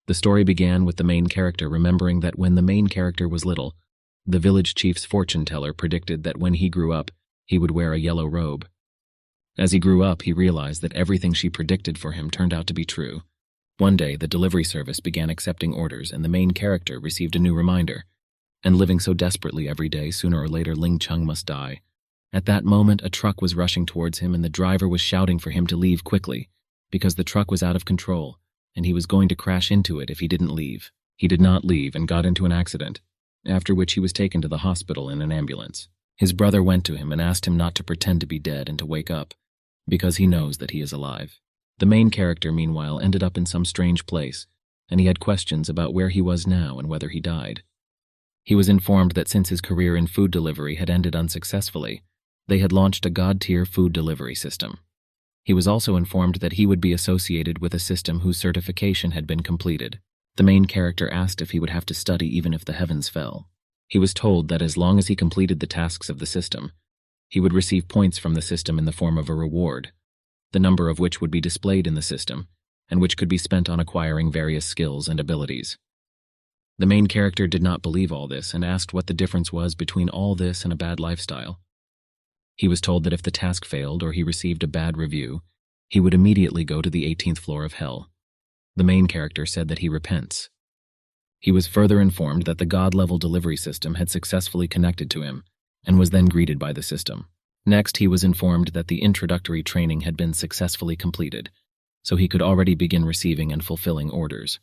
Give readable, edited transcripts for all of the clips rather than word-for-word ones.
The story began with the main character remembering that when the main character was little, the village chief's fortune teller predicted that when he grew up, he would wear a yellow robe. As he grew up, he realized that everything she predicted for him turned out to be true. One day, the delivery service began accepting orders, and the main character received a new reminder. And living so desperately every day, sooner or later Ling Chung must die. At that moment, a truck was rushing towards him, and the driver was shouting for him to leave quickly, because the truck was out of control, and he was going to crash into it if he didn't leave. He did not leave and got into an accident, after which he was taken to the hospital in an ambulance. His brother went to him and asked him not to pretend to be dead and to wake up, because he knows that he is alive. The main character, meanwhile, ended up in some strange place, and he had questions about where he was now and whether he died. He was informed that since his career in food delivery had ended unsuccessfully, they had launched a god-tier food delivery system. He was also informed that he would be associated with a system whose certification had been completed. The main character asked if he would have to study even if the heavens fell. He was told that as long as he completed the tasks of the system, he would receive points from the system in the form of a reward, the number of which would be displayed in the system, and which could be spent on acquiring various skills and abilities. The main character did not believe all this and asked what the difference was between all this and a bad lifestyle. He was told that if the task failed or he received a bad review, he would immediately go to the 18th floor of hell. The main character said that he repents. He was further informed that the God-level delivery system had successfully connected to him, and was then greeted by the system. Next, he was informed that the introductory training had been successfully completed, so he could already begin receiving and fulfilling orders.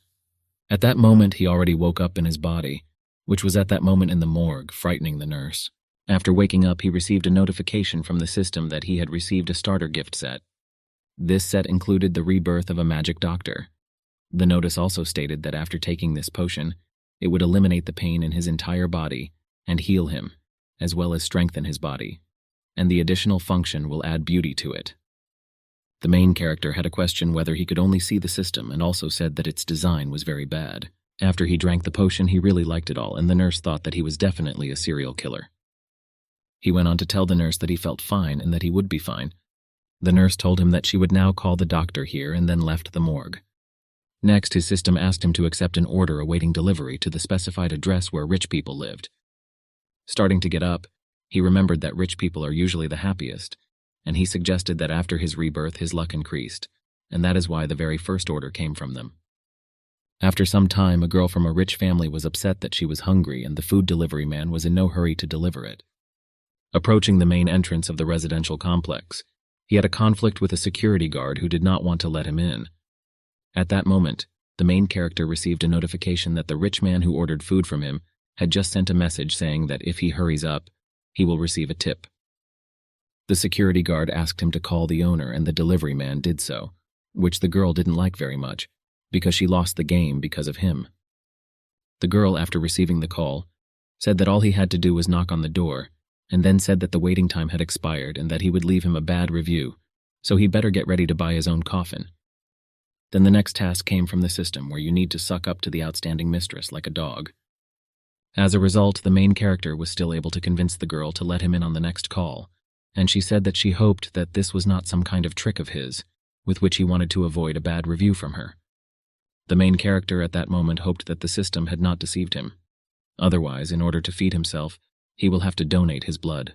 At that moment, he already woke up in his body, which was at that moment in the morgue, frightening the nurse. After waking up, he received a notification from the system that he had received a starter gift set. This set included the rebirth of a magic doctor. The notice also stated that after taking this potion, it would eliminate the pain in his entire body and heal him, as well as strengthen his body, and the additional function will add beauty to it. The main character had a question whether he could only see the system and also said that its design was very bad. After he drank the potion, he really liked it all, and the nurse thought that he was definitely a serial killer. He went on to tell the nurse that he felt fine and that he would be fine. The nurse told him that she would now call the doctor here and then left the morgue. Next, his system asked him to accept an order awaiting delivery to the specified address where rich people lived. Starting to get up, he remembered that rich people are usually the happiest, and he suggested that after his rebirth his luck increased, and that is why the very first order came from them. After some time, a girl from a rich family was upset that she was hungry and the food delivery man was in no hurry to deliver it. Approaching the main entrance of the residential complex, he had a conflict with a security guard who did not want to let him in. At that moment, the main character received a notification that the rich man who ordered food from him had just sent a message saying that if he hurries up, he will receive a tip. The security guard asked him to call the owner, and the delivery man did so, which the girl didn't like very much, because she lost the game because of him. The girl, after receiving the call, said that all he had to do was knock on the door, and then said that the waiting time had expired and that he would leave him a bad review, so he better get ready to buy his own coffin. Then the next task came from the system, where you need to suck up to the outstanding mistress like a dog. As a result, the main character was still able to convince the girl to let him in on the next call, and she said that she hoped that this was not some kind of trick of his, with which he wanted to avoid a bad review from her. The main character at that moment hoped that the system had not deceived him. Otherwise, in order to feed himself, he will have to donate his blood.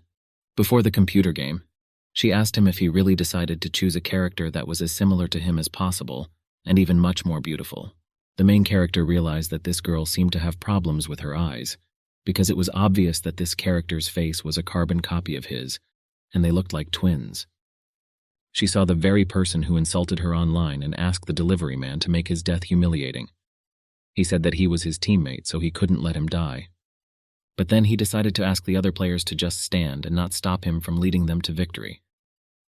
Before the computer game, she asked him if he really decided to choose a character that was as similar to him as possible, and even much more beautiful. The main character realized that this girl seemed to have problems with her eyes, because it was obvious that this character's face was a carbon copy of his, and they looked like twins. She saw the very person who insulted her online and asked the delivery man to make his death humiliating. He said that he was his teammate, so he couldn't let him die. But then he decided to ask the other players to just stand and not stop him from leading them to victory.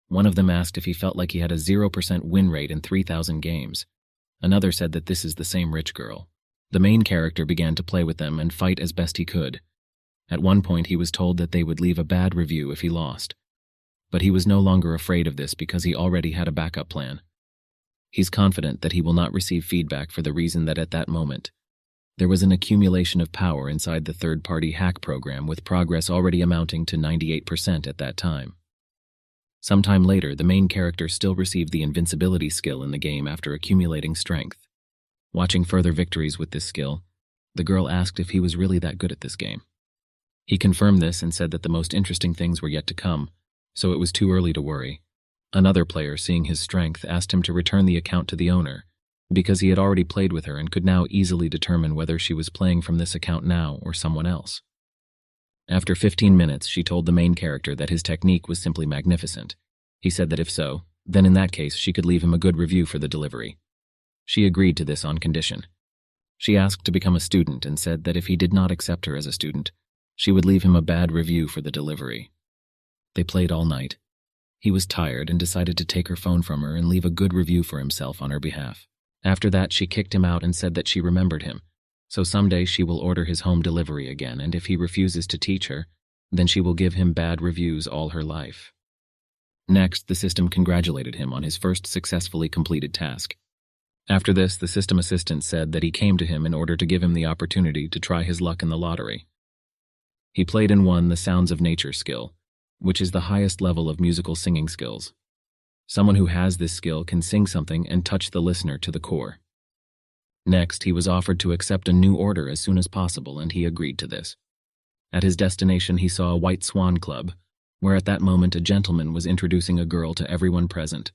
One of them asked if he felt like he had a 0% win rate in 3,000 games. Another said that this is the same rich girl. The main character began to play with them and fight as best he could. At one point he was told that they would leave a bad review if he lost. But he was no longer afraid of this because he already had a backup plan. He's confident that he will not receive feedback for the reason that at that moment, there was an accumulation of power inside the third-party hack program with progress already amounting to 98% at that time. Sometime later, the main character still received the invincibility skill in the game after accumulating strength. Watching further victories with this skill, the girl asked if he was really that good at this game. He confirmed this and said that the most interesting things were yet to come, so it was too early to worry. Another player, seeing his strength, asked him to return the account to the owner, because he had already played with her and could now easily determine whether she was playing from this account now or someone else. After 15 minutes, she told the main character that his technique was simply magnificent. He said that if so, then in that case she could leave him a good review for the delivery. She agreed to this on condition. She asked to become a student and said that if he did not accept her as a student, she would leave him a bad review for the delivery. They played all night. He was tired and decided to take her phone from her and leave a good review for himself on her behalf. After that, she kicked him out and said that she remembered him, so someday she will order his home delivery again, and if he refuses to teach her, then she will give him bad reviews all her life. Next, the system congratulated him on his first successfully completed task. After this, the system assistant said that he came to him in order to give him the opportunity to try his luck in the lottery. He played and won the Sounds of Nature skill, which is the highest level of musical singing skills. Someone who has this skill can sing something and touch the listener to the core. Next, he was offered to accept a new order as soon as possible, and he agreed to this. At his destination, he saw a White Swan Club, where at that moment a gentleman was introducing a girl to everyone present.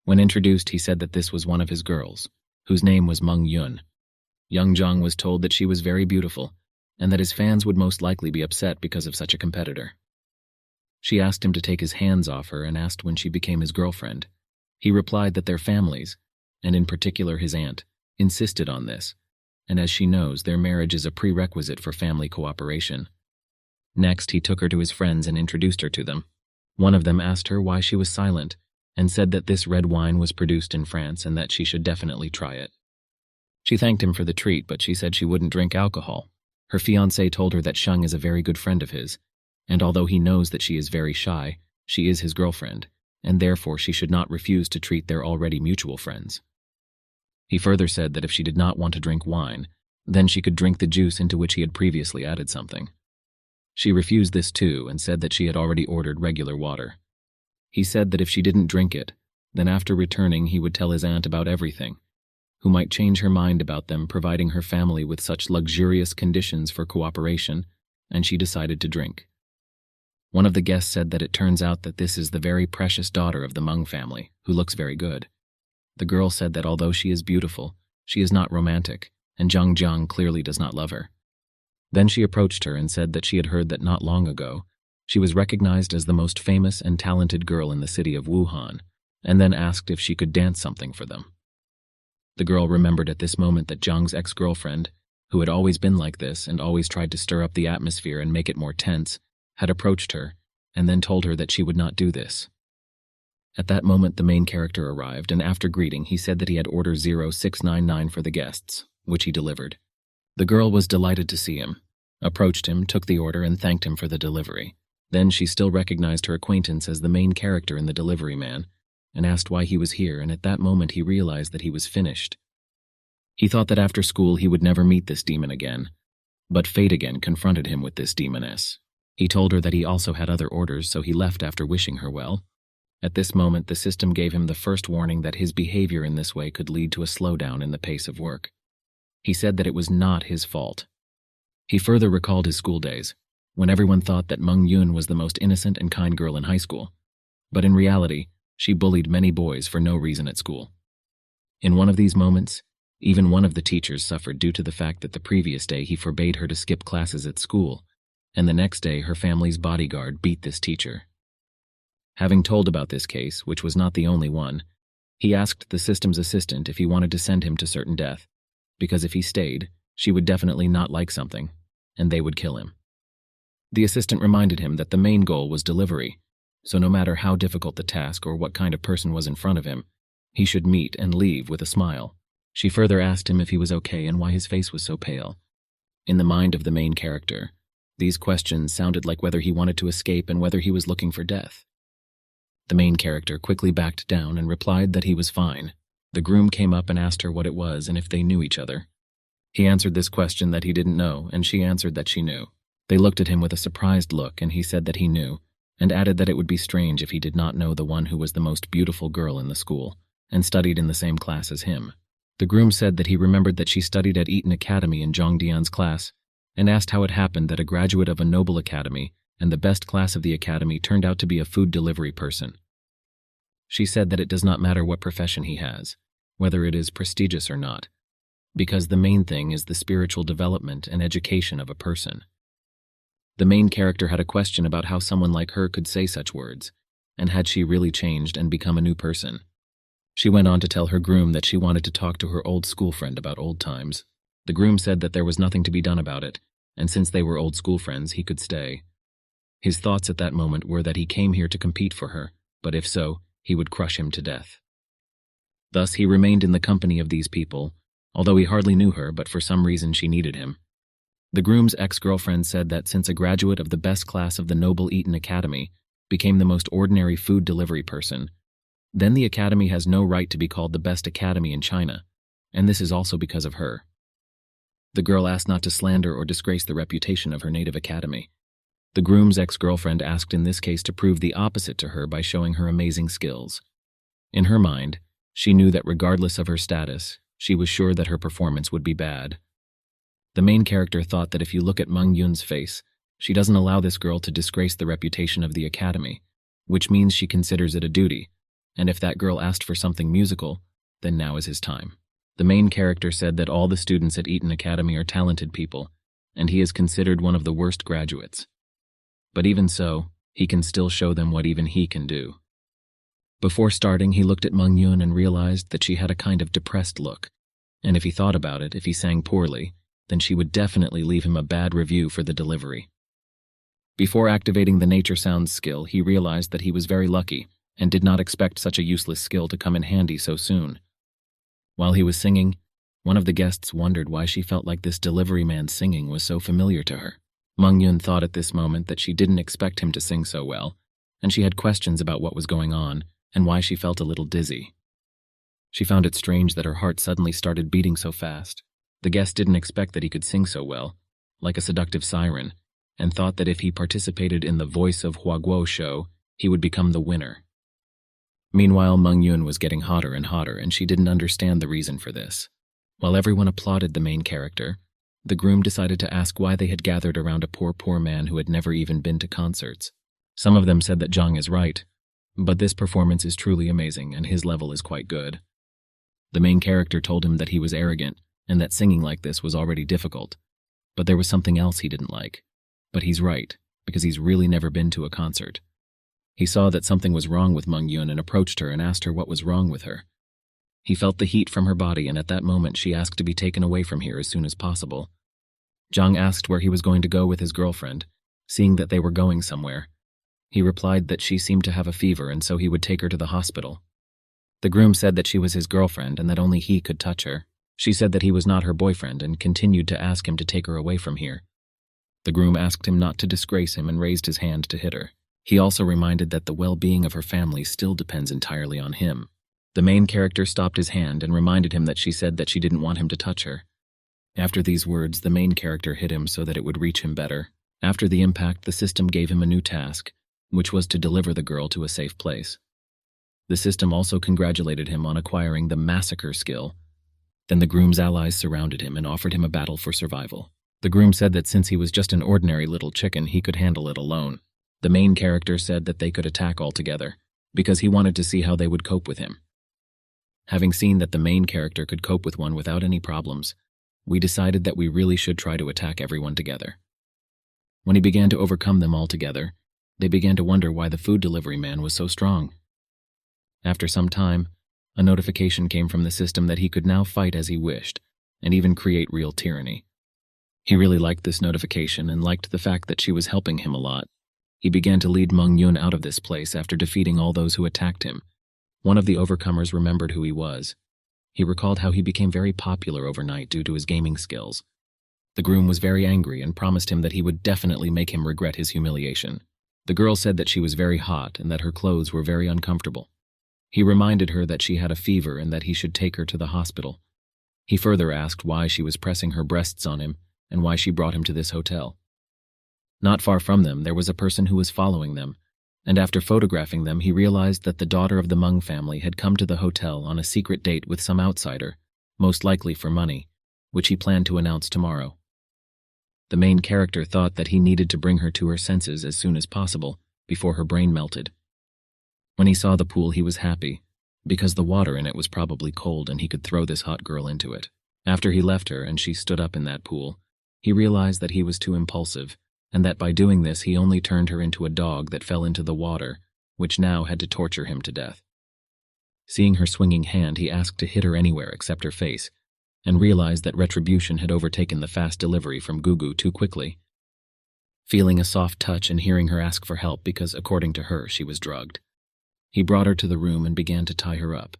When introduced, he said that this was one of his girls, whose name was Meng Yun. Young Jung was told that she was very beautiful, and that his fans would most likely be upset because of such a competitor. She asked him to take his hands off her and asked when she became his girlfriend. He replied that their families, and in particular his aunt, insisted on this, and as she knows, their marriage is a prerequisite for family cooperation. Next, he took her to his friends and introduced her to them. One of them asked her why she was silent, and said that this red wine was produced in France and that she should definitely try it. She thanked him for the treat, but she said she wouldn't drink alcohol. Her fiancé told her that Sheng is a very good friend of his, and although he knows that she is very shy, she is his girlfriend, and therefore she should not refuse to treat their already mutual friends. He further said that if she did not want to drink wine, then she could drink the juice into which he had previously added something. She refused this too and said that she had already ordered regular water. He said that if she didn't drink it, then after returning he would tell his aunt about everything, who might change her mind about them providing her family with such luxurious conditions for cooperation, and she decided to drink. One of the guests said that it turns out that this is the very precious daughter of the Meng family, who looks very good. The girl said that although she is beautiful, she is not romantic, and Zhang Jiang clearly does not love her. Then she approached her and said that she had heard that not long ago, she was recognized as the most famous and talented girl in the city of Wuhan, and then asked if she could dance something for them. The girl remembered at this moment that Zhang's ex-girlfriend, who had always been like this and always tried to stir up the atmosphere and make it more tense, had approached her, and then told her that she would not do this. At that moment, the main character arrived, and after greeting, he said that he had order 0699 for the guests, which he delivered. The girl was delighted to see him, approached him, took the order, and thanked him for the delivery. Then she still recognized her acquaintance as the main character in the delivery man, and asked why he was here, and at that moment he realized that he was finished. He thought that after school he would never meet this demon again, but fate again confronted him with this demoness. He told her that he also had other orders, so he left after wishing her well. At this moment, the system gave him the first warning that his behavior in this way could lead to a slowdown in the pace of work. He said that it was not his fault. He further recalled his school days, when everyone thought that Meng Yun was the most innocent and kind girl in high school, but in reality, she bullied many boys for no reason at school. In one of these moments, even one of the teachers suffered due to the fact that the previous day he forbade her to skip classes at school, and the next day her family's bodyguard beat this teacher. Having told about this case, which was not the only one, he asked the system's assistant if he wanted to send him to certain death, because if he stayed, she would definitely not like something, and they would kill him. The assistant reminded him that the main goal was delivery, so no matter how difficult the task or what kind of person was in front of him, he should meet and leave with a smile. She further asked him if he was okay and why his face was so pale. In the mind of the main character, these questions sounded like whether he wanted to escape and whether he was looking for death. The main character quickly backed down and replied that he was fine. The groom came up and asked her what it was and if they knew each other. He answered this question that he didn't know, and she answered that she knew. They looked at him with a surprised look, and he said that he knew, and added that it would be strange if he did not know the one who was the most beautiful girl in the school, and studied in the same class as him. The groom said that he remembered that she studied at Eton Academy in Zhongdian's class, and asked how it happened that a graduate of a noble academy and the best class of the academy turned out to be a food delivery person. She said that it does not matter what profession he has, whether it is prestigious or not, because the main thing is the spiritual development and education of a person. The main character had a question about how someone like her could say such words, and had she really changed and become a new person. She went on to tell her groom that she wanted to talk to her old school friend about old times. The groom said that there was nothing to be done about it, and since they were old school friends, he could stay. His thoughts at that moment were that he came here to compete for her, but if so, he would crush him to death. Thus, he remained in the company of these people, although he hardly knew her, but for some reason she needed him. The groom's ex-girlfriend said that since a graduate of the best class of the noble Eton Academy became the most ordinary food delivery person, then the academy has no right to be called the best academy in China, and this is also because of her. The girl asked not to slander or disgrace the reputation of her native academy. The groom's ex-girlfriend asked in this case to prove the opposite to her by showing her amazing skills. In her mind, she knew that regardless of her status, she was sure that her performance would be bad. The main character thought that if you look at Meng Yun's face, she doesn't allow this girl to disgrace the reputation of the academy, which means she considers it a duty, and if that girl asked for something musical, then now is his time. The main character said that all the students at Eton Academy are talented people, and he is considered one of the worst graduates. But even so, he can still show them what even he can do. Before starting, he looked at Meng Yun and realized that she had a kind of depressed look, and if he thought about it, if he sang poorly, then she would definitely leave him a bad review for the delivery. Before activating the nature sounds skill, he realized that he was very lucky and did not expect such a useless skill to come in handy so soon. While he was singing, one of the guests wondered why she felt like this delivery man's singing was so familiar to her. Meng Yun thought at this moment that she didn't expect him to sing so well, and she had questions about what was going on and why she felt a little dizzy. She found it strange that her heart suddenly started beating so fast. The guest didn't expect that he could sing so well, like a seductive siren, and thought that if he participated in the Voice of Huaguo show, he would become the winner. Meanwhile, Meng Yun was getting hotter and hotter, and she didn't understand the reason for this. While everyone applauded the main character, the groom decided to ask why they had gathered around a poor man who had never even been to concerts. Some of them said that Zhang is right, but this performance is truly amazing and his level is quite good. The main character told him that he was arrogant and that singing like this was already difficult, but there was something else he didn't like. But he's right, because he's really never been to a concert. He saw that something was wrong with Meng Yun and approached her and asked her what was wrong with her. He felt the heat from her body, and at that moment she asked to be taken away from here as soon as possible. Zhang asked where he was going to go with his girlfriend, seeing that they were going somewhere. He replied that she seemed to have a fever and so he would take her to the hospital. The groom said that she was his girlfriend and that only he could touch her. She said that he was not her boyfriend and continued to ask him to take her away from here. The groom asked him not to disgrace him and raised his hand to hit her. He also reminded that the well-being of her family still depends entirely on him. The main character stopped his hand and reminded him that she said that she didn't want him to touch her. After these words, the main character hit him so that it would reach him better. After the impact, the system gave him a new task, which was to deliver the girl to a safe place. The system also congratulated him on acquiring the massacre skill. Then the groom's allies surrounded him and offered him a battle for survival. The groom said that since he was just an ordinary little chicken, he could handle it alone. The main character said that they could attack all together, because he wanted to see how they would cope with him. Having seen that the main character could cope with one without any problems, we decided that we really should try to attack everyone together. When he began to overcome them all together, they began to wonder why the food delivery man was so strong. After some time, a notification came from the system that he could now fight as he wished, and even create real tyranny. He really liked this notification and liked the fact that she was helping him a lot. He began to lead Meng Yun out of this place after defeating all those who attacked him. One of the overcomers remembered who he was. He recalled how he became very popular overnight due to his gaming skills. The groom was very angry and promised him that he would definitely make him regret his humiliation. The girl said that she was very hot and that her clothes were very uncomfortable. He reminded her that she had a fever and that he should take her to the hospital. He further asked why she was pressing her breasts on him and why she brought him to this hotel. Not far from them, there was a person who was following them, and after photographing them, he realized that the daughter of the Meng family had come to the hotel on a secret date with some outsider, most likely for money, which he planned to announce tomorrow. The main character thought that he needed to bring her to her senses as soon as possible, before her brain melted. When he saw the pool, he was happy, because the water in it was probably cold and he could throw this hot girl into it. After he left her and she stood up in that pool, he realized that he was too impulsive, and that by doing this he only turned her into a dog that fell into the water, which now had to torture him to death. Seeing her swinging hand, he asked to hit her anywhere except her face, and realized that retribution had overtaken the fast delivery from Gugu too quickly. Feeling a soft touch and hearing her ask for help because, according to her, she was drugged, he brought her to the room and began to tie her up.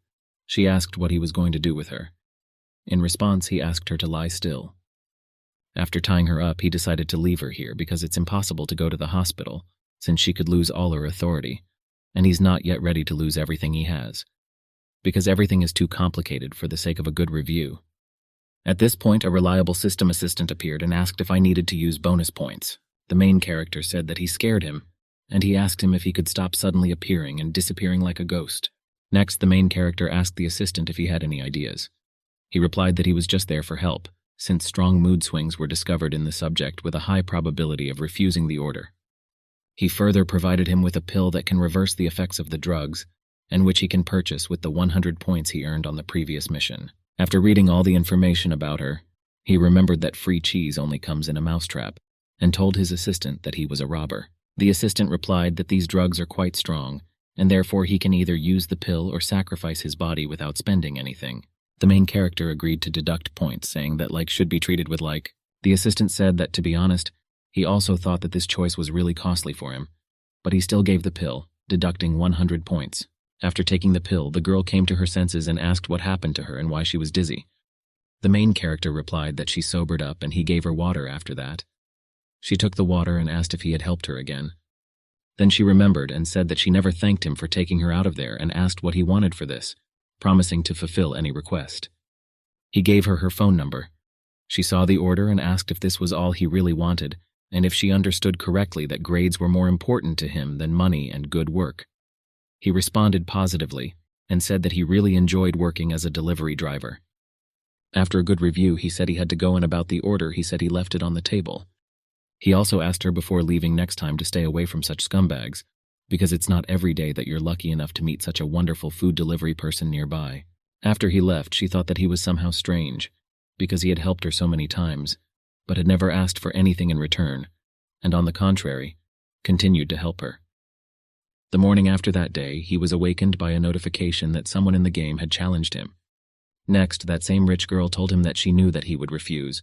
She asked what he was going to do with her. In response, he asked her to lie still. After tying her up, he decided to leave her here because it's impossible to go to the hospital, since she could lose all her authority, and he's not yet ready to lose everything he has, because everything is too complicated for the sake of a good review. At this point, a reliable system assistant appeared and asked if I needed to use bonus points. The main character said that he scared him, and he asked him if he could stop suddenly appearing and disappearing like a ghost. Next, the main character asked the assistant if he had any ideas. He replied that he was just there for help, since strong mood swings were discovered in the subject with a high probability of refusing the order. He further provided him with a pill that can reverse the effects of the drugs, and which he can purchase with the 100 points he earned on the previous mission. After reading all the information about her, he remembered that free cheese only comes in a mousetrap, and told his assistant that he was a robber. The assistant replied that these drugs are quite strong, and therefore he can either use the pill or sacrifice his body without spending anything. The main character agreed to deduct points, saying that like should be treated with like. The assistant said that, to be honest, he also thought that this choice was really costly for him, but he still gave the pill, deducting 100 points. After taking the pill, the girl came to her senses and asked what happened to her and why she was dizzy. The main character replied that she sobered up and he gave her water after that. She took the water and asked if he had helped her again. Then she remembered and said that she never thanked him for taking her out of there and asked what he wanted for this, promising to fulfill any request. He gave her her phone number. She saw the order and asked if this was all he really wanted, and if she understood correctly that grades were more important to him than money and good work. He responded positively and said that he really enjoyed working as a delivery driver. After a good review, he said he had to go, and about the order, he said he left it on the table. He also asked her before leaving next time to stay away from such scumbags, because it's not every day that you're lucky enough to meet such a wonderful food delivery person nearby. After he left, she thought that he was somehow strange, because he had helped her so many times, but had never asked for anything in return, and on the contrary, continued to help her. The morning after that day, he was awakened by a notification that someone in the game had challenged him. Next, that same rich girl told him that she knew that he would refuse,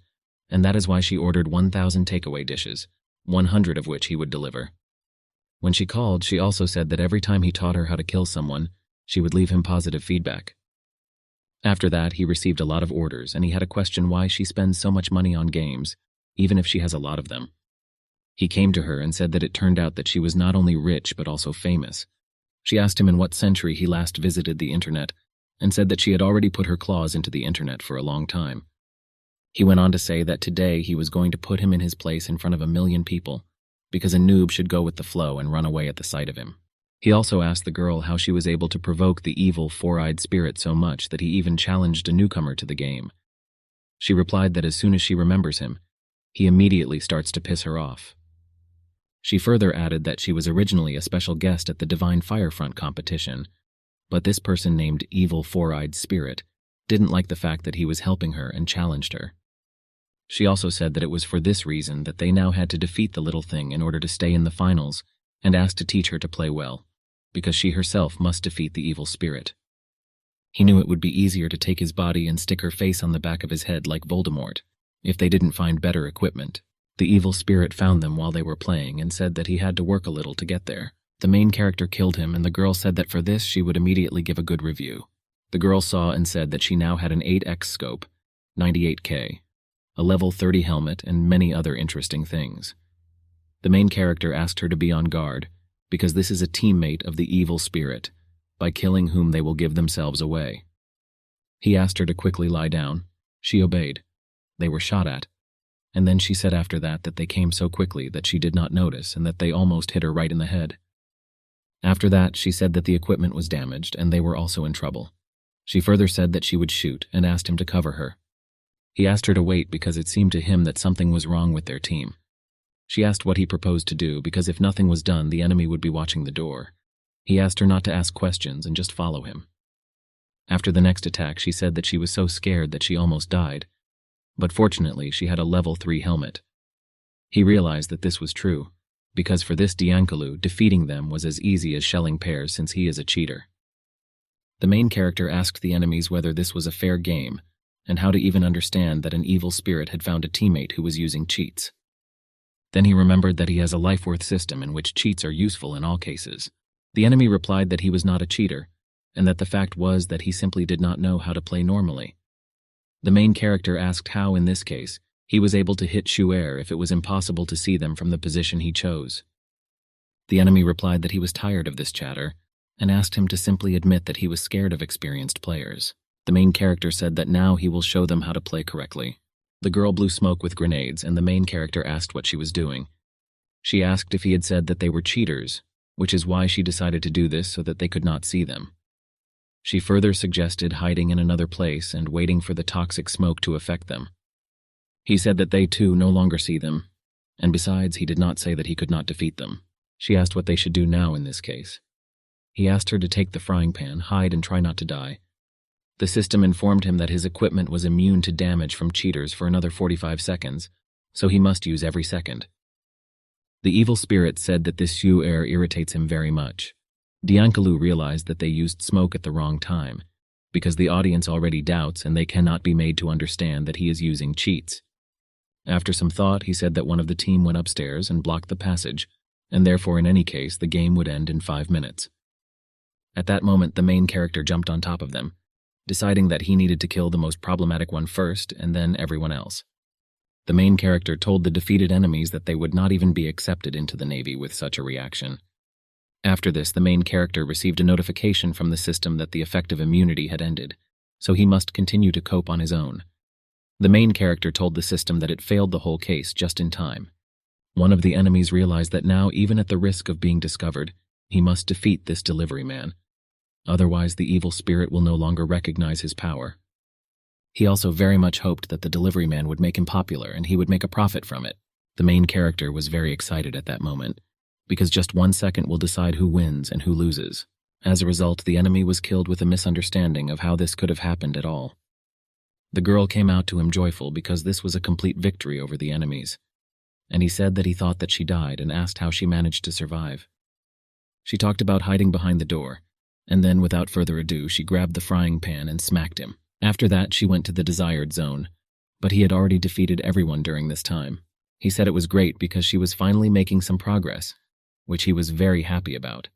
and that is why she ordered 1,000 takeaway dishes, 100 of which he would deliver. When she called, she also said that every time he taught her how to kill someone, she would leave him positive feedback. After that, he received a lot of orders, and he had a question why she spends so much money on games, even if she has a lot of them. He came to her and said that it turned out that she was not only rich but also famous. She asked him in what century he last visited the internet, and said that she had already put her claws into the internet for a long time. He went on to say that today he was going to put him in his place in front of 1 million people, because a noob should go with the flow and run away at the sight of him. He also asked the girl how she was able to provoke the evil four-eyed spirit so much that he even challenged a newcomer to the game. She replied that as soon as she remembers him, he immediately starts to piss her off. She further added that she was originally a special guest at the Divine Firefront competition, but this person named Evil Four-Eyed Spirit didn't like the fact that he was helping her and challenged her. She also said that it was for this reason that they now had to defeat the little thing in order to stay in the finals, and asked to teach her to play well, because she herself must defeat the evil spirit. He knew it would be easier to take his body and stick her face on the back of his head like Voldemort, if they didn't find better equipment. The evil spirit found them while they were playing and said that he had to work a little to get there. The main character killed him, and the girl said that for this she would immediately give a good review. The girl saw and said that she now had an 8x scope, 98K, a level 30 helmet, and many other interesting things. The main character asked her to be on guard, because this is a teammate of the evil spirit, by killing whom they will give themselves away. He asked her to quickly lie down. She obeyed. They were shot at, and then she said after that they came so quickly that she did not notice and that they almost hit her right in the head. After that, she said that the equipment was damaged and they were also in trouble. She further said that she would shoot and asked him to cover her. He asked her to wait because it seemed to him that something was wrong with their team. She asked what he proposed to do because if nothing was done, the enemy would be watching the door. He asked her not to ask questions and just follow him. After the next attack, she said that she was so scared that she almost died, but fortunately she had a level 3 helmet. He realized that this was true, because for this Diankalu, defeating them was as easy as shelling pears since he is a cheater. The main character asked the enemies whether this was a fair game, and how to even understand that an evil spirit had found a teammate who was using cheats. Then he remembered that he has a life-worth system in which cheats are useful in all cases. The enemy replied that he was not a cheater, and that the fact was that he simply did not know how to play normally. The main character asked how, in this case, he was able to hit Shu'er if it was impossible to see them from the position he chose. The enemy replied that he was tired of this chatter, and asked him to simply admit that he was scared of experienced players. The main character said that now he will show them how to play correctly. The girl blew smoke with grenades, and the main character asked what she was doing. She asked if he had said that they were cheaters, which is why she decided to do this so that they could not see them. She further suggested hiding in another place and waiting for the toxic smoke to affect them. He said that they too no longer see them, and besides, he did not say that he could not defeat them. She asked what they should do now in this case. He asked her to take the frying pan, hide and try not to die. The system informed him that his equipment was immune to damage from cheaters for another 45 seconds, so he must use every second. The evil spirit said that this Shu'er irritates him very much. Diankalu realized that they used smoke at the wrong time, because the audience already doubts and they cannot be made to understand that he is using cheats. After some thought, he said that one of the team went upstairs and blocked the passage, and therefore in any case the game would end in 5 minutes. At that moment, the main character jumped on top of them, deciding that he needed to kill the most problematic one first and then everyone else. The main character told the defeated enemies that they would not even be accepted into the Navy with such a reaction. After this, the main character received a notification from the system that the effective immunity had ended, so he must continue to cope on his own. The main character told the system that it failed the whole case just in time. One of the enemies realized that now, even at the risk of being discovered, he must defeat this delivery man. Otherwise, the evil spirit will no longer recognize his power. He also very much hoped that the delivery man would make him popular and he would make a profit from it. The main character was very excited at that moment, because just 1 second will decide who wins and who loses. As a result, the enemy was killed with a misunderstanding of how this could have happened at all. The girl came out to him joyful because this was a complete victory over the enemies, and he said that he thought that she died and asked how she managed to survive. She talked about hiding behind the door, and then without further ado, she grabbed the frying pan and smacked him. After that, she went to the desired zone, but he had already defeated everyone during this time. He said it was great because she was finally making some progress, which he was very happy about.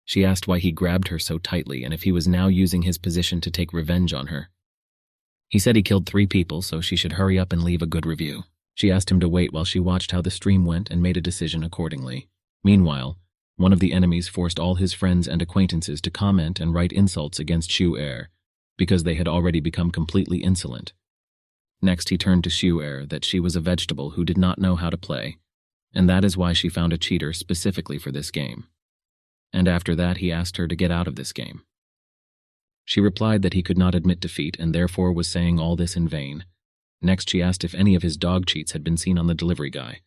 She asked why he grabbed her so tightly and if he was now using his position to take revenge on her. He said he killed 3 people, so she should hurry up and leave a good review. She asked him to wait while she watched how the stream went and made a decision accordingly. Meanwhile, one of the enemies forced all his friends and acquaintances to comment and write insults against Shu'er, because they had already become completely insolent. Next, he turned to Shu'er that she was a vegetable who did not know how to play, and that is why she found a cheater specifically for this game. And after that, he asked her to get out of this game. She replied that he could not admit defeat and therefore was saying all this in vain. Next, she asked if any of his dog cheats had been seen on the delivery guy.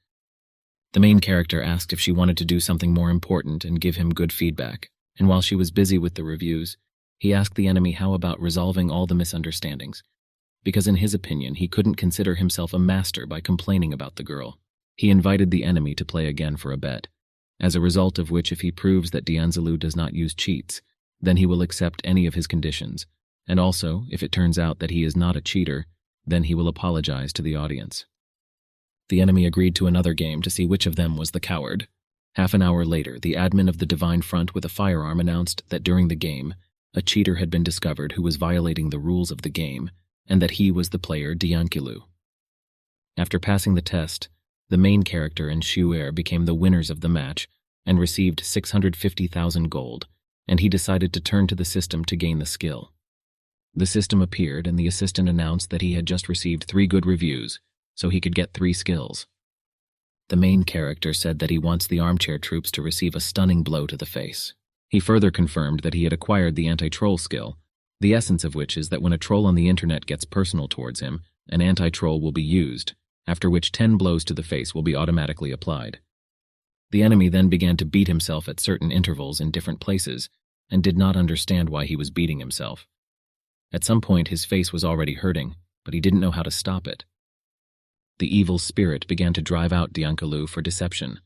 The main character asked if she wanted to do something more important and give him good feedback, and while she was busy with the reviews, he asked the enemy how about resolving all the misunderstandings, because in his opinion he couldn't consider himself a master by complaining about the girl. He invited the enemy to play again for a bet, as a result of which if he proves that Dianzalu does not use cheats, then he will accept any of his conditions, and also, if it turns out that he is not a cheater, then he will apologize to the audience. The enemy agreed to another game to see which of them was the coward. Half an hour later, the admin of the Divine Front with a firearm announced that during the game, a cheater had been discovered who was violating the rules of the game, and that he was the player Diankilu. After passing the test, the main character and Shu'er became the winners of the match and received 650,000 gold, and he decided to turn to the system to gain the skill. The system appeared and the assistant announced that he had just received 3 good reviews, so he could get 3 skills. The main character said that he wants the armchair troops to receive a stunning blow to the face. He further confirmed that he had acquired the anti-troll skill, The essence of which is that when a troll on the internet gets personal towards him, an anti-troll will be used, after which 10 blows to the face will be automatically applied. The enemy then began to beat himself at certain intervals in different places, and did not understand why he was beating himself. At some point his face was already hurting, but he didn't know how to stop it. The evil spirit began to drive out Diankalu for deception.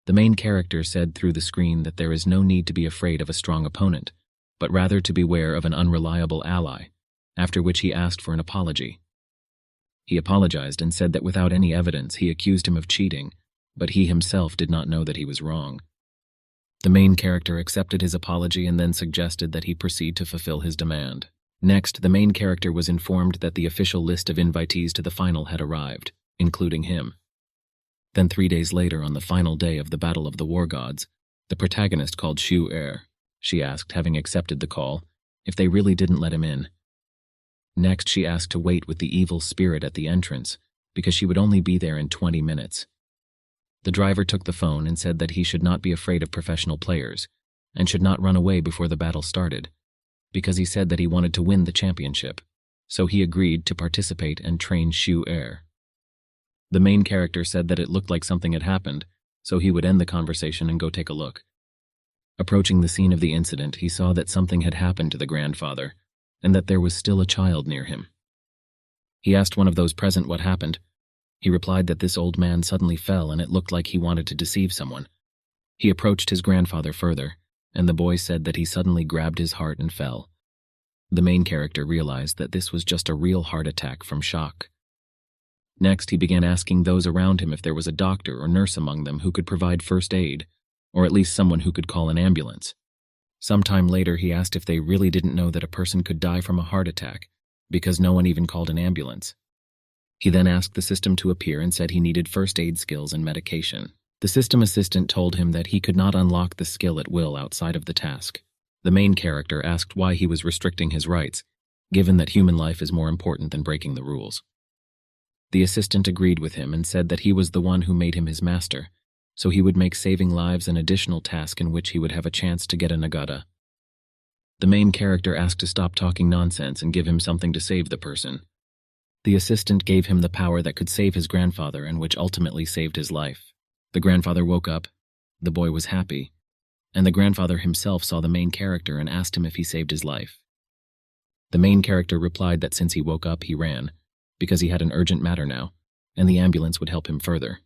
The main character said through the screen that there is no need to be afraid of a strong opponent, but rather to beware of an unreliable ally, after which he asked for an apology. He apologized and said that without any evidence he accused him of cheating, but he himself did not know that he was wrong. The main character accepted his apology and then suggested that he proceed to fulfill his demand. Next, the main character was informed that the official list of invitees to the final had arrived, including him. Then 3 days later, on the final day of the Battle of the War Gods, the protagonist called Shu-Er. She asked, having accepted the call, if they really didn't let him in. Next, she asked to wait with the evil spirit at the entrance, because she would only be there in 20 minutes. The driver took the phone and said that he should not be afraid of professional players, and should not run away before the battle started, because he said that he wanted to win the championship, so he agreed to participate and train Shu-Er. The main character said that it looked like something had happened, so he would end the conversation and go take a look. Approaching the scene of the incident, he saw that something had happened to the grandfather, and that there was still a child near him. He asked one of those present what happened. He replied that this old man suddenly fell and it looked like he wanted to deceive someone. He approached his grandfather further, and the boy said that he suddenly grabbed his heart and fell. The main character realized that this was just a real heart attack from shock. Next, he began asking those around him if there was a doctor or nurse among them who could provide first aid, or at least someone who could call an ambulance. Sometime later, he asked if they really didn't know that a person could die from a heart attack, because no one even called an ambulance. He then asked the system to appear and said he needed first aid skills and medication. The system assistant told him that he could not unlock the skill at will outside of the task. The main character asked why he was restricting his rights, given that human life is more important than breaking the rules. The assistant agreed with him and said that he was the one who made him his master, so he would make saving lives an additional task in which he would have a chance to get a nagata. The main character asked to stop talking nonsense and give him something to save the person. The assistant gave him the power that could save his grandfather and which ultimately saved his life. The grandfather woke up, the boy was happy, and the grandfather himself saw the main character and asked him if he saved his life. The main character replied that since he woke up, he ran, because he had an urgent matter now, and the ambulance would help him further.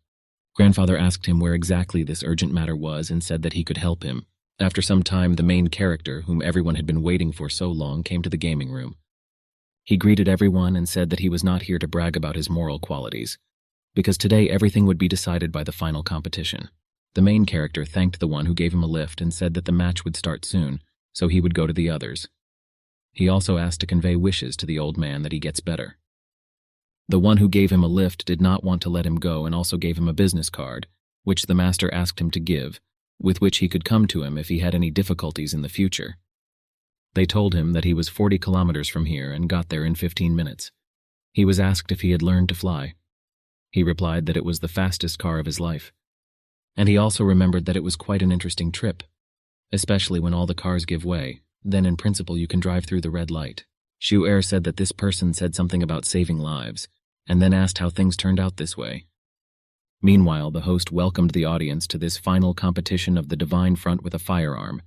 Grandfather asked him where exactly this urgent matter was and said that he could help him. After some time, the main character, whom everyone had been waiting for so long, came to the gaming room. He greeted everyone and said that he was not here to brag about his moral qualities, because today everything would be decided by the final competition. The main character thanked the one who gave him a lift and said that the match would start soon, so he would go to the others. He also asked to convey wishes to the old man that he gets better. The one who gave him a lift did not want to let him go and also gave him a business card, which the master asked him to give, with which he could come to him if he had any difficulties in the future. They told him that he was 40 kilometers from here and got there in 15 minutes. He was asked if he had learned to fly. He replied that it was the fastest car of his life. And he also remembered that it was quite an interesting trip, especially when all the cars give way. Then in principle you can drive through the red light. Shu-Er said that this person said something about saving lives, and then asked how things turned out this way. Meanwhile, the host welcomed the audience to this final competition of the Divine Front with a firearm,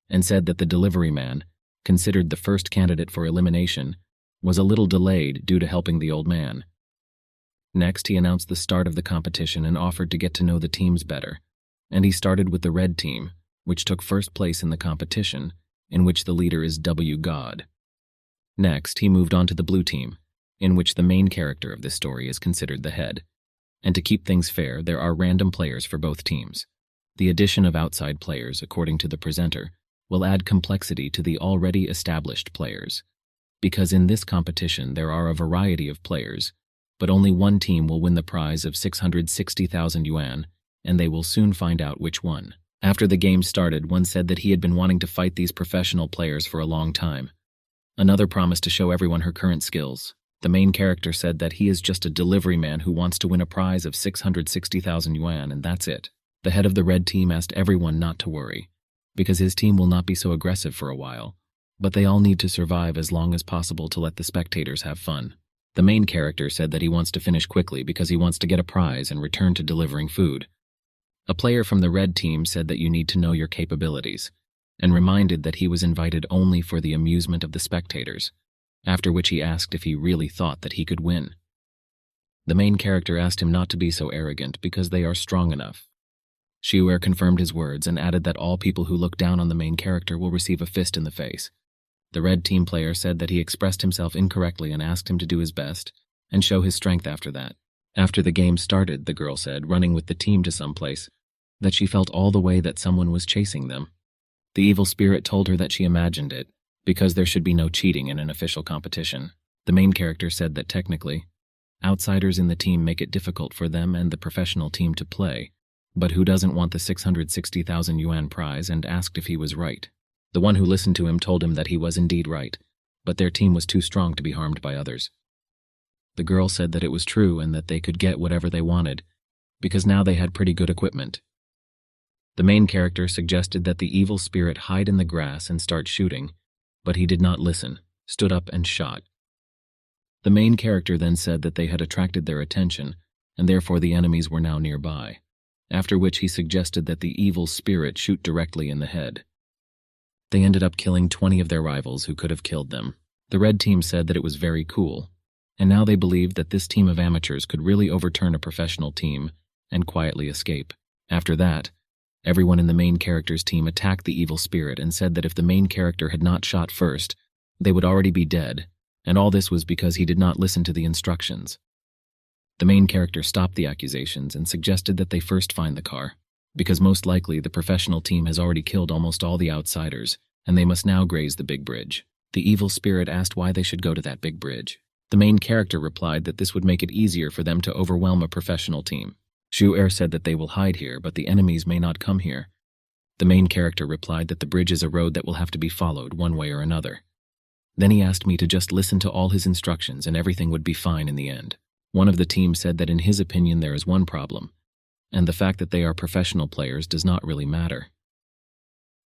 and said that the delivery man, considered the first candidate for elimination, was a little delayed due to helping the old man. Next, he announced the start of the competition and offered to get to know the teams better, and he started with the red team, which took first place in the competition, in which the leader is W. God. Next, he moved on to the blue team, in which the main character of this story is considered the head. And to keep things fair, there are random players for both teams. The addition of outside players, according to the presenter, will add complexity to the already established players. Because in this competition there are a variety of players, but only one team will win the prize of 660,000 yuan, and they will soon find out which one. After the game started, one said that he had been wanting to fight these professional players for a long time. Another promised to show everyone her current skills. The main character said that he is just a delivery man who wants to win a prize of 660,000 yuan, and that's it. The head of the red team asked everyone not to worry, because his team will not be so aggressive for a while, but they all need to survive as long as possible to let the spectators have fun. The main character said that he wants to finish quickly because he wants to get a prize and return to delivering food. A player from the red team said that you need to know your capabilities, and reminded that he was invited only for the amusement of the spectators, after which he asked if he really thought that he could win. The main character asked him not to be so arrogant because they are strong enough. Shu'er confirmed his words and added that all people who look down on the main character will receive a fist in the face. The red team player said that he expressed himself incorrectly and asked him to do his best and show his strength after that. After the game started, the girl said, running with the team to someplace, that she felt all the way that someone was chasing them. The evil spirit told her that she imagined it, because there should be no cheating in an official competition. The main character said that technically, outsiders in the team make it difficult for them and the professional team to play, but who doesn't want the 660,000 yuan prize, and asked if he was right. The one who listened to him told him that he was indeed right, but their team was too strong to be harmed by others. The girl said that it was true and that they could get whatever they wanted, because now they had pretty good equipment. The main character suggested that the evil spirit hide in the grass and start shooting, but he did not listen, stood up and shot. The main character then said that they had attracted their attention, and therefore the enemies were now nearby, after which he suggested that the evil spirit shoot directly in the head. They ended up killing 20 of their rivals who could have killed them. The red team said that it was very cool, and now they believed that this team of amateurs could really overturn a professional team and quietly escape. After that, everyone in the main character's team attacked the evil spirit and said that if the main character had not shot first, they would already be dead, and all this was because he did not listen to the instructions. The main character stopped the accusations and suggested that they first find the car, because most likely the professional team has already killed almost all the outsiders, and they must now graze the big bridge. The evil spirit asked why they should go to that big bridge. The main character replied that this would make it easier for them to overwhelm a professional team. Shu'er said that they will hide here, but the enemies may not come here. The main character replied that the bridge is a road that will have to be followed one way or another. Then he asked me to just listen to all his instructions and everything would be fine in the end. One of the team said that in his opinion there is one problem, and the fact that they are professional players does not really matter.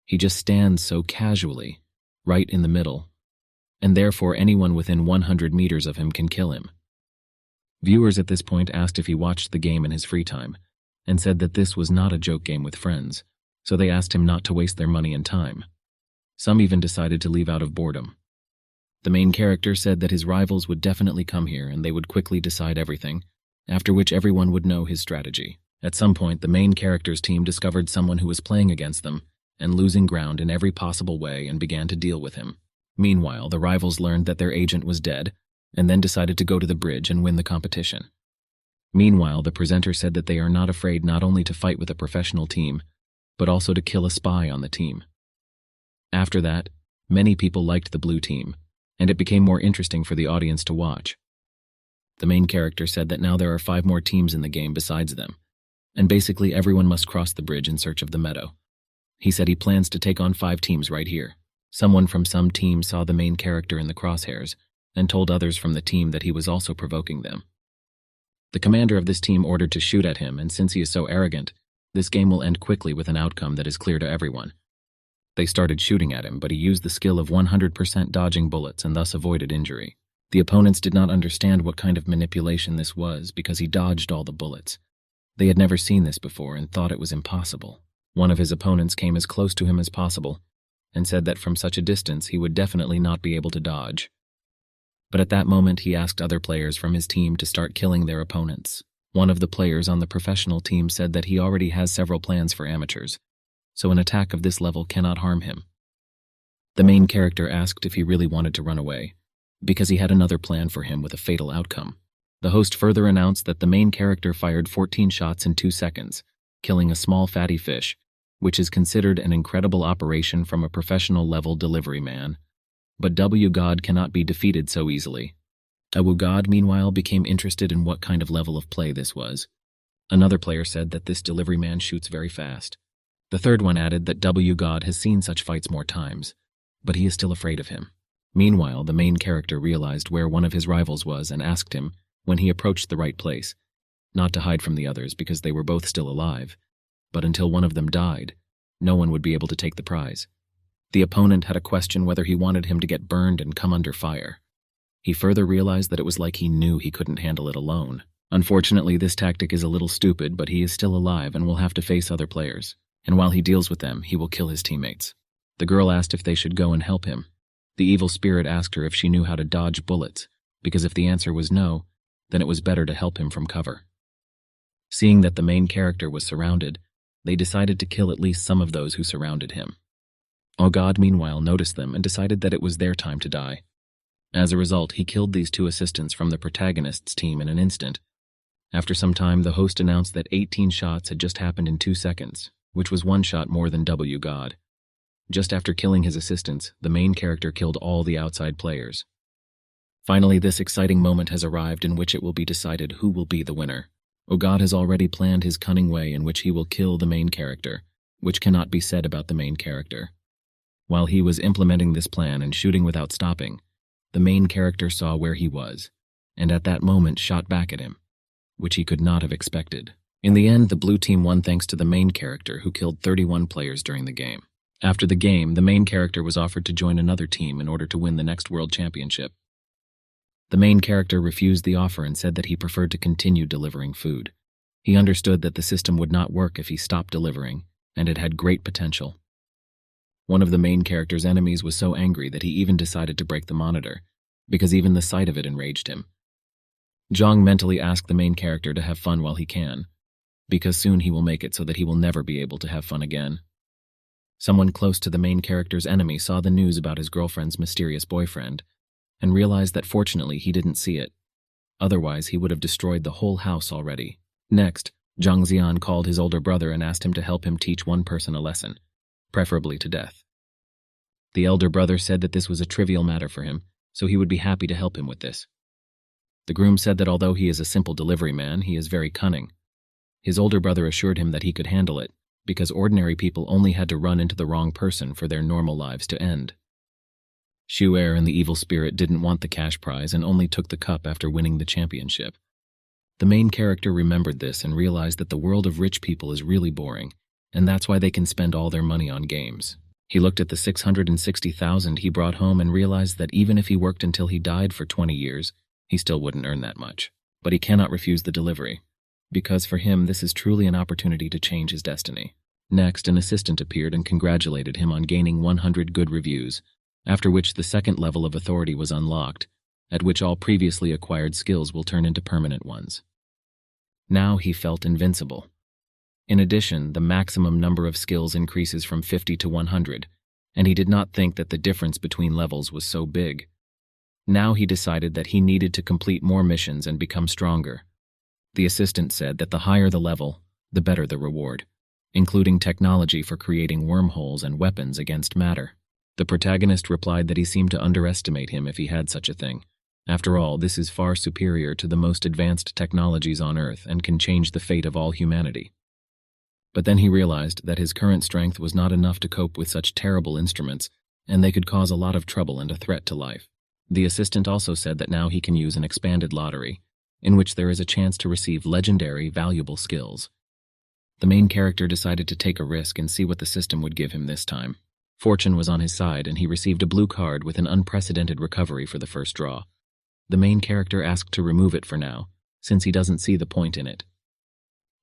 He just stands so casually, right in the middle, and therefore anyone within 100 meters of him can kill him. Viewers at this point asked if he watched the game in his free time, and said that this was not a joke game with friends, so they asked him not to waste their money and time. Some even decided to leave out of boredom. The main character said that his rivals would definitely come here and they would quickly decide everything, after which everyone would know his strategy. At some point, the main character's team discovered someone who was playing against them and losing ground in every possible way and began to deal with him. Meanwhile, the rivals learned that their agent was dead and then decided to go to the bridge and win the competition. Meanwhile, the presenter said that they are not afraid not only to fight with a professional team, but also to kill a spy on the team. After that, many people liked the blue team, and it became more interesting for the audience to watch. The main character said that now there are 5 more teams in the game besides them, and basically everyone must cross the bridge in search of the meadow. He said he plans to take on 5 teams right here. Someone from some team saw the main character in the crosshairs and told others from the team that he was also provoking them. The commander of this team ordered to shoot at him, and since he is so arrogant, this game will end quickly with an outcome that is clear to everyone. They started shooting at him, but he used the skill of 100% dodging bullets and thus avoided injury. The opponents did not understand what kind of manipulation this was because he dodged all the bullets. They had never seen this before and thought it was impossible. One of his opponents came as close to him as possible and said that from such a distance he would definitely not be able to dodge. But at that moment he asked other players from his team to start killing their opponents. One of the players on the professional team said that he already has several plans for amateurs, so an attack of this level cannot harm him. The main character asked if he really wanted to run away, because he had another plan for him with a fatal outcome. The host further announced that the main character fired 14 shots in 2 seconds, killing a small fatty fish, which is considered an incredible operation from a professional-level delivery man. But God cannot be defeated so easily. God, meanwhile, became interested in what kind of level of play this was. Another player said that this delivery man shoots very fast. The third one added that God has seen such fights more times, but he is still afraid of him. Meanwhile, the main character realized where one of his rivals was and asked him, when he approached the right place, not to hide from the others because they were both still alive, but until one of them died, no one would be able to take the prize. The opponent had a question whether he wanted him to get burned and come under fire. He further realized that it was like he knew he couldn't handle it alone. Unfortunately, this tactic is a little stupid, but he is still alive and will have to face other players. And while he deals with them, he will kill his teammates. The girl asked if they should go and help him. The evil spirit asked her if she knew how to dodge bullets, because if the answer was no, then it was better to help him from cover. Seeing that the main character was surrounded, they decided to kill at least some of those who surrounded him. Oh God, meanwhile, noticed them and decided that it was their time to die. As a result, he killed these two assistants from the protagonist's team in an instant. After some time, the host announced that 18 shots had just happened in 2 seconds, which was 1 shot more than W God. Just after killing his assistants, the main character killed all the outside players. Finally, this exciting moment has arrived in which it will be decided who will be the winner. Oh God has already planned his cunning way in which he will kill the main character, which cannot be said about the main character. While he was implementing this plan and shooting without stopping, the main character saw where he was, and at that moment shot back at him, which he could not have expected. In the end, the blue team won thanks to the main character who killed 31 players during the game. After the game, the main character was offered to join another team in order to win the next world championship. The main character refused the offer and said that he preferred to continue delivering food. He understood that the system would not work if he stopped delivering, and it had great potential. One of the main character's enemies was so angry that he even decided to break the monitor, because even the sight of it enraged him. Zhang mentally asked the main character to have fun while he can, because soon he will make it so that he will never be able to have fun again. Someone close to the main character's enemy saw the news about his girlfriend's mysterious boyfriend, and realized that fortunately he didn't see it. Otherwise, he would have destroyed the whole house already. Next, Zhang Xian called his older brother and asked him to help him teach one person a lesson, preferably to death. The elder brother said that this was a trivial matter for him, so he would be happy to help him with this. The groom said that although he is a simple delivery man, he is very cunning. His older brother assured him that he could handle it, because ordinary people only had to run into the wrong person for their normal lives to end. Shu'er and the evil spirit didn't want the cash prize and only took the cup after winning the championship. The main character remembered this and realized that the world of rich people is really boring, and that's why they can spend all their money on games. He looked at the 660,000 he brought home and realized that even if he worked until he died for 20 years, he still wouldn't earn that much. But he cannot refuse the delivery, because for him this is truly an opportunity to change his destiny. Next, an assistant appeared and congratulated him on gaining 100 good reviews, after which the second level of authority was unlocked, at which all previously acquired skills will turn into permanent ones. Now he felt invincible. In addition, the maximum number of skills increases from 50 to 100, and he did not think that the difference between levels was so big. Now he decided that he needed to complete more missions and become stronger. The assistant said that the higher the level, the better the reward, including technology for creating wormholes and weapons against matter. The protagonist replied that he seemed to underestimate him if he had such a thing. After all, this is far superior to the most advanced technologies on Earth and can change the fate of all humanity. But then he realized that his current strength was not enough to cope with such terrible instruments, and they could cause a lot of trouble and a threat to life. The assistant also said that now he can use an expanded lottery, in which there is a chance to receive legendary, valuable skills. The main character decided to take a risk and see what the system would give him this time. Fortune was on his side, and he received a blue card with an unprecedented recovery for the first draw. The main character asked to remove it for now, since he doesn't see the point in it.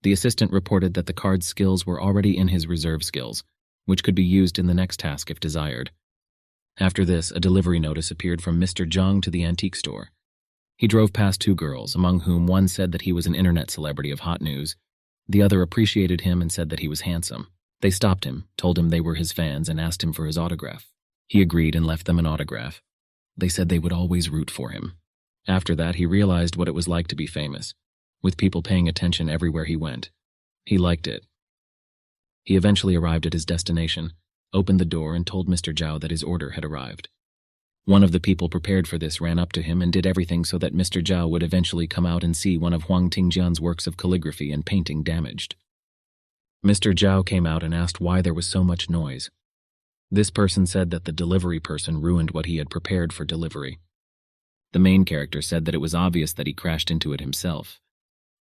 The assistant reported that the card's skills were already in his reserve skills, which could be used in the next task if desired. After this, a delivery notice appeared from Mr. Zhang to the antique store. He drove past 2 girls, among whom one said that he was an internet celebrity of hot news. The other appreciated him and said that he was handsome. They stopped him, told him they were his fans, and asked him for his autograph. He agreed and left them an autograph. They said they would always root for him. After that, he realized what it was like to be famous, with people paying attention everywhere he went. He liked it. He eventually arrived at his destination, opened the door, and told Mr. Zhao that his order had arrived. One of the people prepared for this ran up to him and did everything so that Mr. Zhao would eventually come out and see one of Huang Tingjian's works of calligraphy and painting damaged. Mr. Zhao came out and asked why there was so much noise. This person said that the delivery person ruined what he had prepared for delivery. The main character said that it was obvious that he crashed into it himself.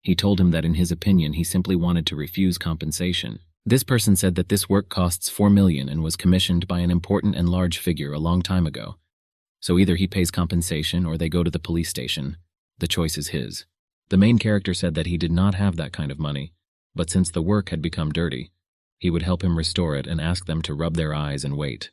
He told him that in his opinion he simply wanted to refuse compensation, This person said that this work costs 4 million and was commissioned by an important and large figure a long time ago. So either he pays compensation or they go to the police station. The choice is his. The main character said that he did not have that kind of money, but since the work had become dirty, he would help him restore it and ask them to rub their eyes and wait.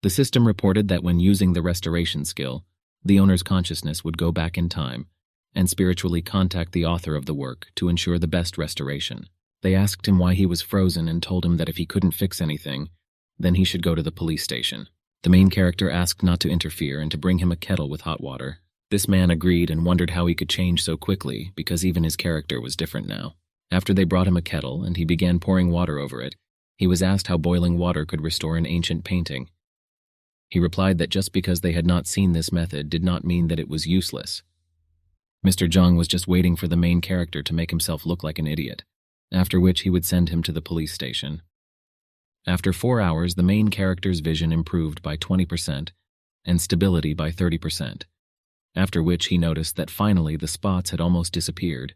The system reported that when using the restoration skill, the owner's consciousness would go back in time and spiritually contact the author of the work to ensure the best restoration. They asked him why he was frozen and told him that if he couldn't fix anything, then he should go to the police station. The main character asked not to interfere and to bring him a kettle with hot water. This man agreed and wondered how he could change so quickly because even his character was different now. After they brought him a kettle and he began pouring water over it, he was asked how boiling water could restore an ancient painting. He replied that just because they had not seen this method did not mean that it was useless. Mr. Jung was just waiting for the main character to make himself look like an idiot, after which he would send him to the police station. After 4 hours, the main character's vision improved by 20% and stability by 30%, after which he noticed that finally the spots had almost disappeared,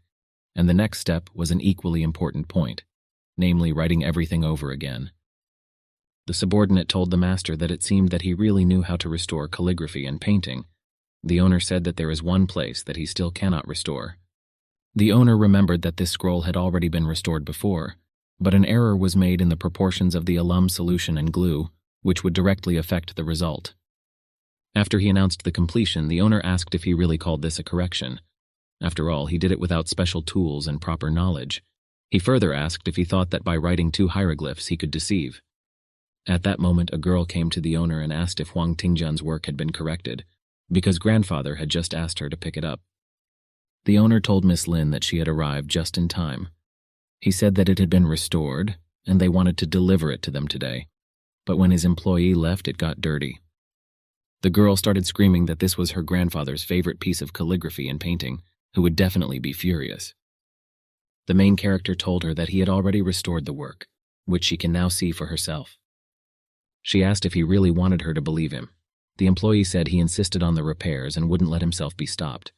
and the next step was an equally important point, namely writing everything over again. The subordinate told the master that it seemed that he really knew how to restore calligraphy and painting. The owner said that there is one place that he still cannot restore. The owner remembered that this scroll had already been restored before, but an error was made in the proportions of the alum solution and glue, which would directly affect the result. After he announced the completion, the owner asked if he really called this a correction. After all, he did it without special tools and proper knowledge. He further asked if he thought that by writing 2 hieroglyphs he could deceive. At that moment, a girl came to the owner and asked if Huang Tingjian's work had been corrected, because grandfather had just asked her to pick it up. The owner told Miss Lin that she had arrived just in time. He said that it had been restored, and they wanted to deliver it to them today. But when his employee left, it got dirty. The girl started screaming that this was her grandfather's favorite piece of calligraphy and painting, who would definitely be furious. The main character told her that he had already restored the work, which she can now see for herself. She asked if he really wanted her to believe him. The employee said he insisted on the repairs and wouldn't let himself be stopped.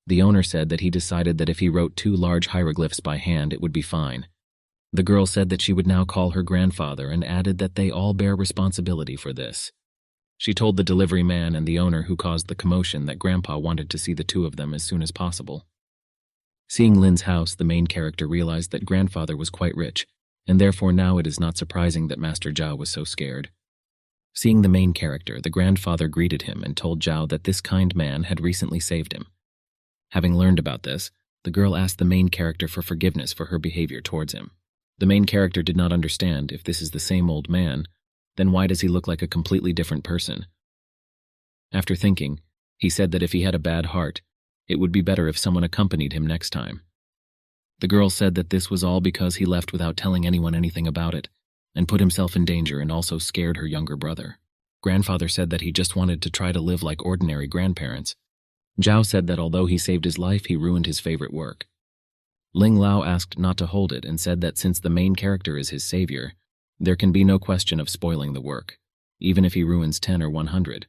The owner said that he decided that if he wrote 2 large hieroglyphs by hand, it would be fine. The girl said that she would now call her grandfather and added that they all bear responsibility for this. She told the delivery man and the owner who caused the commotion that Grandpa wanted to see the 2 of them as soon as possible. Seeing Lin's house, the main character realized that grandfather was quite rich, and therefore now it is not surprising that Master Zhao was so scared. Seeing the main character, the grandfather greeted him and told Zhao that this kind man had recently saved him. Having learned about this, the girl asked the main character for forgiveness for her behavior towards him. The main character did not understand if this is the same old man, then why does he look like a completely different person? After thinking, he said that if he had a bad heart, it would be better if someone accompanied him next time. The girl said that this was all because he left without telling anyone anything about it, and put himself in danger and also scared her younger brother. Grandfather said that he just wanted to try to live like ordinary grandparents. Zhao said that although he saved his life, he ruined his favorite work. Ling Lao asked not to hold it and said that since the main character is his savior, there can be no question of spoiling the work, even if he ruins 10 or 100.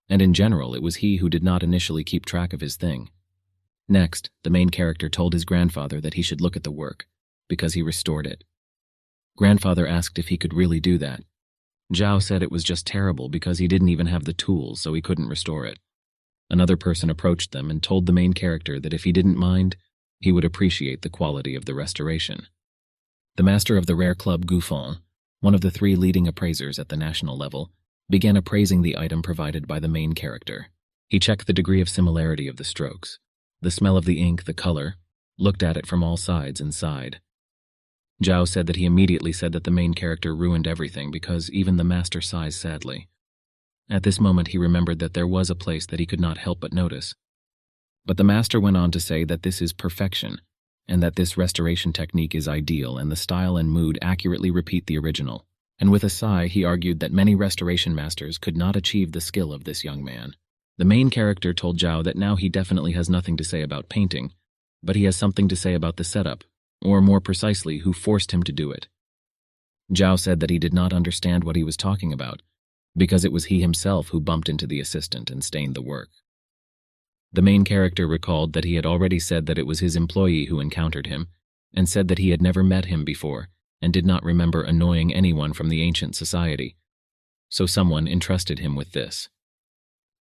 And in general, it was he who did not initially keep track of his thing. Next, the main character told his grandfather that he should look at the work, because he restored it. Grandfather asked if he could really do that. Zhao said it was just terrible because he didn't even have the tools, so he couldn't restore it. Another person approached them and told the main character that if he didn't mind, he would appreciate the quality of the restoration. The master of the rare club Gufon, one of the 3 leading appraisers at the national level, began appraising the item provided by the main character. He checked the degree of similarity of the strokes, the smell of the ink, the color, looked at it from all sides and sighed. Zhao said that he immediately said that the main character ruined everything because even the master sighs sadly. At this moment he remembered that there was a place that he could not help but notice. But the master went on to say that this is perfection, and that this restoration technique is ideal and the style and mood accurately repeat the original. And with a sigh, he argued that many restoration masters could not achieve the skill of this young man. The main character told Zhao that now he definitely has nothing to say about painting, but he has something to say about the setup, or more precisely, who forced him to do it. Zhao said that he did not understand what he was talking about, because it was he himself who bumped into the assistant and stained the work. The main character recalled that he had already said that it was his employee who encountered him, and said that he had never met him before, and did not remember annoying anyone from the ancient society. So someone entrusted him with this.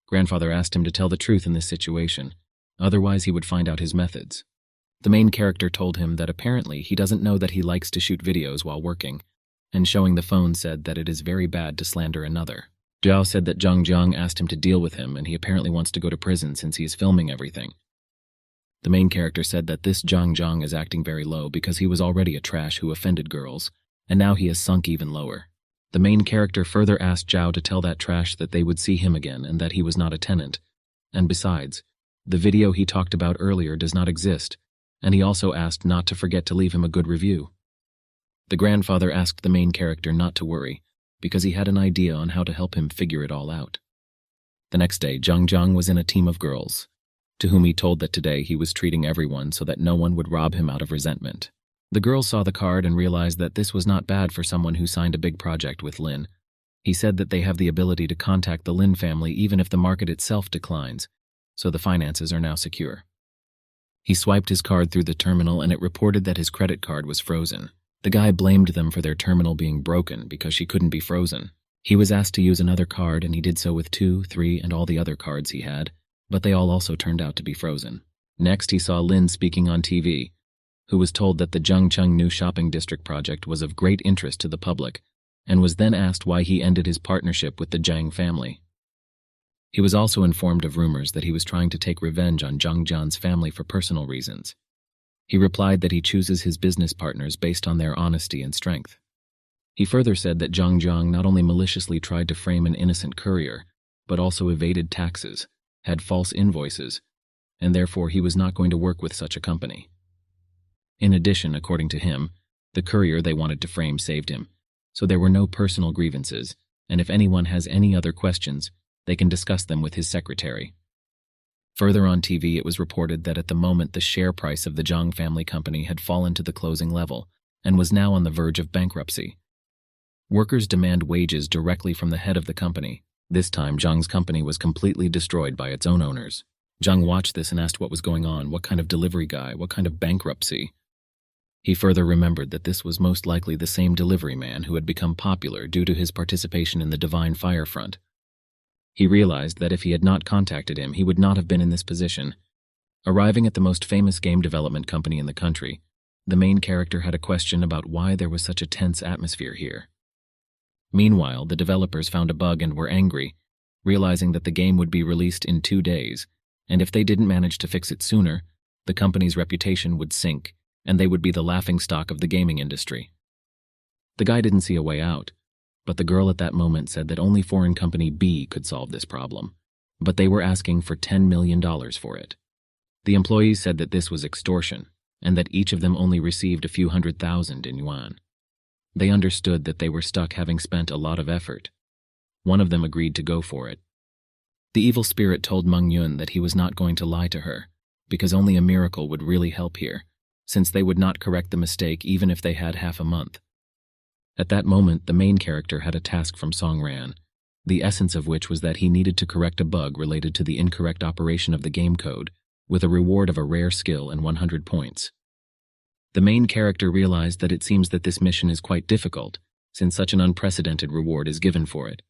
Grandfather asked him to tell the truth in this situation, otherwise he would find out his methods. The main character told him that apparently he doesn't know that he likes to shoot videos while working, and showing the phone said that it is very bad to slander another. Zhao said that Zhang Jiang asked him to deal with him and he apparently wants to go to prison since he is filming everything. The main character said that this Zhang Jiang is acting very low because he was already a trash who offended girls, and now he has sunk even lower. The main character further asked Zhao to tell that trash that they would see him again and that he was not a tenant. And besides, the video he talked about earlier does not exist, and he also asked not to forget to leave him a good review. The grandfather asked the main character not to worry, because he had an idea on how to help him figure it all out. The next day, Zhang Jiang was in a team of girls, to whom he told that today he was treating everyone so that no one would rob him out of resentment. The girls saw the card and realized that this was not bad for someone who signed a big project with Lin. He said that they have the ability to contact the Lin family even if the market itself declines, so the finances are now secure. He swiped his card through the terminal and it reported that his credit card was frozen. The guy blamed them for their terminal being broken because she couldn't be frozen. He was asked to use another card and he did so with 2, 3, and all the other cards he had, but they all also turned out to be frozen. Next, he saw Lin speaking on TV, who was told that the Zhengcheng New Shopping District project was of great interest to the public, and was then asked why he ended his partnership with the Zhang family. He was also informed of rumors that he was trying to take revenge on Zhang Jian's family for personal reasons. He replied that he chooses his business partners based on their honesty and strength. He further said that Zhang Jiang not only maliciously tried to frame an innocent courier, but also evaded taxes, had false invoices, and therefore he was not going to work with such a company. In addition, according to him, the courier they wanted to frame saved him, so there were no personal grievances, and if anyone has any other questions, they can discuss them with his secretary. Further on TV, it was reported that at the moment the share price of the Zhang family company had fallen to the closing level and was now on the verge of bankruptcy. Workers demand wages directly from the head of the company. This time, Zhang's company was completely destroyed by its own owners. Zhang watched this and asked what was going on, what kind of delivery guy, what kind of bankruptcy. He further remembered that this was most likely the same delivery man who had become popular due to his participation in the Divine Fire Front. He realized that if he had not contacted him, he would not have been in this position. Arriving at the most famous game development company in the country, the main character had a question about why there was such a tense atmosphere here. Meanwhile, the developers found a bug and were angry, realizing that the game would be released in 2 days, and if they didn't manage to fix it sooner, the company's reputation would sink, and they would be the laughingstock of the gaming industry. The guy didn't see a way out, but the girl at that moment said that only foreign company B could solve this problem, but they were asking for $10 million for it. The employees said that this was extortion, and that each of them only received a few $100,000 in yuan. They understood that they were stuck having spent a lot of effort. One of them agreed to go for it. The evil spirit told Meng Yun that he was not going to lie to her, because only a miracle would really help here, since they would not correct the mistake even if they had half a month. At that moment, the main character had a task from Song Ran, the essence of which was that he needed to correct a bug related to the incorrect operation of the game code, with a reward of a rare skill and 100 points. The main character realized that it seems that this mission is quite difficult, since such an unprecedented reward is given for it.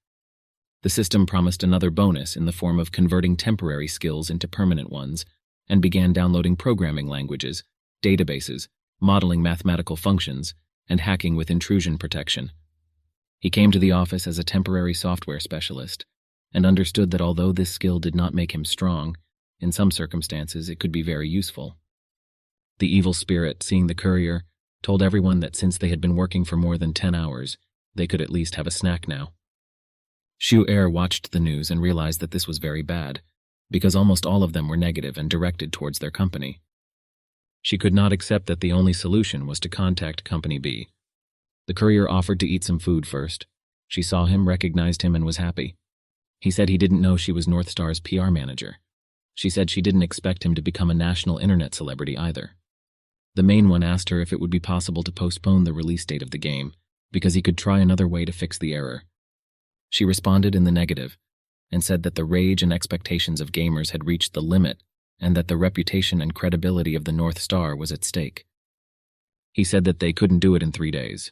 The system promised another bonus in the form of converting temporary skills into permanent ones, and began downloading programming languages, databases, modeling mathematical functions, and hacking with intrusion protection. He came to the office as a temporary software specialist, and understood that although this skill did not make him strong, in some circumstances it could be very useful. The evil spirit, seeing the courier, told everyone that since they had been working for more than 10 hours, they could at least have a snack now. Xu Er watched the news and realized that this was very bad, because almost all of them were negative and directed towards their company. She could not accept that the only solution was to contact Company B. The courier offered to eat some food first. She saw him, recognized him, and was happy. He said he didn't know she was North Star's PR manager. She said she didn't expect him to become a national internet celebrity either. The main one asked her if it would be possible to postpone the release date of the game, because he could try another way to fix the error. She responded in the negative, and said that the rage and expectations of gamers had reached the limit, and that the reputation and credibility of the North Star was at stake. He said that they couldn't do it in 3 days.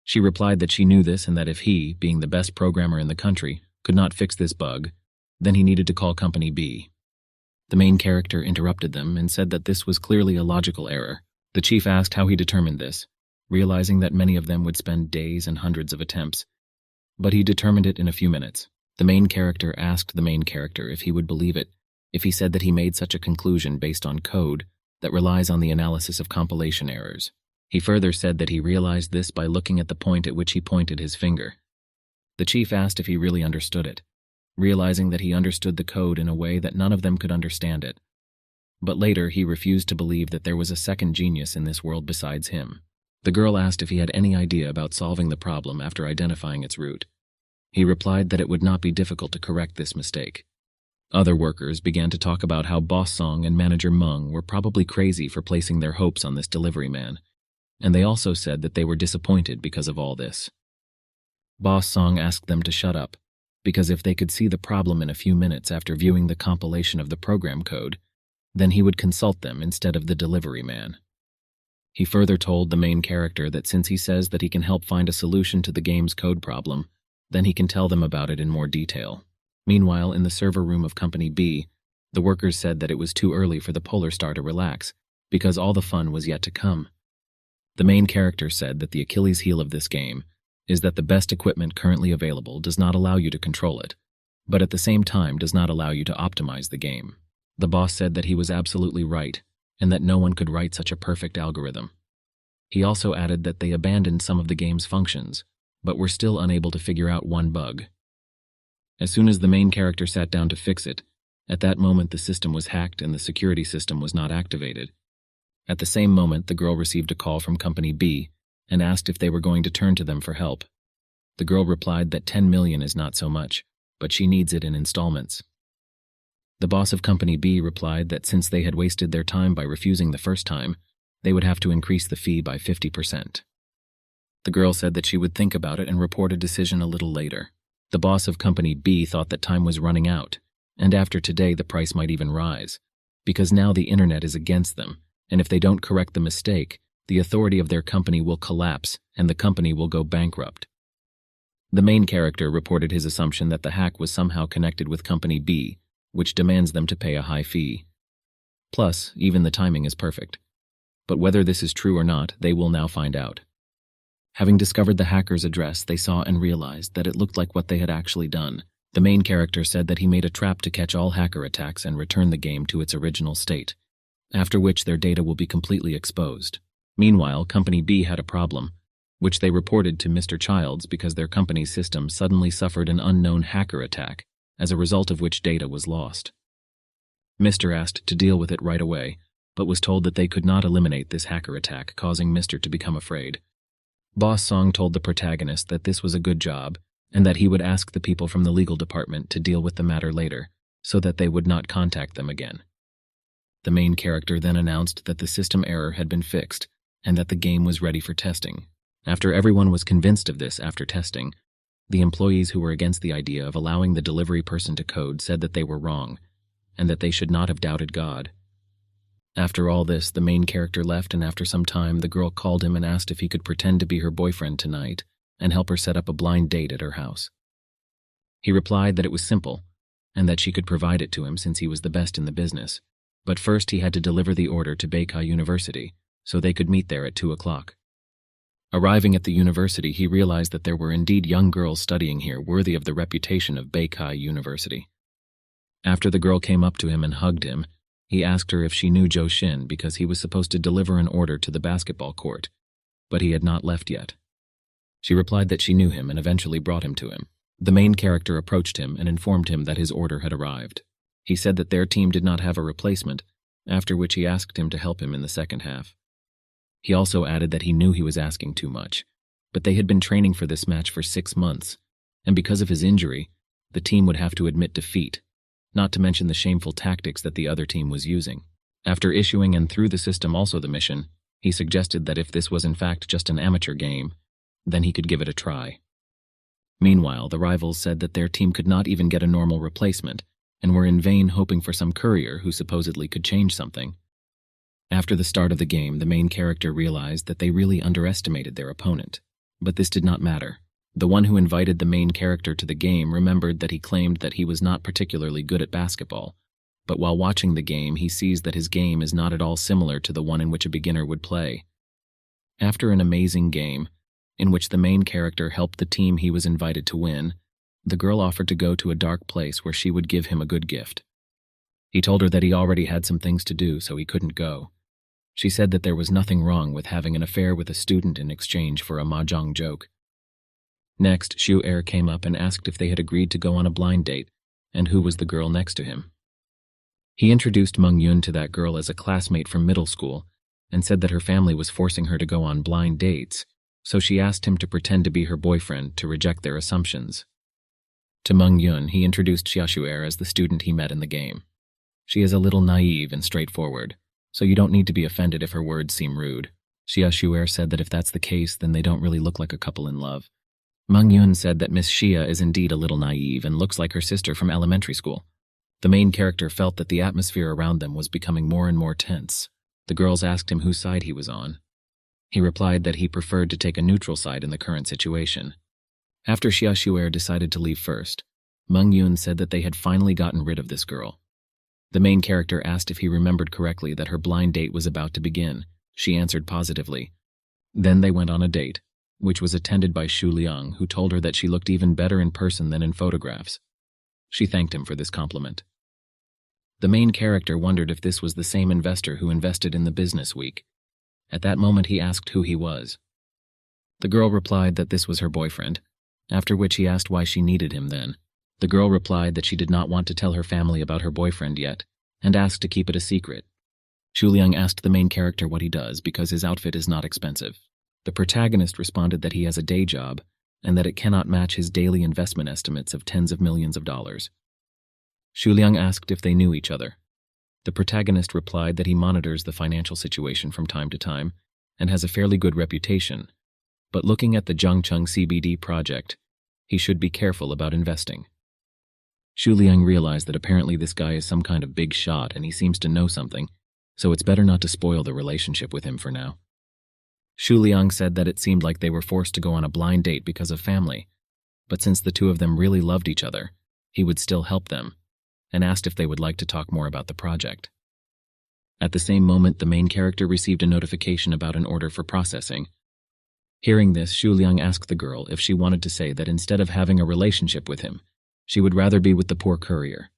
She replied that she knew this and that if he, being the best programmer in the country, could not fix this bug, then he needed to call Company B. The main character interrupted them and said that this was clearly a logical error. The chief asked how he determined this, realizing that many of them would spend days and hundreds of attempts. But he determined it in a few minutes. The main character asked the main character if he would believe it, if he said that he made such a conclusion based on code that relies on the analysis of compilation errors. He further said that he realized this by looking at the point at which he pointed his finger. The chief asked if he really understood it, realizing that he understood the code in a way that none of them could understand it. But later he refused to believe that there was a second genius in this world besides him. The girl asked if he had any idea about solving the problem after identifying its root. He replied that it would not be difficult to correct this mistake. Other workers began to talk about how Boss Song and Manager Meng were probably crazy for placing their hopes on this delivery man, and they also said that they were disappointed because of all this. Boss Song asked them to shut up, because if they could see the problem in a few minutes after viewing the compilation of the program code, then he would consult them instead of the delivery man. He further told the main character that since he says that he can help find a solution to the game's code problem, then he can tell them about it in more detail. Meanwhile, in the server room of Company B, the workers said that it was too early for the Polar Star to relax, because all the fun was yet to come. The main character said that the Achilles heel of this game is that the best equipment currently available does not allow you to control it, but at the same time does not allow you to optimize the game. The boss said that he was absolutely right, and that no one could write such a perfect algorithm. He also added that they abandoned some of the game's functions, but were still unable to figure out one bug. As soon as the main character sat down to fix it, at that moment the system was hacked and the security system was not activated. At the same moment, the girl received a call from Company B and asked if they were going to turn to them for help. The girl replied that 10 million is not so much, but she needs it in installments. The boss of Company B replied that since they had wasted their time by refusing the first time, they would have to increase the fee by 50%. The girl said that she would think about it and report a decision a little later. The boss of Company B thought that time was running out, and after today the price might even rise, because now the internet is against them, and if they don't correct the mistake, the authority of their company will collapse and the company will go bankrupt. The main character reported his assumption that the hack was somehow connected with Company B, which demands them to pay a high fee. Plus, even the timing is perfect. But whether this is true or not, they will now find out. Having discovered the hacker's address, they saw and realized that it looked like what they had actually done. The main character said that he made a trap to catch all hacker attacks and return the game to its original state, after which their data will be completely exposed. Meanwhile, Company B had a problem, which they reported to Mr. Childs because their company's system suddenly suffered an unknown hacker attack, as a result of which data was lost. Mr. asked to deal with it right away, but was told that they could not eliminate this hacker attack, causing Mr. to become afraid. Boss Song told the protagonist that this was a good job, and that he would ask the people from the legal department to deal with the matter later, so that they would not contact them again. The main character then announced that the system error had been fixed, and that the game was ready for testing. After everyone was convinced of this after testing, the employees who were against the idea of allowing the delivery person to code said that they were wrong, and that they should not have doubted God. After all this, the main character left, and after some time, the girl called him and asked if he could pretend to be her boyfriend tonight and help her set up a blind date at her house. He replied that it was simple, and that she could provide it to him since he was the best in the business. But first he had to deliver the order to Beika University, so they could meet there at 2 o'clock. Arriving at the university, he realized that there were indeed young girls studying here worthy of the reputation of Beika University. After the girl came up to him and hugged him, he asked her if she knew Zhou Xin because he was supposed to deliver an order to the basketball court, but he had not left yet. She replied that she knew him and eventually brought him to him. The main character approached him and informed him that his order had arrived. He said that their team did not have a replacement, after which he asked him to help him in the second half. He also added that he knew he was asking too much, but they had been training for this match for 6 months, and because of his injury, the team would have to admit defeat, not to mention the shameful tactics that the other team was using. After issuing and through the system also the mission, he suggested that if this was in fact just an amateur game, then he could give it a try. Meanwhile, the rivals said that their team could not even get a normal replacement, and were in vain hoping for some courier who supposedly could change something. After the start of the game, the main character realized that they really underestimated their opponent. But this did not matter. The one who invited the main character to the game remembered that he claimed that he was not particularly good at basketball, but while watching the game, he sees that his game is not at all similar to the one in which a beginner would play. After an amazing game, in which the main character helped the team he was invited to win, the girl offered to go to a dark place where she would give him a good gift. He told her that he already had some things to do, so he couldn't go. She said that there was nothing wrong with having an affair with a student in exchange for a mahjong joke. Next, Shu Er came up and asked if they had agreed to go on a blind date, and who was the girl next to him. He introduced Meng Yun to that girl as a classmate from middle school, and said that her family was forcing her to go on blind dates, so she asked him to pretend to be her boyfriend to reject their assumptions. To Meng Yun, he introduced Xia Shu'er as the student he met in the game. She is a little naive and straightforward, so you don't need to be offended if her words seem rude. Xia Shu'er said that if that's the case, then they don't really look like a couple in love. Meng Yun said that Miss Xia is indeed a little naive and looks like her sister from elementary school. The main character felt that the atmosphere around them was becoming more and more tense. The girls asked him whose side he was on. He replied that he preferred to take a neutral side in the current situation. After Xia Shu'er decided to leave first, Meng Yun said that they had finally gotten rid of this girl. The main character asked if he remembered correctly that her blind date was about to begin. She answered positively. Then they went on a date, which was attended by Xu Liang, who told her that she looked even better in person than in photographs. She thanked him for this compliment. The main character wondered if this was the same investor who invested in the business week. At that moment he asked who he was. The girl replied that this was her boyfriend, after which he asked why she needed him then. The girl replied that she did not want to tell her family about her boyfriend yet, and asked to keep it a secret. Xu Liang asked the main character what he does because his outfit is not expensive. The protagonist responded that he has a day job, and that it cannot match his daily investment estimates of tens of millions of dollars. Xu Liang asked if they knew each other. The protagonist replied that he monitors the financial situation from time to time and has a fairly good reputation, but looking at the Zhangcheng CBD project, he should be careful about investing. Xu Liang realized that apparently this guy is some kind of big shot and he seems to know something, so it's better not to spoil the relationship with him for now. Xu Liang said that it seemed like they were forced to go on a blind date because of family, but since the two of them really loved each other, he would still help them, and asked if they would like to talk more about the project. At the same moment, the main character received a notification about an order for processing. Hearing this, Xu Liang asked the girl if she wanted to say that instead of having a relationship with him, she would rather be with the poor courier.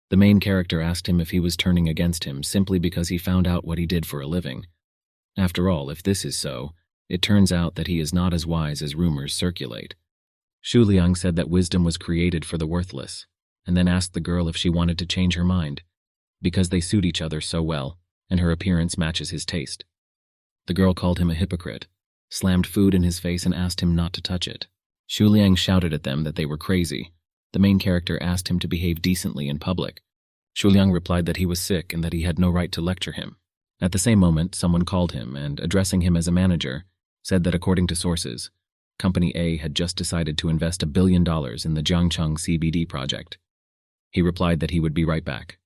The main character asked him if he was turning against him simply because he found out what he did for a living. After all, if this is so, it turns out that he is not as wise as rumors circulate. Xu Liang said that wisdom was created for the worthless, and then asked the girl if she wanted to change her mind, because they suit each other so well, and her appearance matches his taste. The girl called him a hypocrite, slammed food in his face and asked him not to touch it. Xu Liang shouted at them that they were crazy. The main character asked him to behave decently in public. Xu Liang replied that he was sick and that he had no right to lecture him. At the same moment, someone called him and, addressing him as a manager, said that according to sources, Company A had just decided to invest $1 billion in the Zhangcheng CBD project. He replied that he would be right back.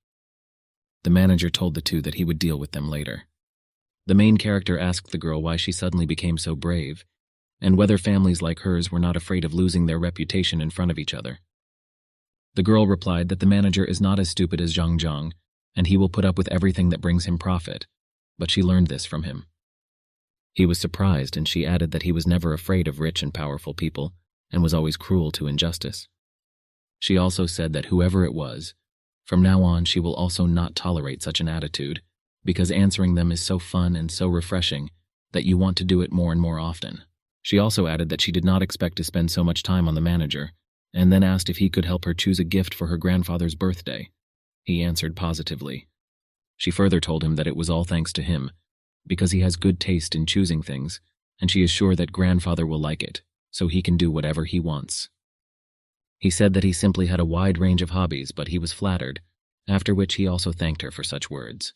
The manager told the two that he would deal with them later. The main character asked the girl why she suddenly became so brave, and whether families like hers were not afraid of losing their reputation in front of each other. The girl replied that the manager is not as stupid as Zhang Zhang, and he will put up with everything that brings him profit, but she learned this from him. He was surprised, and she added that he was never afraid of rich and powerful people, and was always cruel to injustice. She also said that whoever it was, from now on she will also not tolerate such an attitude, because answering them is so fun and so refreshing that you want to do it more and more often. She also added that she did not expect to spend so much time on the manager, and then asked if he could help her choose a gift for her grandfather's birthday. He answered positively. She further told him that it was all thanks to him, because he has good taste in choosing things, and she is sure that grandfather will like it, so he can do whatever he wants. He said that he simply had a wide range of hobbies, but he was flattered, after which he also thanked her for such words.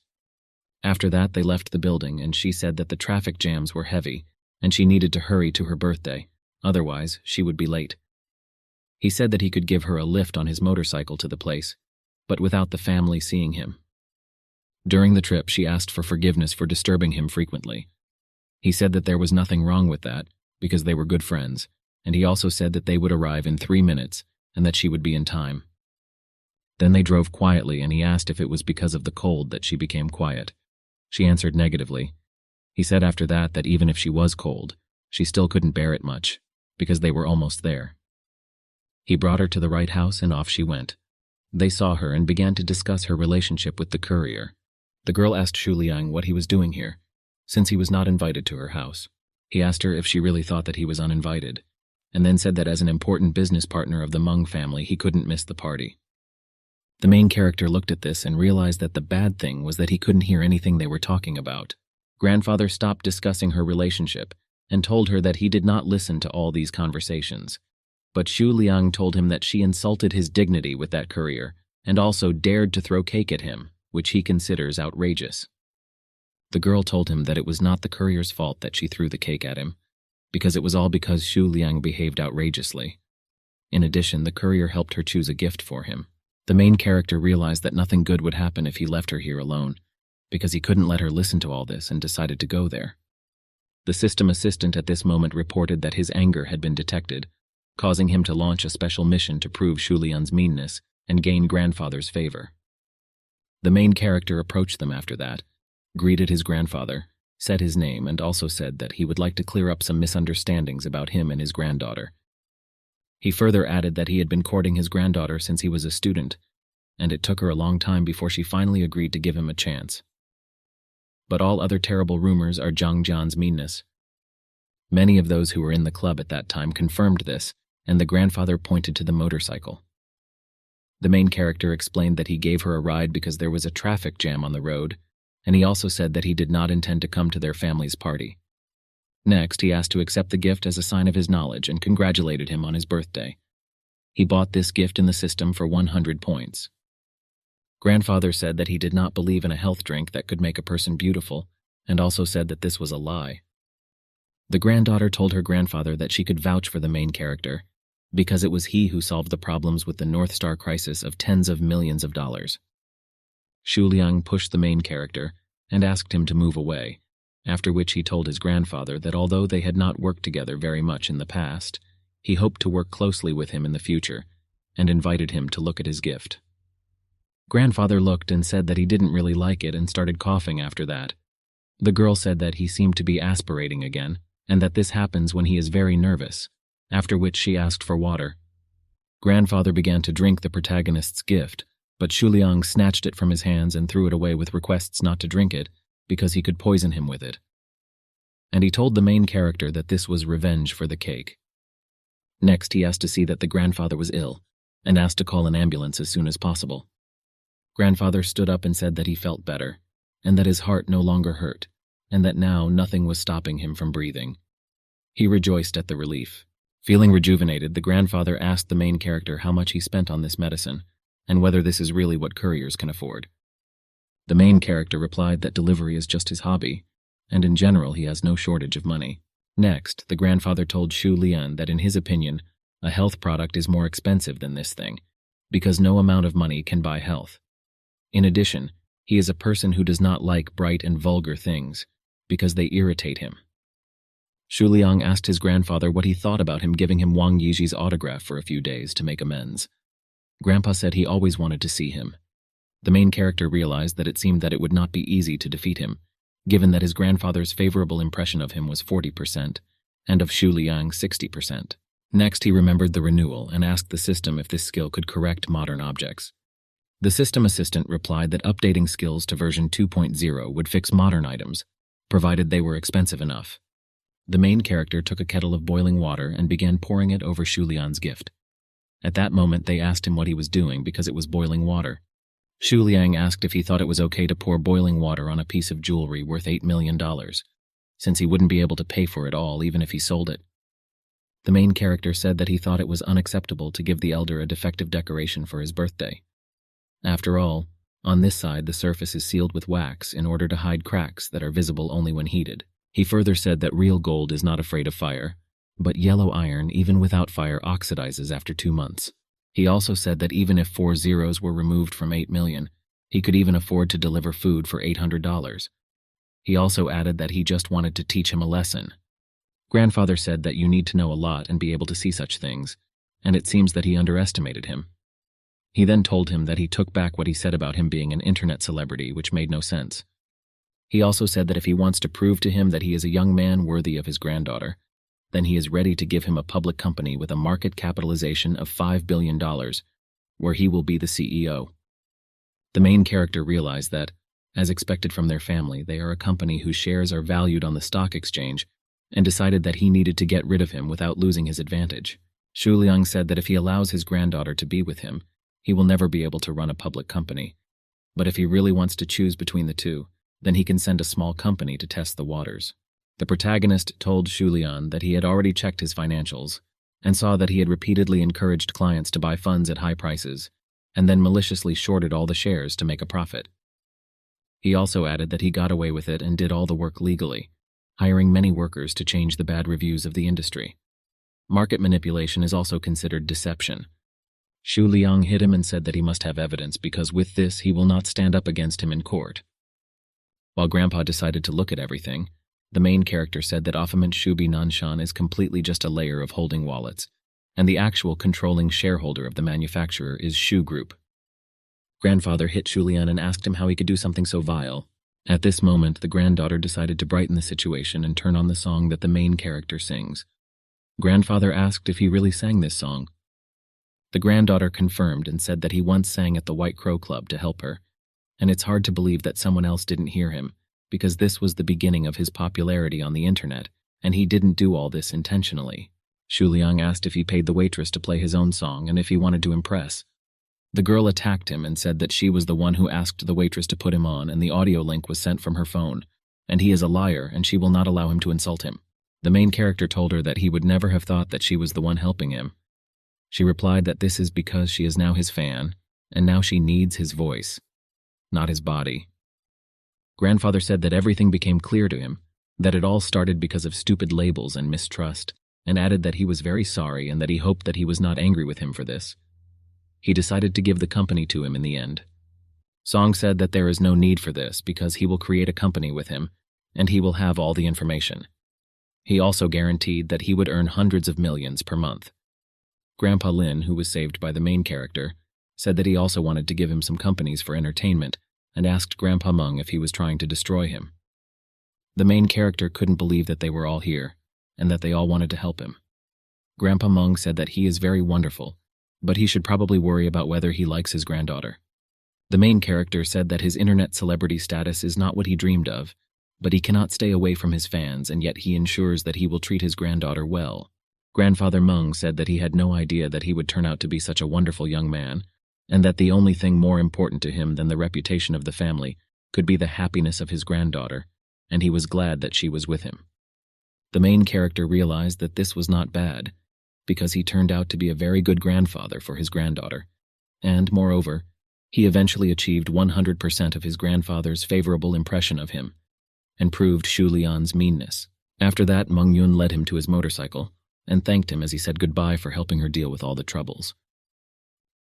After that, they left the building, and she said that the traffic jams were heavy, and she needed to hurry to her birthday, otherwise she would be late. He said that he could give her a lift on his motorcycle to the place, but without the family seeing him. During the trip, she asked for forgiveness for disturbing him frequently. He said that there was nothing wrong with that, because they were good friends, and he also said that they would arrive in 3 minutes and that she would be in time. Then they drove quietly, and he asked if it was because of the cold that she became quiet. She answered negatively. He said after that that even if she was cold, she still couldn't bear it much, because they were almost there. He brought her to the right house, and off she went. They saw her and began to discuss her relationship with the courier. The girl asked Shu Liang what he was doing here, since he was not invited to her house. He asked her if she really thought that he was uninvited, and then said that as an important business partner of the Meng family, he couldn't miss the party. The main character looked at this and realized that the bad thing was that he couldn't hear anything they were talking about. Grandfather stopped discussing her relationship and told her that he did not listen to all these conversations. But Shu Liang told him that she insulted his dignity with that courier and also dared to throw cake at him, which he considers outrageous. The girl told him that it was not the courier's fault that she threw the cake at him, because it was all because Shu Liang behaved outrageously. In addition, the courier helped her choose a gift for him. The main character realized that nothing good would happen if he left her here alone, because he couldn't let her listen to all this and decided to go there. The system assistant at this moment reported that his anger had been detected, causing him to launch a special mission to prove Shu Liang's meanness and gain grandfather's favor. The main character approached them after that, greeted his grandfather, said his name, and also said that he would like to clear up some misunderstandings about him and his granddaughter. He further added that he had been courting his granddaughter since he was a student, and it took her a long time before she finally agreed to give him a chance. But all other terrible rumors are Zhang Jian's meanness. Many of those who were in the club at that time confirmed this, and the grandfather pointed to the motorcycle. The main character explained that he gave her a ride because there was a traffic jam on the road, and he also said that he did not intend to come to their family's party. Next, he asked to accept the gift as a sign of his knowledge and congratulated him on his birthday. He bought this gift in the system for 100 points. Grandfather said that he did not believe in a health drink that could make a person beautiful, and also said that this was a lie. The granddaughter told her grandfather that she could vouch for the main character, because it was he who solved the problems with the North Star crisis of tens of millions of dollars. Shu Liang pushed the main character and asked him to move away, after which he told his grandfather that although they had not worked together very much in the past, he hoped to work closely with him in the future, and invited him to look at his gift. Grandfather looked and said that he didn't really like it and started coughing after that. The girl said that he seemed to be aspirating again, and that this happens when he is very nervous, after which she asked for water. Grandfather began to drink the protagonist's gift, but Shu Liang snatched it from his hands and threw it away with requests not to drink it, because he could poison him with it. And he told the main character that this was revenge for the cake. Next, he asked to see that the grandfather was ill, and asked to call an ambulance as soon as possible. Grandfather stood up and said that he felt better, and that his heart no longer hurt, and that now nothing was stopping him from breathing. He rejoiced at the relief. Feeling rejuvenated, the grandfather asked the main character how much he spent on this medicine, and whether this is really what couriers can afford. The main character replied that delivery is just his hobby, and in general he has no shortage of money. Next, the grandfather told Shu Liang that in his opinion, a health product is more expensive than this thing, because no amount of money can buy health. In addition, he is a person who does not like bright and vulgar things, because they irritate him. Shu Liang asked his grandfather what he thought about him giving him Wang Yiji's autograph for a few days to make amends. Grandpa said he always wanted to see him. The main character realized that it seemed that it would not be easy to defeat him, given that his grandfather's favorable impression of him was 40%, and of Shu Liang 60%. Next, he remembered the renewal and asked the system if this skill could correct modern objects. The system assistant replied that updating skills to version 2.0 would fix modern items, provided they were expensive enough. The main character took a kettle of boiling water and began pouring it over Shu Liang's gift. At that moment, they asked him what he was doing because it was boiling water. Shu Liang asked if he thought it was okay to pour boiling water on a piece of jewelry worth $8 million, since he wouldn't be able to pay for it all even if he sold it. The main character said that he thought it was unacceptable to give the elder a defective decoration for his birthday. After all, on this side the surface is sealed with wax in order to hide cracks that are visible only when heated. He further said that real gold is not afraid of fire, but yellow iron, even without fire, oxidizes after 2 months. He also said that even if 4 zeros were removed from 8 million, He could even afford to deliver food for $800. He also added that he just wanted to teach him a lesson. Grandfather said that you need to know a lot and be able to see such things, and it seems that he underestimated him. He then told him that he took back what he said about him being an internet celebrity, which made no sense. He also said that if he wants to prove to him that he is a young man worthy of his granddaughter, then he is ready to give him a public company with a market capitalization of $5 billion, where he will be the CEO. The main character realized that, as expected from their family, they are a company whose shares are valued on the stock exchange, and decided that he needed to get rid of him without losing his advantage. Xu Liang said that if he allows his granddaughter to be with him, he will never be able to run a public company. But if he really wants to choose between the two, then he can send a small company to test the waters. The protagonist told Xu Liang that he had already checked his financials and saw that he had repeatedly encouraged clients to buy funds at high prices and then maliciously shorted all the shares to make a profit. He also added that he got away with it and did all the work legally, hiring many workers to change the bad reviews of the industry. Market manipulation is also considered deception. Xu Liang hit him and said that he must have evidence because with this he will not stand up against him in court. While Grandpa decided to look at everything, the main character said that Offament Shubi Nanshan is completely just a layer of holding wallets, and the actual controlling shareholder of the manufacturer is Shu Group. Grandfather hit Xu Liang and asked him how he could do something so vile. At this moment, the granddaughter decided to brighten the situation and turn on the song that the main character sings. Grandfather asked if he really sang this song. The granddaughter confirmed and said that he once sang at the White Crow Club to help her, and it's hard to believe that someone else didn't hear him, because this was the beginning of his popularity on the internet, and he didn't do all this intentionally. Xu Liang asked if he paid the waitress to play his own song and if he wanted to impress. The girl attacked him and said that she was the one who asked the waitress to put him on and the audio link was sent from her phone, and he is a liar and she will not allow him to insult him. The main character told her that he would never have thought that she was the one helping him. She replied that this is because she is now his fan, and now she needs his voice, not his body. Grandfather said that everything became clear to him, that it all started because of stupid labels and mistrust, and added that he was very sorry and that he hoped that he was not angry with him for this. He decided to give the company to him in the end. Song said that there is no need for this because he will create a company with him, and he will have all the information. He also guaranteed that he would earn hundreds of millions per month. Grandpa Lin, who was saved by the main character, said that he also wanted to give him some companies for entertainment and asked Grandpa Meng if he was trying to destroy him. The main character couldn't believe that they were all here and that they all wanted to help him. Grandpa Meng said that he is very wonderful, but he should probably worry about whether he likes his granddaughter. The main character said that his internet celebrity status is not what he dreamed of, but he cannot stay away from his fans, and yet he ensures that he will treat his granddaughter well. Grandfather Meng said that he had no idea that he would turn out to be such a wonderful young man, and that the only thing more important to him than the reputation of the family could be the happiness of his granddaughter, and he was glad that she was with him. The main character realized that this was not bad, because he turned out to be a very good grandfather for his granddaughter, and, moreover, he eventually achieved 100% of his grandfather's favorable impression of him, and proved Xu Liang's meanness. After that, Meng Yun led him to his motorcycle, and thanked him as he said goodbye for helping her deal with all the troubles.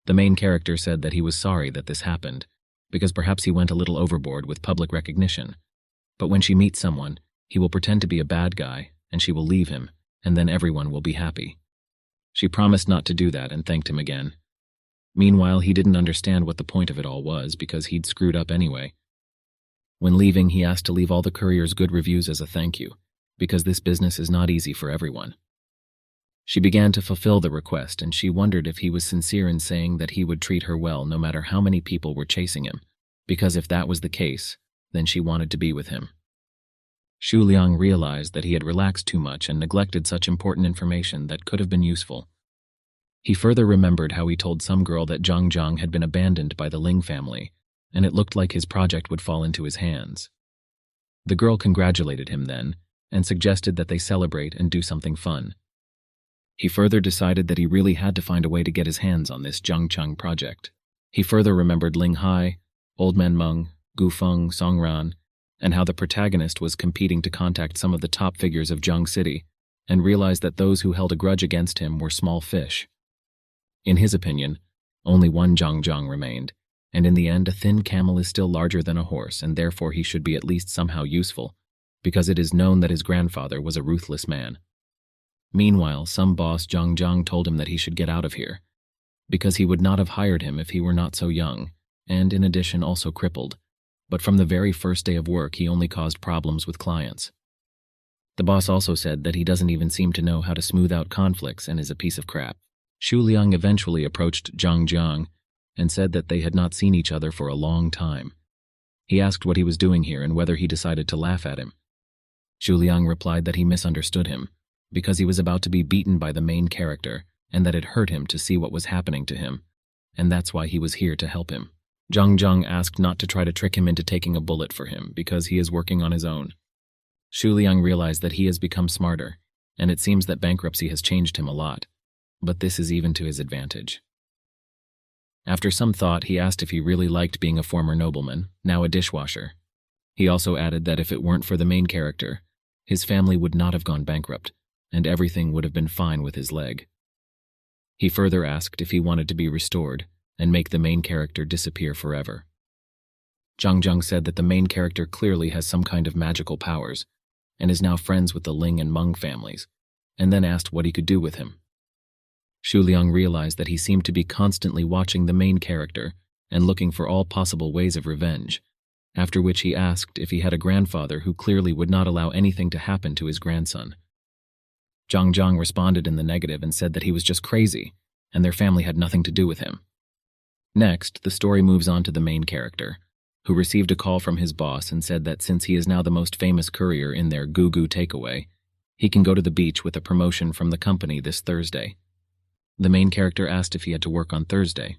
The main character said that he was sorry that this happened, because perhaps he went a little overboard with public recognition. But when she meets someone, he will pretend to be a bad guy, and she will leave him, and then everyone will be happy. She promised not to do that and thanked him again. Meanwhile, he didn't understand what the point of it all was because he'd screwed up anyway. When leaving, he asked to leave all the couriers good reviews as a thank you, because this business is not easy for everyone. She began to fulfill the request, and she wondered if he was sincere in saying that he would treat her well no matter how many people were chasing him, because if that was the case, then she wanted to be with him. Xu Liang realized that he had relaxed too much and neglected such important information that could have been useful. He further remembered how he told some girl that Zhang Zhang had been abandoned by the Ling family, and it looked like his project would fall into his hands. The girl congratulated him then, and suggested that they celebrate and do something fun. He further decided that he really had to find a way to get his hands on this Zhang Cheng project. He further remembered Ling Hai, Old Man Meng, Gu Feng, Song Ran, and how the protagonist was competing to contact some of the top figures of Zhang City, and realized that those who held a grudge against him were small fish. In his opinion, only one Zhang Zhang remained, and in the end a thin camel is still larger than a horse, and therefore he should be at least somehow useful, because it is known that his grandfather was a ruthless man. Meanwhile, some boss Zhang told him that he should get out of here, because he would not have hired him if he were not so young, and in addition also crippled, but from the very first day of work he only caused problems with clients. The boss also said that he doesn't even seem to know how to smooth out conflicts and is a piece of crap. Xu Liang eventually approached Zhang and said that they had not seen each other for a long time. He asked what he was doing here and whether he decided to laugh at him. Xu Liang replied that he misunderstood him, because he was about to be beaten by the main character, and that it hurt him to see what was happening to him, and that's why he was here to help him. Zhang asked not to try to trick him into taking a bullet for him, because he is working on his own. Xu Liang realized that he has become smarter, and it seems that bankruptcy has changed him a lot, but this is even to his advantage. After some thought, he asked if he really liked being a former nobleman, now a dishwasher. He also added that if it weren't for the main character, his family would not have gone bankrupt, and everything would have been fine with his leg. He further asked if he wanted to be restored and make the main character disappear forever. Zhang said that the main character clearly has some kind of magical powers and is now friends with the Ling and Meng families, and then asked what he could do with him. Xu Liang realized that he seemed to be constantly watching the main character and looking for all possible ways of revenge, after which he asked if he had a grandfather who clearly would not allow anything to happen to his grandson. Zhang responded in the negative and said that he was just crazy, and their family had nothing to do with him. Next, the story moves on to the main character, who received a call from his boss and said that since he is now the most famous courier in their Gugu takeaway, he can go to the beach with a promotion from the company this Thursday. The main character asked if he had to work on Thursday.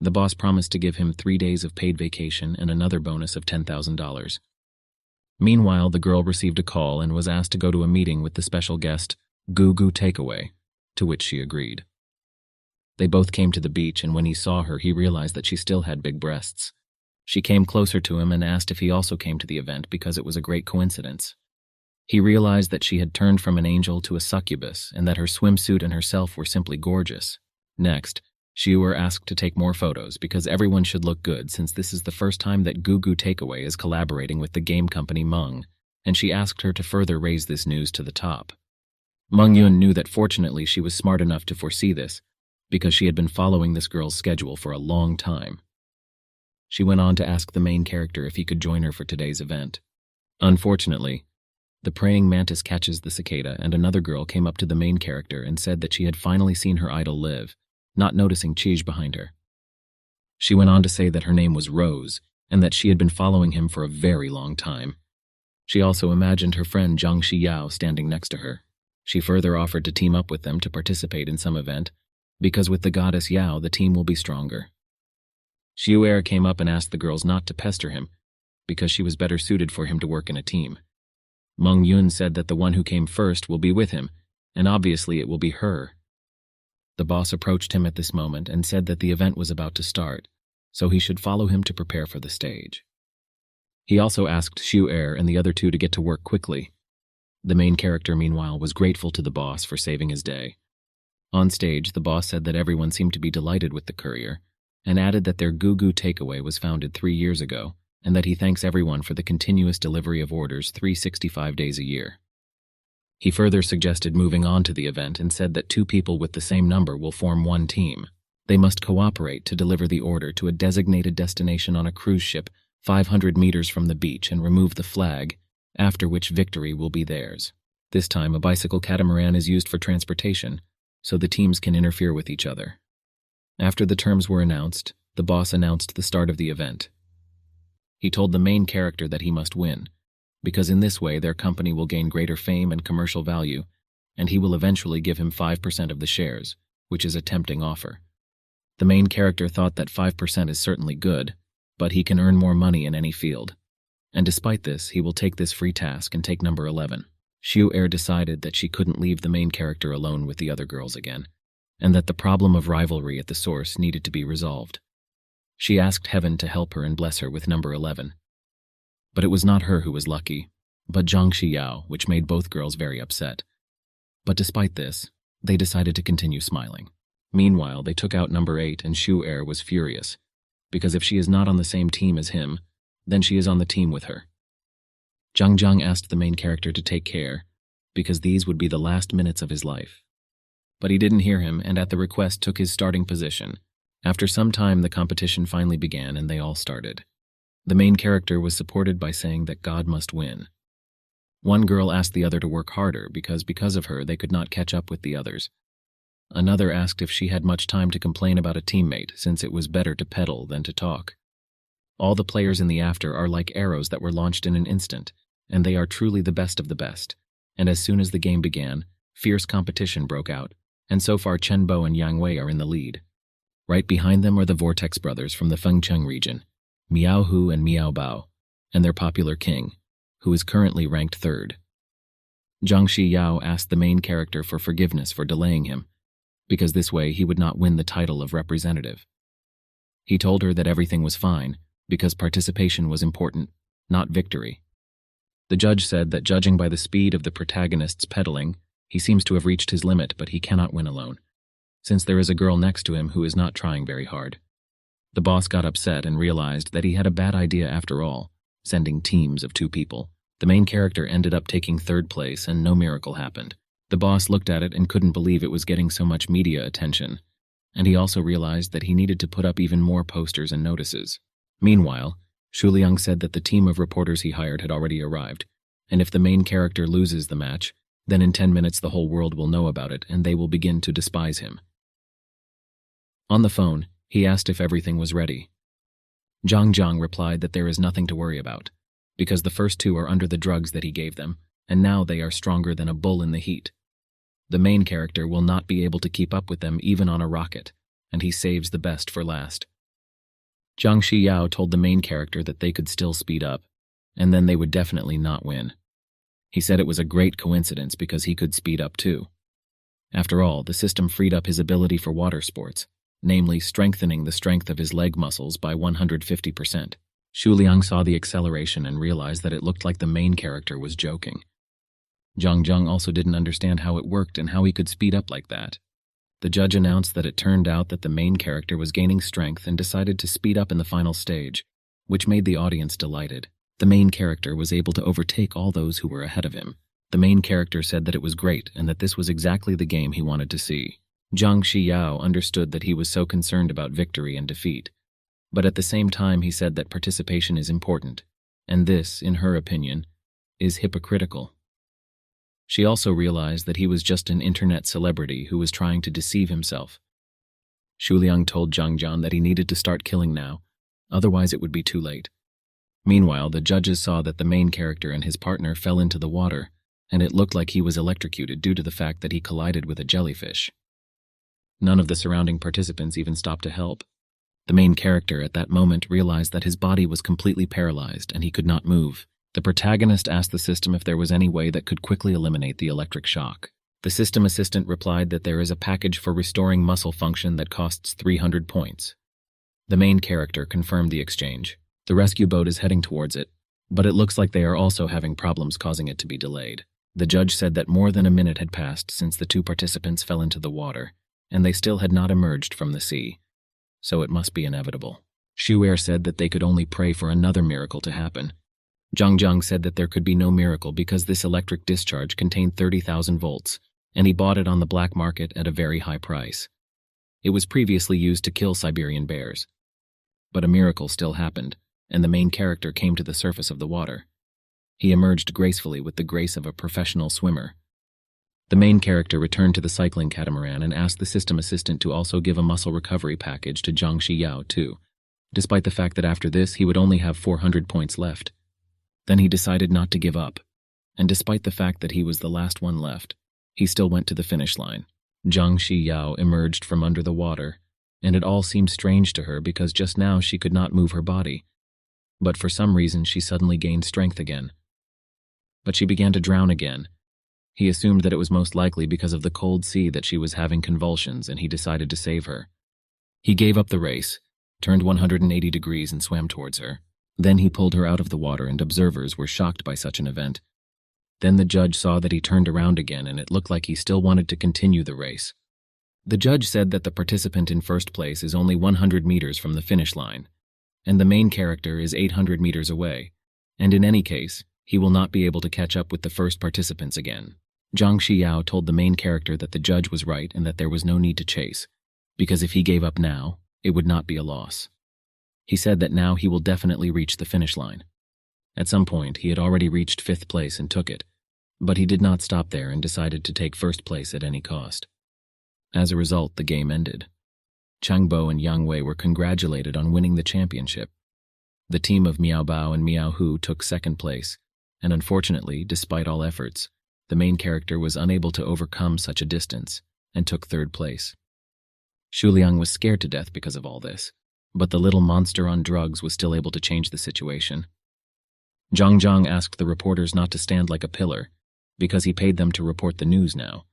The boss promised to give him 3 days of paid vacation and another bonus of $10,000. Meanwhile, the girl received a call and was asked to go to a meeting with the special guest, Gugu Takeaway, to which she agreed. They both came to the beach, and when he saw her, he realized that she still had big breasts. She came closer to him and asked if he also came to the event because it was a great coincidence. He realized that she had turned from an angel to a succubus and that her swimsuit and herself were simply gorgeous. Next, Xiu'er asked to take more photos because everyone should look good since this is the first time that Gugu Takeaway is collaborating with the game company Meng, and she asked her to further raise this news to the top. Meng Yun knew that fortunately she was smart enough to foresee this because she had been following this girl's schedule for a long time. She went on to ask the main character if he could join her for today's event. Unfortunately, the praying mantis catches the cicada, and another girl came up to the main character and said that she had finally seen her idol live, not noticing Chij behind her. She went on to say that her name was Rose, and that she had been following him for a very long time. She also imagined her friend Zhang Xiyao standing next to her. She further offered to team up with them to participate in some event, because with the goddess Yao, the team will be stronger. Xiu'er came up and asked the girls not to pester him, because she was better suited for him to work in a team. Meng Yun said that the one who came first will be with him, and obviously it will be her. The boss approached him at this moment and said that the event was about to start, so he should follow him to prepare for the stage. He also asked Xiu'er and the other two to get to work quickly. The main character, meanwhile, was grateful to the boss for saving his day. On stage, the boss said that everyone seemed to be delighted with the courier, and added that their Gugu takeaway was founded 3 years ago, and that he thanks everyone for the continuous delivery of orders 365 days a year. He further suggested moving on to the event and said that 2 people with the same number will form one team. They must cooperate to deliver the order to a designated destination on a cruise ship 500 meters from the beach and remove the flag, after which victory will be theirs. This time, a bicycle catamaran is used for transportation, so the teams can interfere with each other. After the terms were announced, the boss announced the start of the event. He told the main character that he must win, because in this way their company will gain greater fame and commercial value, and he will eventually give him 5% of the shares, which is a tempting offer. The main character thought that 5% is certainly good, but he can earn more money in any field. And despite this, he will take this free task and take number 11. Xiu'er decided that she couldn't leave the main character alone with the other girls again, and that the problem of rivalry at the source needed to be resolved. She asked Heaven to help her and bless her with number 11. But it was not her who was lucky, but Zhang Xiyao, which made both girls very upset. But despite this, they decided to continue smiling. Meanwhile, they took out number 8 and Xiu'er was furious, because if she is not on the same team as him, then she is on the team with her. Zhang asked the main character to take care, because these would be the last minutes of his life. But he didn't hear him, and at the request took his starting position. After some time, the competition finally began, and they all started. The main character was supported by saying that God must win. One girl asked the other to work harder because of her they could not catch up with the others. Another asked if she had much time to complain about a teammate, since it was better to peddle than to talk. All the players in the after are like arrows that were launched in an instant, and they are truly the best of the best. And as soon as the game began, fierce competition broke out, and so far Chen Bo and Yang Wei are in the lead. Right behind them are the Vortex brothers from the Fengcheng region, Miao Hu and Miao Bao, and their popular king, who is currently ranked 3rd. Zhang Yao asked the main character for forgiveness for delaying him, because this way he would not win the title of representative. He told her that everything was fine, because participation was important, not victory. The judge said that judging by the speed of the protagonist's pedaling, he seems to have reached his limit, but he cannot win alone, since there is a girl next to him who is not trying very hard. The boss got upset and realized that he had a bad idea after all, sending teams of 2 people. The main character ended up taking 3rd place and no miracle happened. The boss looked at it and couldn't believe it was getting so much media attention, and he also realized that he needed to put up even more posters and notices. Meanwhile, Shuliang said that the team of reporters he hired had already arrived, and if the main character loses the match, then in 10 minutes the whole world will know about it and they will begin to despise him. On the phone, he asked if everything was ready. Zhang replied that there is nothing to worry about, because the first 2 are under the drugs that he gave them, and now they are stronger than a bull in the heat. The main character will not be able to keep up with them even on a rocket, and he saves the best for last. Zhang Yao told the main character that they could still speed up, and then they would definitely not win. He said it was a great coincidence because he could speed up too. After all, the system freed up his ability for water sports, namely strengthening the strength of his leg muscles by 150%. Shuliang saw the acceleration and realized that it looked like the main character was joking. Zhang also didn't understand how it worked and how he could speed up like that. The judge announced that it turned out that the main character was gaining strength and decided to speed up in the final stage, which made the audience delighted. The main character was able to overtake all those who were ahead of him. The main character said that it was great and that this was exactly the game he wanted to see. Zhang Yao understood that he was so concerned about victory and defeat, but at the same time he said that participation is important, and this, in her opinion, is hypocritical. She also realized that he was just an internet celebrity who was trying to deceive himself. Shuliang told Zhang that he needed to start killing now, otherwise it would be too late. Meanwhile, the judges saw that the main character and his partner fell into the water, and it looked like he was electrocuted due to the fact that he collided with a jellyfish. None of the surrounding participants even stopped to help. The main character at that moment realized that his body was completely paralyzed and he could not move. The protagonist asked the system if there was any way that could quickly eliminate the electric shock. The system assistant replied that there is a package for restoring muscle function that costs 300 points. The main character confirmed the exchange. The rescue boat is heading towards it, but it looks like they are also having problems causing it to be delayed. The judge said that more than a minute had passed since the 2 participants fell into the water, and they still had not emerged from the sea, so it must be inevitable. Shuer said that they could only pray for another miracle to happen. Zhang said that there could be no miracle because this electric discharge contained 30,000 volts, and he bought it on the black market at a very high price. It was previously used to kill Siberian bears. But a miracle still happened, and the main character came to the surface of the water. He emerged gracefully with the grace of a professional swimmer. The main character returned to the cycling catamaran and asked the system assistant to also give a muscle recovery package to Zhang Yao too, despite the fact that after this he would only have 400 points left. Then he decided not to give up, and despite the fact that he was the last one left, he still went to the finish line. Zhang Yao emerged from under the water, and it all seemed strange to her because just now she could not move her body. But for some reason she suddenly gained strength again. But she began to drown again. He assumed that it was most likely because of the cold sea that she was having convulsions, and he decided to save her. He gave up the race, turned 180 degrees and swam towards her. Then he pulled her out of the water, and observers were shocked by such an event. Then the judge saw that he turned around again, and it looked like he still wanted to continue the race. The judge said that the participant in first place is only 100 meters from the finish line, and the main character is 800 meters away, and in any case, he will not be able to catch up with the first participants again. Zhang Xiao told the main character that the judge was right and that there was no need to chase, because if he gave up now, it would not be a loss. He said that now he will definitely reach the finish line. At some point, he had already reached 5th place and took it, but he did not stop there and decided to take 1st place at any cost. As a result, the game ended. Chang Bo and Yang Wei were congratulated on winning the championship. The team of Miao Bao and Miao Hu took 2nd place, and unfortunately, despite all efforts, the main character was unable to overcome such a distance and took 3rd place. Xu Liang was scared to death because of all this, but the little monster on drugs was still able to change the situation. Zhang Zhang asked the reporters not to stand like a pillar, because he paid them to report the news now,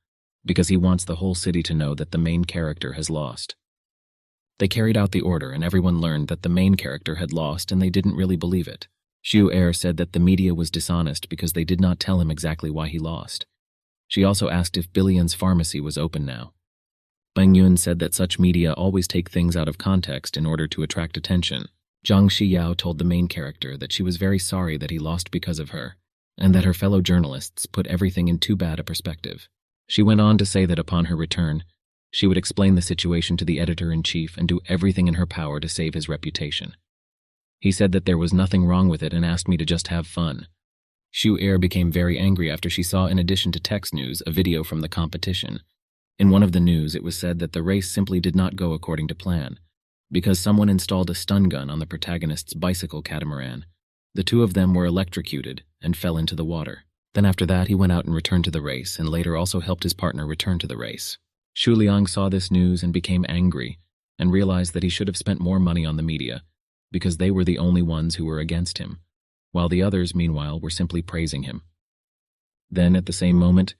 because he wants the whole city to know that the main character has lost. They carried out the order and everyone learned that the main character had lost and they didn't really believe it. Xu Er said that the media was dishonest because they did not tell him exactly why he lost. She also asked if Billion's pharmacy was open now. Bang Yun said that such media always take things out of context in order to attract attention. Zhang Xiao told the main character that she was very sorry that he lost because of her, and that her fellow journalists put everything in too bad a perspective. She went on to say that upon her return, she would explain the situation to the editor-in-chief and do everything in her power to save his reputation. He said that there was nothing wrong with it and asked me to just have fun. Xu Er became very angry after she saw, in addition to text news, a video from the competition. In one of the news, it was said that the race simply did not go according to plan, because someone installed a stun gun on the protagonist's bicycle catamaran. The two of them were electrocuted and fell into the water. Then after that, he went out and returned to the race, and later also helped his partner return to the race. Xu Liang saw this news and became angry, and realized that he should have spent more money on the media, because they were the only ones who were against him, while the others, meanwhile, were simply praising him. Then, at the same moment,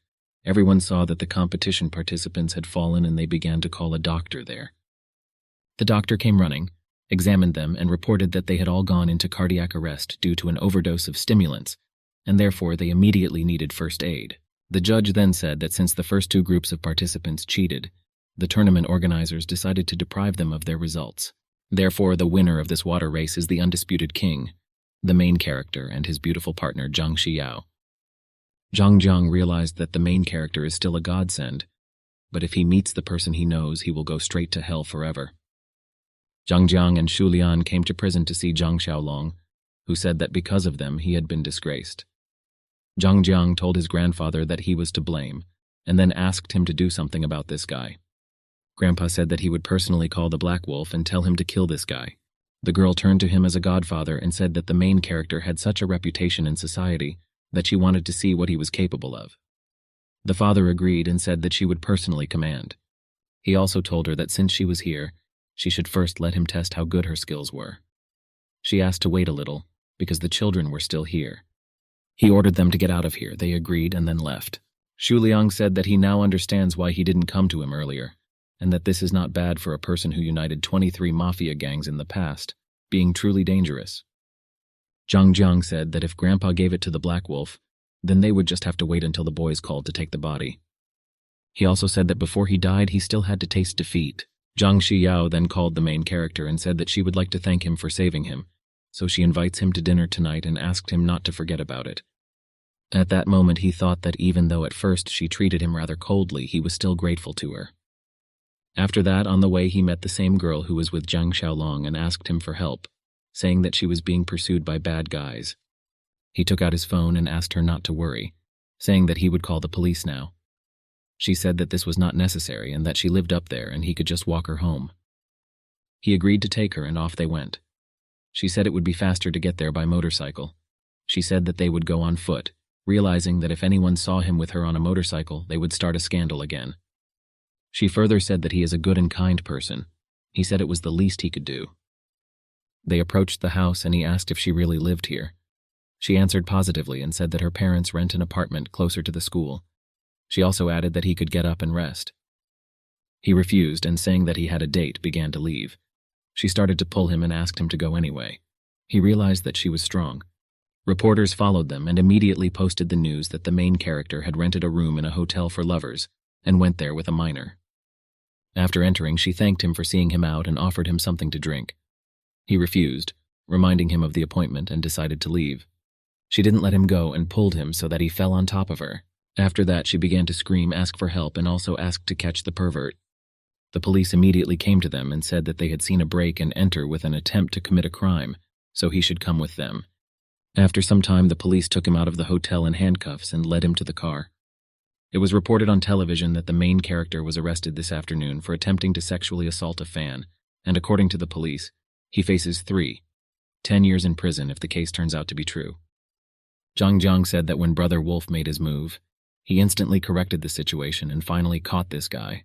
everyone saw that the competition participants had fallen and they began to call a doctor there. The doctor came running, examined them, and reported that they had all gone into cardiac arrest due to an overdose of stimulants, and therefore they immediately needed first aid. The judge then said that since the first 2 groups of participants cheated, the tournament organizers decided to deprive them of their results. Therefore, the winner of this water race is the undisputed king, the main character, and his beautiful partner Zhang Xiao. Zhang Zhang realized that the main character is still a godsend, but if he meets the person he knows, he will go straight to hell forever. Zhang Jiang and Xu Lian came to prison to see Zhang Xiaolong, who said that because of them he had been disgraced. Zhang Jiang told his grandfather that he was to blame, and then asked him to do something about this guy. Grandpa said that he would personally call the Black Wolf and tell him to kill this guy. The girl turned to him as a godfather and said that the main character had such a reputation in society that she wanted to see what he was capable of. The father agreed and said that she would personally command. He also told her that since she was here, she should first let him test how good her skills were. She asked to wait a little, because the children were still here. He ordered them to get out of here. They agreed and then left. Xu Liang said that he now understands why he didn't come to him earlier, and that this is not bad for a person who united 23 mafia gangs in the past, being truly dangerous. Zhang Jiang said that if Grandpa gave it to the Black Wolf, then they would just have to wait until the boys called to take the body. He also said that before he died, he still had to taste defeat. Zhang Xiao then called the main character and said that she would like to thank him for saving him, so she invites him to dinner tonight and asked him not to forget about it. At that moment, he thought that even though at first she treated him rather coldly, he was still grateful to her. After that, on the way, he met the same girl who was with Zhang Xiaolong and asked him for help, saying that she was being pursued by bad guys. He took out his phone and asked her not to worry, saying that he would call the police now. She said that this was not necessary and that she lived up there and he could just walk her home. He agreed to take her and off they went. She said it would be faster to get there by motorcycle. She said that they would go on foot, realizing that if anyone saw him with her on a motorcycle, they would start a scandal again. She further said that he is a good and kind person. He said it was the least he could do. They approached the house and he asked if she really lived here. She answered positively and said that her parents rent an apartment closer to the school. She also added that he could get up and rest. He refused and, saying that he had a date, began to leave. She started to pull him and asked him to go anyway. He realized that she was strong. Reporters followed them and immediately posted the news that the main character had rented a room in a hotel for lovers and went there with a minor. After entering, she thanked him for seeing him out and offered him something to drink. He refused, reminding him of the appointment, and decided to leave. She didn't let him go and pulled him so that he fell on top of her. After that, she began to scream, ask for help, and also asked to catch the pervert. The police immediately came to them and said that they had seen a break and enter with an attempt to commit a crime, so he should come with them. After some time, the police took him out of the hotel in handcuffs and led him to the car. It was reported on television that the main character was arrested this afternoon for attempting to sexually assault a fan, and according to the police, he faces 10 years in prison if the case turns out to be true. Zhang Jiang said that when Brother Wolf made his move, he instantly corrected the situation and finally caught this guy.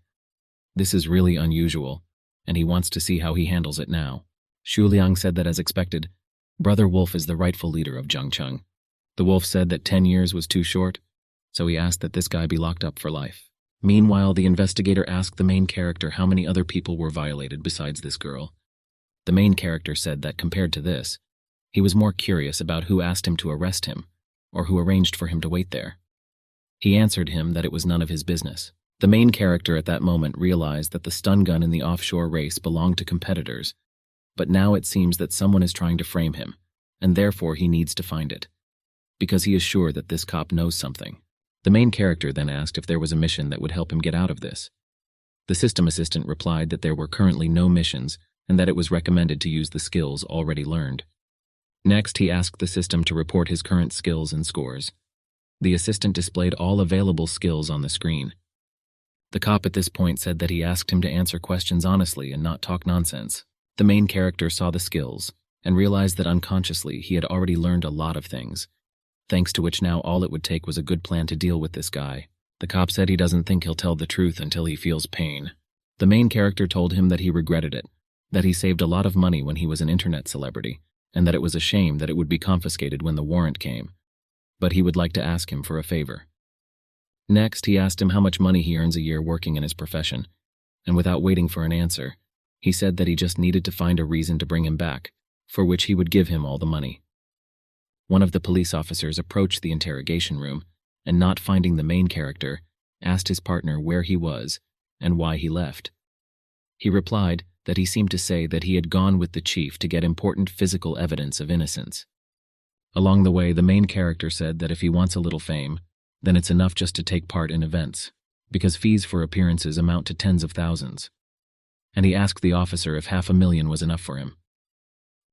This is really unusual, and he wants to see how he handles it now. Xu Liang said that as expected, Brother Wolf is the rightful leader of Zhangcheng. The wolf said that 10 years was too short, so he asked that this guy be locked up for life. Meanwhile, the investigator asked the main character how many other people were violated besides this girl. The main character said that compared to this, he was more curious about who asked him to arrest him, or who arranged for him to wait there. He answered him that it was none of his business. The main character at that moment realized that the stun gun in the offshore race belonged to competitors, but now it seems that someone is trying to frame him, and therefore he needs to find it, because he is sure that this cop knows something. The main character then asked if there was a mission that would help him get out of this. The system assistant replied that there were currently no missions and that it was recommended to use the skills already learned. Next, he asked the system to report his current skills and scores. The assistant displayed all available skills on the screen. The cop at this point said that he asked him to answer questions honestly and not talk nonsense. The main character saw the skills and realized that unconsciously he had already learned a lot of things, thanks to which now all it would take was a good plan to deal with this guy. The cop said he doesn't think he'll tell the truth until he feels pain. The main character told him that he regretted it, that he saved a lot of money when he was an internet celebrity, and that it was a shame that it would be confiscated when the warrant came, but he would like to ask him for a favor. Next, he asked him how much money he earns a year working in his profession, and without waiting for an answer, he said that he just needed to find a reason to bring him back, for which he would give him all the money. One of the police officers approached the interrogation room, and not finding the main character, asked his partner where he was and why he left. He replied that he seemed to say that he had gone with the chief to get important physical evidence of innocence. Along the way, the main character said that if he wants a little fame, then it's enough just to take part in events, because fees for appearances amount to tens of thousands. And he asked the officer if $500,000 was enough for him.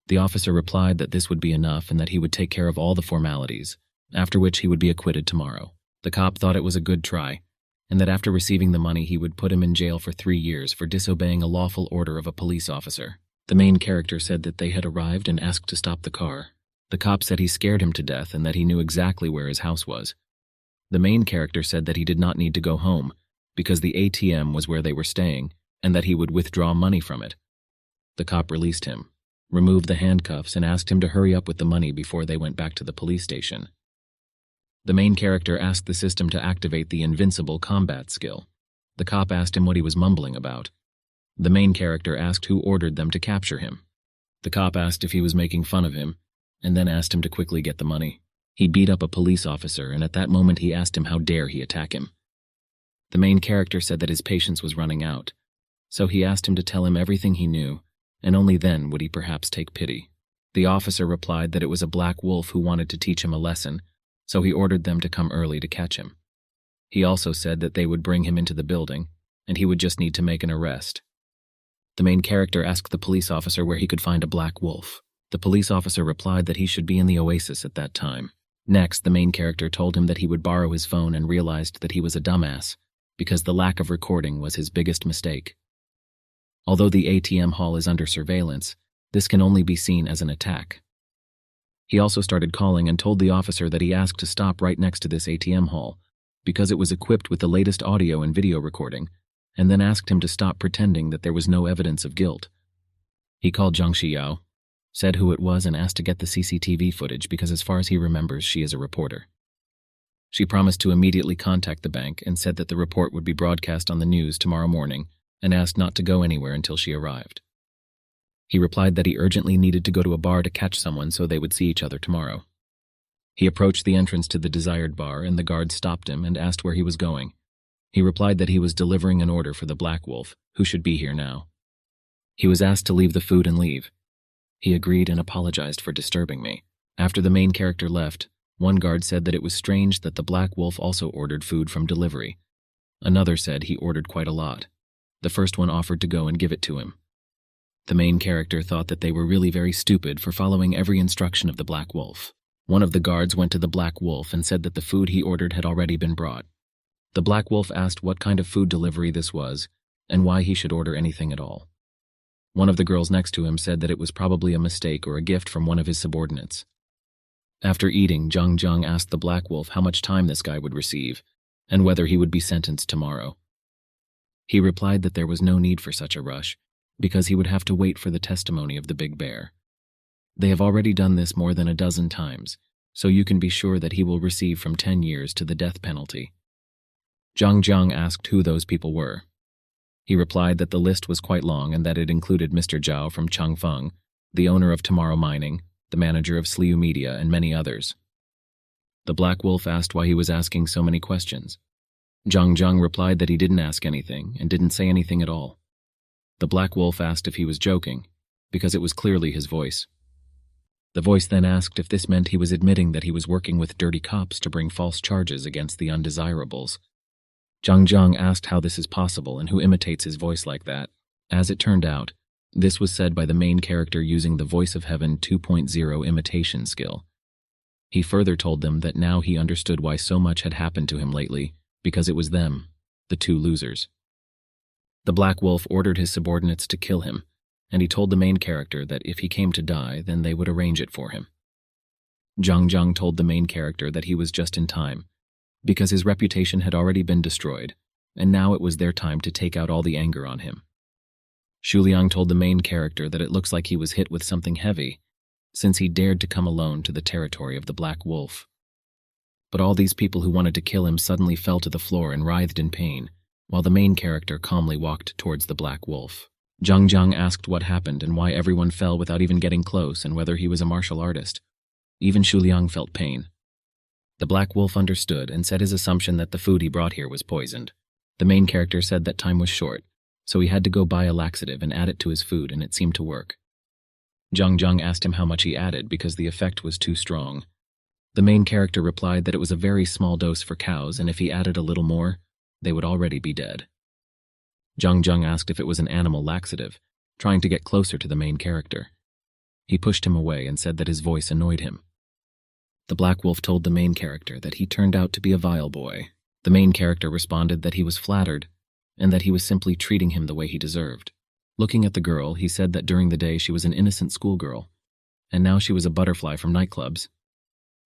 The officer replied that this would be enough and that he would take care of all the formalities, after which he would be acquitted tomorrow. The cop thought it was a good try, and that after receiving the money he would put him in jail for 3 years for disobeying a lawful order of a police officer. The main character said that they had arrived and asked to stop the car. The cop said he scared him to death and that he knew exactly where his house was. The main character said that he did not need to go home, because the ATM was where they were staying, and that he would withdraw money from it. The cop released him, removed the handcuffs, and asked him to hurry up with the money before they went back to the police station. The main character asked the system to activate the invincible combat skill. The cop asked him what he was mumbling about. The main character asked who ordered them to capture him. The cop asked if he was making fun of him, and then asked him to quickly get the money. He beat up a police officer, and at that moment he asked him how dare he attack him. The main character said that his patience was running out, so he asked him to tell him everything he knew, and only then would he perhaps take pity. The officer replied that it was a black wolf who wanted to teach him a lesson, so he ordered them to come early to catch him. He also said that they would bring him into the building, and he would just need to make an arrest. The main character asked the police officer where he could find a black wolf. The police officer replied that he should be in the oasis at that time. Next, the main character told him that he would borrow his phone and realized that he was a dumbass, because the lack of recording was his biggest mistake. Although the ATM hall is under surveillance, this can only be seen as an attack. He also started calling and told the officer that he asked to stop right next to this ATM hall, because it was equipped with the latest audio and video recording, and then asked him to stop pretending that there was no evidence of guilt. He called Zhang Xiyao, said who it was, and asked to get the CCTV footage because as far as he remembers, she is a reporter. She promised to immediately contact the bank and said that the report would be broadcast on the news tomorrow morning and asked not to go anywhere until she arrived. He replied that he urgently needed to go to a bar to catch someone so they would see each other tomorrow. He approached the entrance to the desired bar and the guard stopped him and asked where he was going. He replied that he was delivering an order for the Black Wolf, who should be here now. He was asked to leave the food and leave. He agreed and apologized for disturbing me. After the main character left, one guard said that it was strange that the Black Wolf also ordered food from delivery. Another said he ordered quite a lot. The first one offered to go and give it to him. The main character thought that they were really very stupid for following every instruction of the Black Wolf. One of the guards went to the Black Wolf and said that the food he ordered had already been brought. The Black Wolf asked what kind of food delivery this was and why he should order anything at all. One of the girls next to him said that it was probably a mistake or a gift from one of his subordinates. After eating, Jung asked the Black Wolf how much time this guy would receive and whether he would be sentenced tomorrow. He replied that there was no need for such a rush because he would have to wait for the testimony of the Big Bear. They have already done this more than a dozen times, so you can be sure that he will receive from 10 years to the death penalty. Jung asked who those people were. He replied that the list was quite long and that it included Mr. Zhao from Changfeng, the owner of Tomorrow Mining, the manager of Sliu Media, and many others. The Black Wolf asked why he was asking so many questions. Jung replied that he didn't ask anything and didn't say anything at all. The Black Wolf asked if he was joking, because it was clearly his voice. The voice then asked if this meant he was admitting that he was working with dirty cops to bring false charges against the undesirables. Jung asked how this is possible and who imitates his voice like that. As it turned out, this was said by the main character using the Voice of Heaven 2.0 imitation skill. He further told them that now he understood why so much had happened to him lately, because it was them, the two losers. The Black Wolf ordered his subordinates to kill him, and he told the main character that if he came to die, then they would arrange it for him. Jung told the main character that he was just in time, because his reputation had already been destroyed, and now it was their time to take out all the anger on him. Shuliang told the main character that it looks like he was hit with something heavy, since he dared to come alone to the territory of the Black Wolf. But all these people who wanted to kill him suddenly fell to the floor and writhed in pain, while the main character calmly walked towards the Black Wolf. Jung asked what happened and why everyone fell without even getting close and whether he was a martial artist. Even Shuliang felt pain. The Black Wolf understood and said his assumption that the food he brought here was poisoned. The main character said that time was short, so he had to go buy a laxative and add it to his food, and it seemed to work. Jung asked him how much he added because the effect was too strong. The main character replied that it was a very small dose for cows, and if he added a little more, they would already be dead. Jung asked if it was an animal laxative, trying to get closer to the main character. He pushed him away and said that his voice annoyed him. The Black Wolf told the main character that he turned out to be a vile boy. The main character responded that he was flattered, and that he was simply treating him the way he deserved. Looking at the girl, he said that during the day she was an innocent schoolgirl, and now she was a butterfly from nightclubs.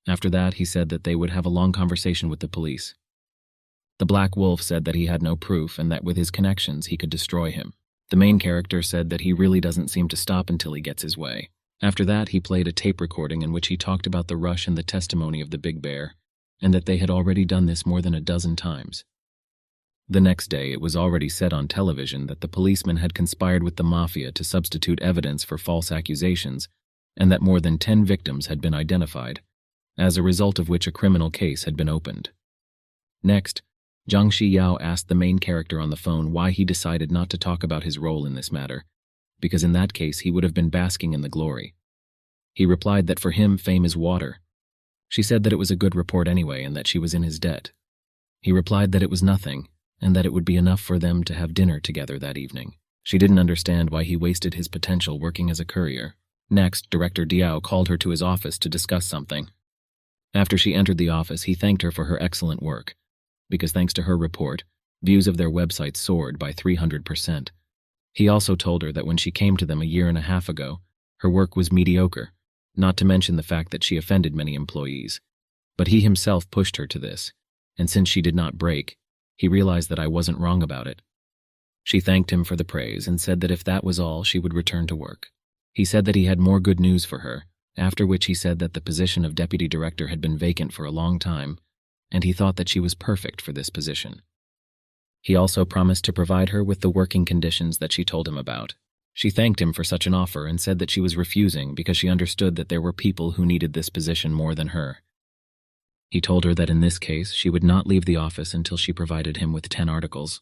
After that, he said that they would have a long conversation with the police. The Black Wolf said that he had no proof and that with his connections he could destroy him. The main character said that he really doesn't seem to stop until he gets his way. After that, he played a tape recording in which he talked about the rush and the testimony of the Big Bear, and that they had already done this more than a dozen times. The next day, it was already said on television that the policemen had conspired with the mafia to substitute evidence for false accusations, and that more than 10 victims had been identified, as a result of which a criminal case had been opened. Next, Zhang Shiyao asked the main character on the phone why he decided not to talk about his role in this matter, because in that case he would have been basking in the glory. He replied that for him fame is water. She said that it was a good report anyway and that she was in his debt. He replied that it was nothing, and that it would be enough for them to have dinner together that evening. She didn't understand why he wasted his potential working as a courier. Next, Director Diao called her to his office to discuss something. After she entered the office, he thanked her for her excellent work, because thanks to her report, views of their website soared by 300%. He also told her that when she came to them a year and a half ago, her work was mediocre, not to mention the fact that she offended many employees. But he himself pushed her to this, and since she did not break, he realized that I wasn't wrong about it. She thanked him for the praise and said that if that was all, she would return to work. He said that he had more good news for her, after which he said that the position of deputy director had been vacant for a long time, and he thought that she was perfect for this position. He also promised to provide her with the working conditions that she told him about. She thanked him for such an offer and said that she was refusing because she understood that there were people who needed this position more than her. He told her that in this case, she would not leave the office until she provided him with 10 articles.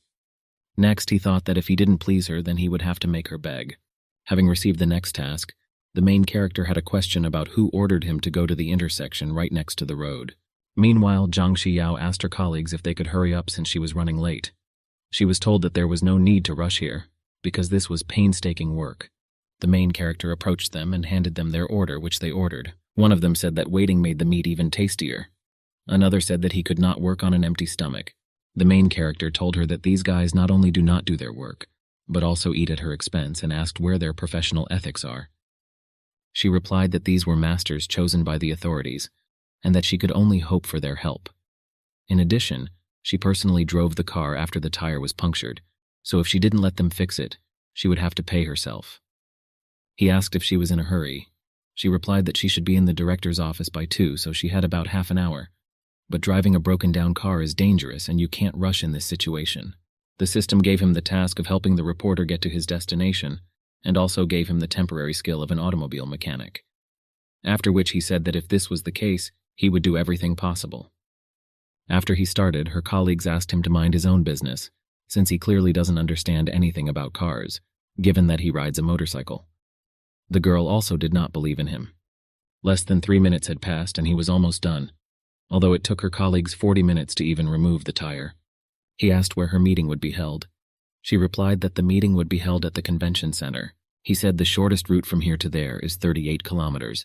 Next, he thought that if he didn't please her, then he would have to make her beg. Having received the next task, The main character had a question about who ordered him to go to the intersection right next to the road. Meanwhile, Zhang Xiyao asked her colleagues if they could hurry up since she was running late. She was told that there was no need to rush here, because this was painstaking work. The main character approached them and handed them their order, which they ordered. One of them said that waiting made the meat even tastier. Another said that he could not work on an empty stomach. The main character told her that these guys not only do not do their work, but also eat at her expense, and asked where their professional ethics are. She replied that these were masters chosen by the authorities, and that she could only hope for their help. In addition, she personally drove the car after the tire was punctured, so if she didn't let them fix it, she would have to pay herself. He asked if she was in a hurry. She replied that she should be in the director's office by 2, so she had about half an hour. But driving a broken-down car is dangerous, and you can't rush in this situation. The system gave him the task of helping the reporter get to his destination, and also gave him the temporary skill of an automobile mechanic. After which he said that if this was the case, he would do everything possible. After he started, her colleagues asked him to mind his own business, since he clearly doesn't understand anything about cars, given that he rides a motorcycle. The girl also did not believe in him. Less than 3 minutes had passed and he was almost done, although it took her colleagues 40 minutes to even remove the tire. He asked where her meeting would be held. She replied that the meeting would be held at the convention center. He said the shortest route from here to there is 38 kilometers,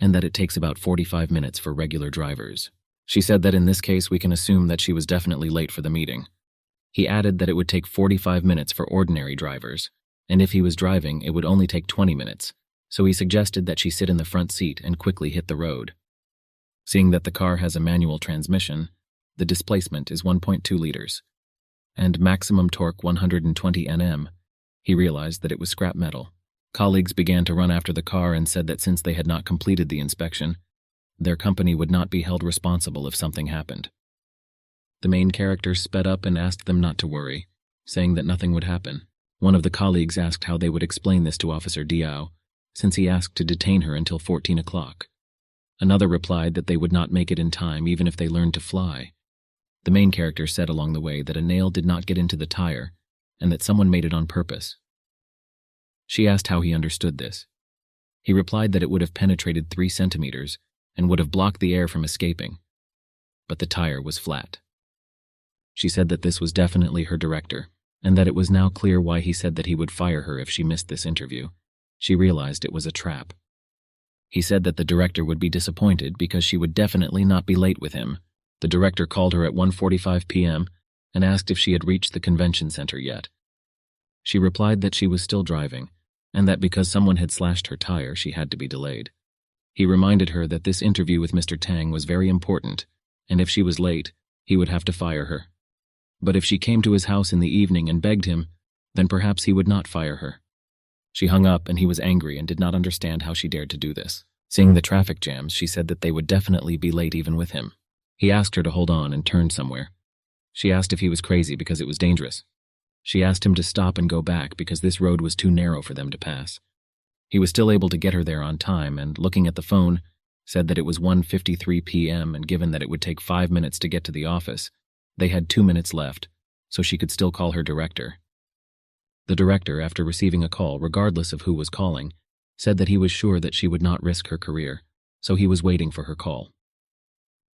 and that it takes about 45 minutes for regular drivers. She said that in this case we can assume that she was definitely late for the meeting. He added that it would take 45 minutes for ordinary drivers, and if he was driving, it would only take 20 minutes, so he suggested that she sit in the front seat and quickly hit the road. Seeing that the car has a manual transmission, the displacement is 1.2 liters, and maximum torque 120 Nm, he realized that it was scrap metal. Colleagues began to run after the car and said that since they had not completed the inspection, their company would not be held responsible if something happened. The main character sped up and asked them not to worry, saying that nothing would happen. One of the colleagues asked how they would explain this to Officer Diao, since he asked to detain her until 14 o'clock. Another replied that they would not make it in time even if they learned to fly. The main character said along the way that a nail did not get into the tire and that someone made it on purpose. She asked how he understood this. He replied that it would have penetrated 3 centimeters and would have blocked the air from escaping, but the tire was flat. She said that this was definitely her director, and that it was now clear why he said that he would fire her if she missed this interview. She realized it was a trap. He said that the director would be disappointed because she would definitely not be late with him. The director called her at 1:45 p.m. and asked if she had reached the convention center yet. She replied that she was still driving, and that because someone had slashed her tire, she had to be delayed. He reminded her that this interview with Mr. Tang was very important, and if she was late, he would have to fire her. But if she came to his house in the evening and begged him, then perhaps he would not fire her. She hung up and he was angry and did not understand how she dared to do this. Seeing the traffic jams, she said that they would definitely be late even with him. He asked her to hold on and turn somewhere. She asked if he was crazy because it was dangerous. She asked him to stop and go back because this road was too narrow for them to pass. He was still able to get her there on time and, looking at the phone, said that it was 1:53 p.m. and given that it would take 5 minutes to get to the office, they had 2 minutes left, so she could still call her director. The director, after receiving a call, regardless of who was calling, said that he was sure that she would not risk her career, so he was waiting for her call.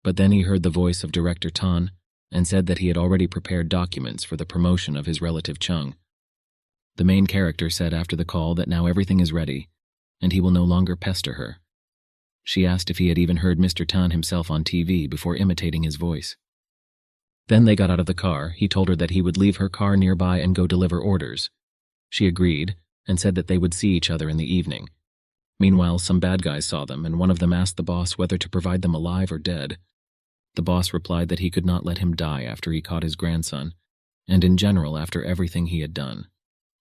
But then he heard the voice of Director Tan and said that he had already prepared documents for the promotion of his relative Chung. The main character said after the call that now everything is ready, and he will no longer pester her. She asked if he had even heard Mr. Tan himself on TV before imitating his voice. Then they got out of the car. He told her that he would leave her car nearby and go deliver orders. She agreed and said that they would see each other in the evening. Meanwhile, some bad guys saw them, and one of them asked the boss whether to provide them alive or dead. The boss replied that he could not let him die after he caught his grandson, and in general after everything he had done.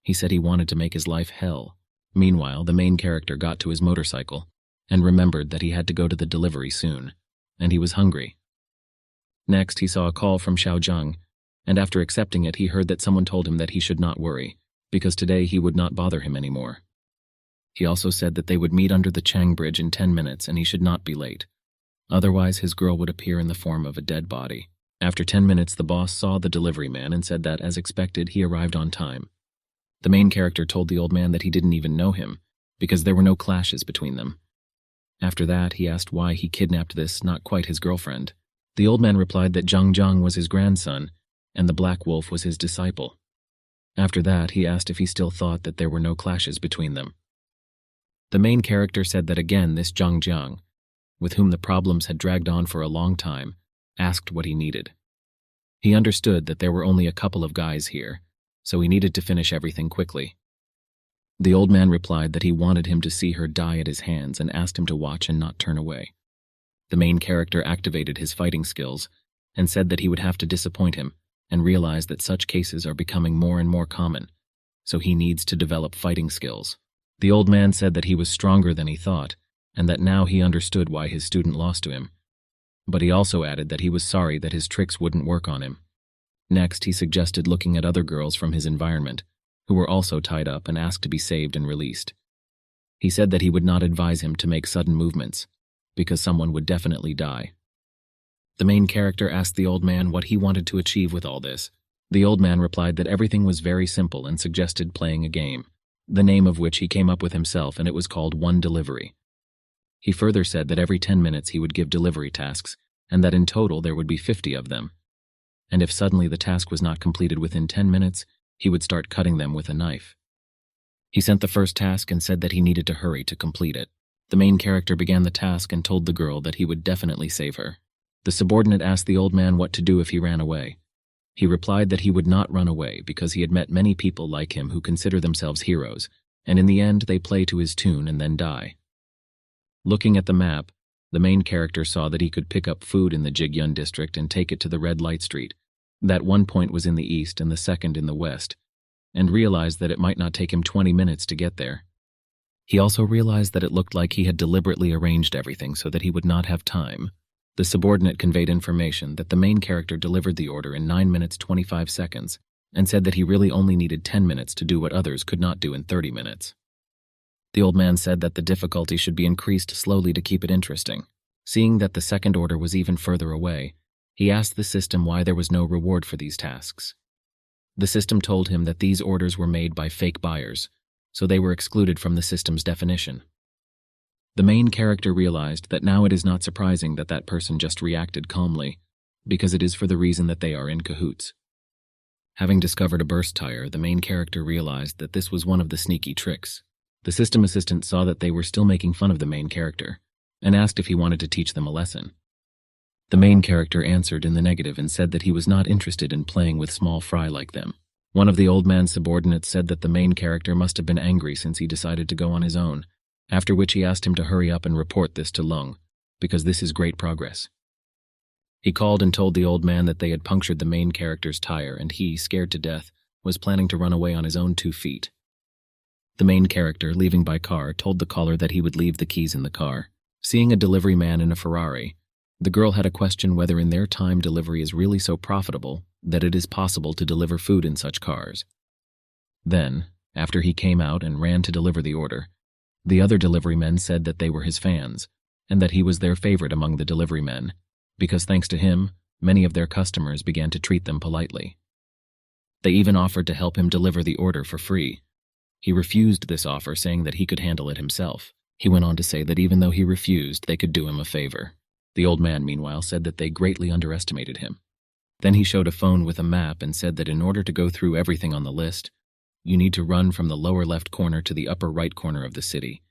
He said he wanted to make his life hell. Meanwhile, the main character got to his motorcycle and remembered that he had to go to the delivery soon, and he was hungry. Next, he saw a call from Xiaozhang, and after accepting it, he heard that someone told him that he should not worry, because today he would not bother him anymore. He also said that they would meet under the Chang Bridge in 10 minutes and he should not be late. Otherwise, his girl would appear in the form of a dead body. After 10 minutes, the boss saw the delivery man and said that, as expected, he arrived on time. The main character told the old man that he didn't even know him, because there were no clashes between them. After that, he asked why he kidnapped this not quite his girlfriend. The old man replied that Zhang Zhang was his grandson, and the Black Wolf was his disciple. After that, he asked if he still thought that there were no clashes between them. The main character said that again this Zhang Zhang, with whom the problems had dragged on for a long time, asked what he needed. He understood that there were only a couple of guys here, so he needed to finish everything quickly. The old man replied that he wanted him to see her die at his hands and asked him to watch and not turn away. The main character activated his fighting skills and said that he would have to disappoint him and realize that such cases are becoming more and more common, so he needs to develop fighting skills. The old man said that he was stronger than he thought and that now he understood why his student lost to him. But he also added that he was sorry that his tricks wouldn't work on him. Next, he suggested looking at other girls from his environment, who were also tied up and asked to be saved and released. He said that he would not advise him to make sudden movements, because someone would definitely die. The main character asked the old man what he wanted to achieve with all this. The old man replied that everything was very simple and suggested playing a game, the name of which he came up with himself, and it was called One Delivery. He further said that every 10 minutes he would give delivery tasks, and that in total there would be 50 of them. And if suddenly the task was not completed within 10 minutes, he would start cutting them with a knife. He sent the first task and said that he needed to hurry to complete it. The main character began the task and told the girl that he would definitely save her. The subordinate asked the old man what to do if he ran away. He replied that he would not run away because he had met many people like him who consider themselves heroes, and in the end they play to his tune and then die. Looking at the map, the main character saw that he could pick up food in the Jigyun district and take it to the red light street. That one point was in the east and the second in the west, and realized that it might not take him 20 minutes to get there. He also realized that it looked like he had deliberately arranged everything so that he would not have time. The subordinate conveyed information that the main character delivered the order in 9 minutes 25 seconds, and said that he really only needed 10 minutes to do what others could not do in 30 minutes. The old man said that the difficulty should be increased slowly to keep it interesting. Seeing that the second order was even further away, he asked the system why there was no reward for these tasks. The system told him that these orders were made by fake buyers, so they were excluded from the system's definition. The main character realized that now it is not surprising that that person just reacted calmly, because it is for the reason that they are in cahoots. Having discovered a burst tire, the main character realized that this was one of the sneaky tricks. The system assistant saw that they were still making fun of the main character, and asked if he wanted to teach them a lesson. The main character answered in the negative and said that he was not interested in playing with small fry like them. One of the old man's subordinates said that the main character must have been angry since he decided to go on his own, after which he asked him to hurry up and report this to Lung, because this is great progress. He called and told the old man that they had punctured the main character's tire and he, scared to death, was planning to run away on his own 2 feet. The main character, leaving by car, told the caller that he would leave the keys in the car. Seeing a delivery man in a Ferrari, the girl had a question whether in their time delivery is really so profitable that it is possible to deliver food in such cars. Then, after he came out and ran to deliver the order, the other delivery men said that they were his fans, and that he was their favorite among the delivery men, because thanks to him, many of their customers began to treat them politely. They even offered to help him deliver the order for free. He refused this offer, saying that he could handle it himself. He went on to say that even though he refused, they could do him a favor. The old man, meanwhile, said that they greatly underestimated him. Then he showed a phone with a map and said that in order to go through everything on the list, you need to run from the lower left corner to the upper right corner of the city.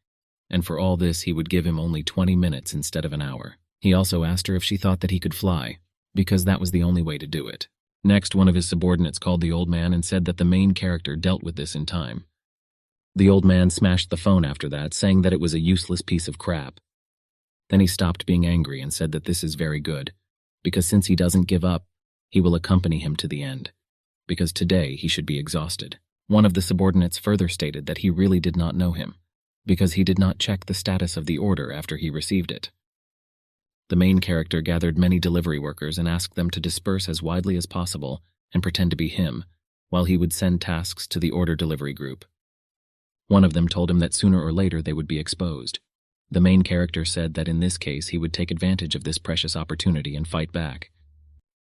And for all this, he would give him only 20 minutes instead of an hour. He also asked her if she thought that he could fly, because that was the only way to do it. Next, one of his subordinates called the old man and said that the main character dealt with this in time. The old man smashed the phone after that, saying that it was a useless piece of crap. Then he stopped being angry and said that this is very good, because since he doesn't give up, he will accompany him to the end, because today he should be exhausted. One of the subordinates further stated that he really did not know him, because he did not check the status of the order after he received it. The main character gathered many delivery workers and asked them to disperse as widely as possible and pretend to be him, while he would send tasks to the order delivery group. One of them told him that sooner or later they would be exposed. The main character said that in this case he would take advantage of this precious opportunity and fight back.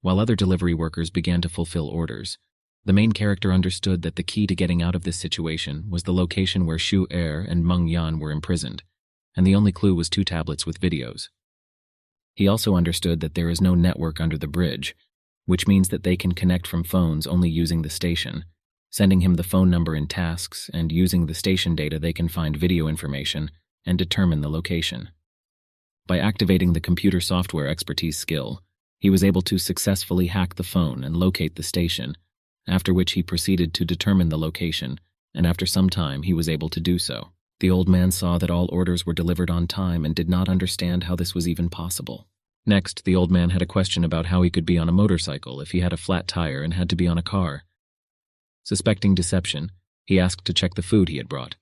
While other delivery workers began to fulfill orders, The main character understood that the key to getting out of this situation was the location where Shu Er and Meng Yan were imprisoned, and the only clue was 2 tablets with videos. He also understood that there is no network under the bridge, which means that they can connect from phones only using the station, sending him the phone number in tasks, and using the station data they can find video information and determine the location. By activating the computer software expertise skill, he was able to successfully hack the phone and locate the station, after which he proceeded to determine the location, and after some time he was able to do so. The old man saw that all orders were delivered on time and did not understand how this was even possible. Next, the old man had a question about how he could be on a motorcycle if he had a flat tire and had to be on a car. Suspecting deception, he asked to check the food he had brought.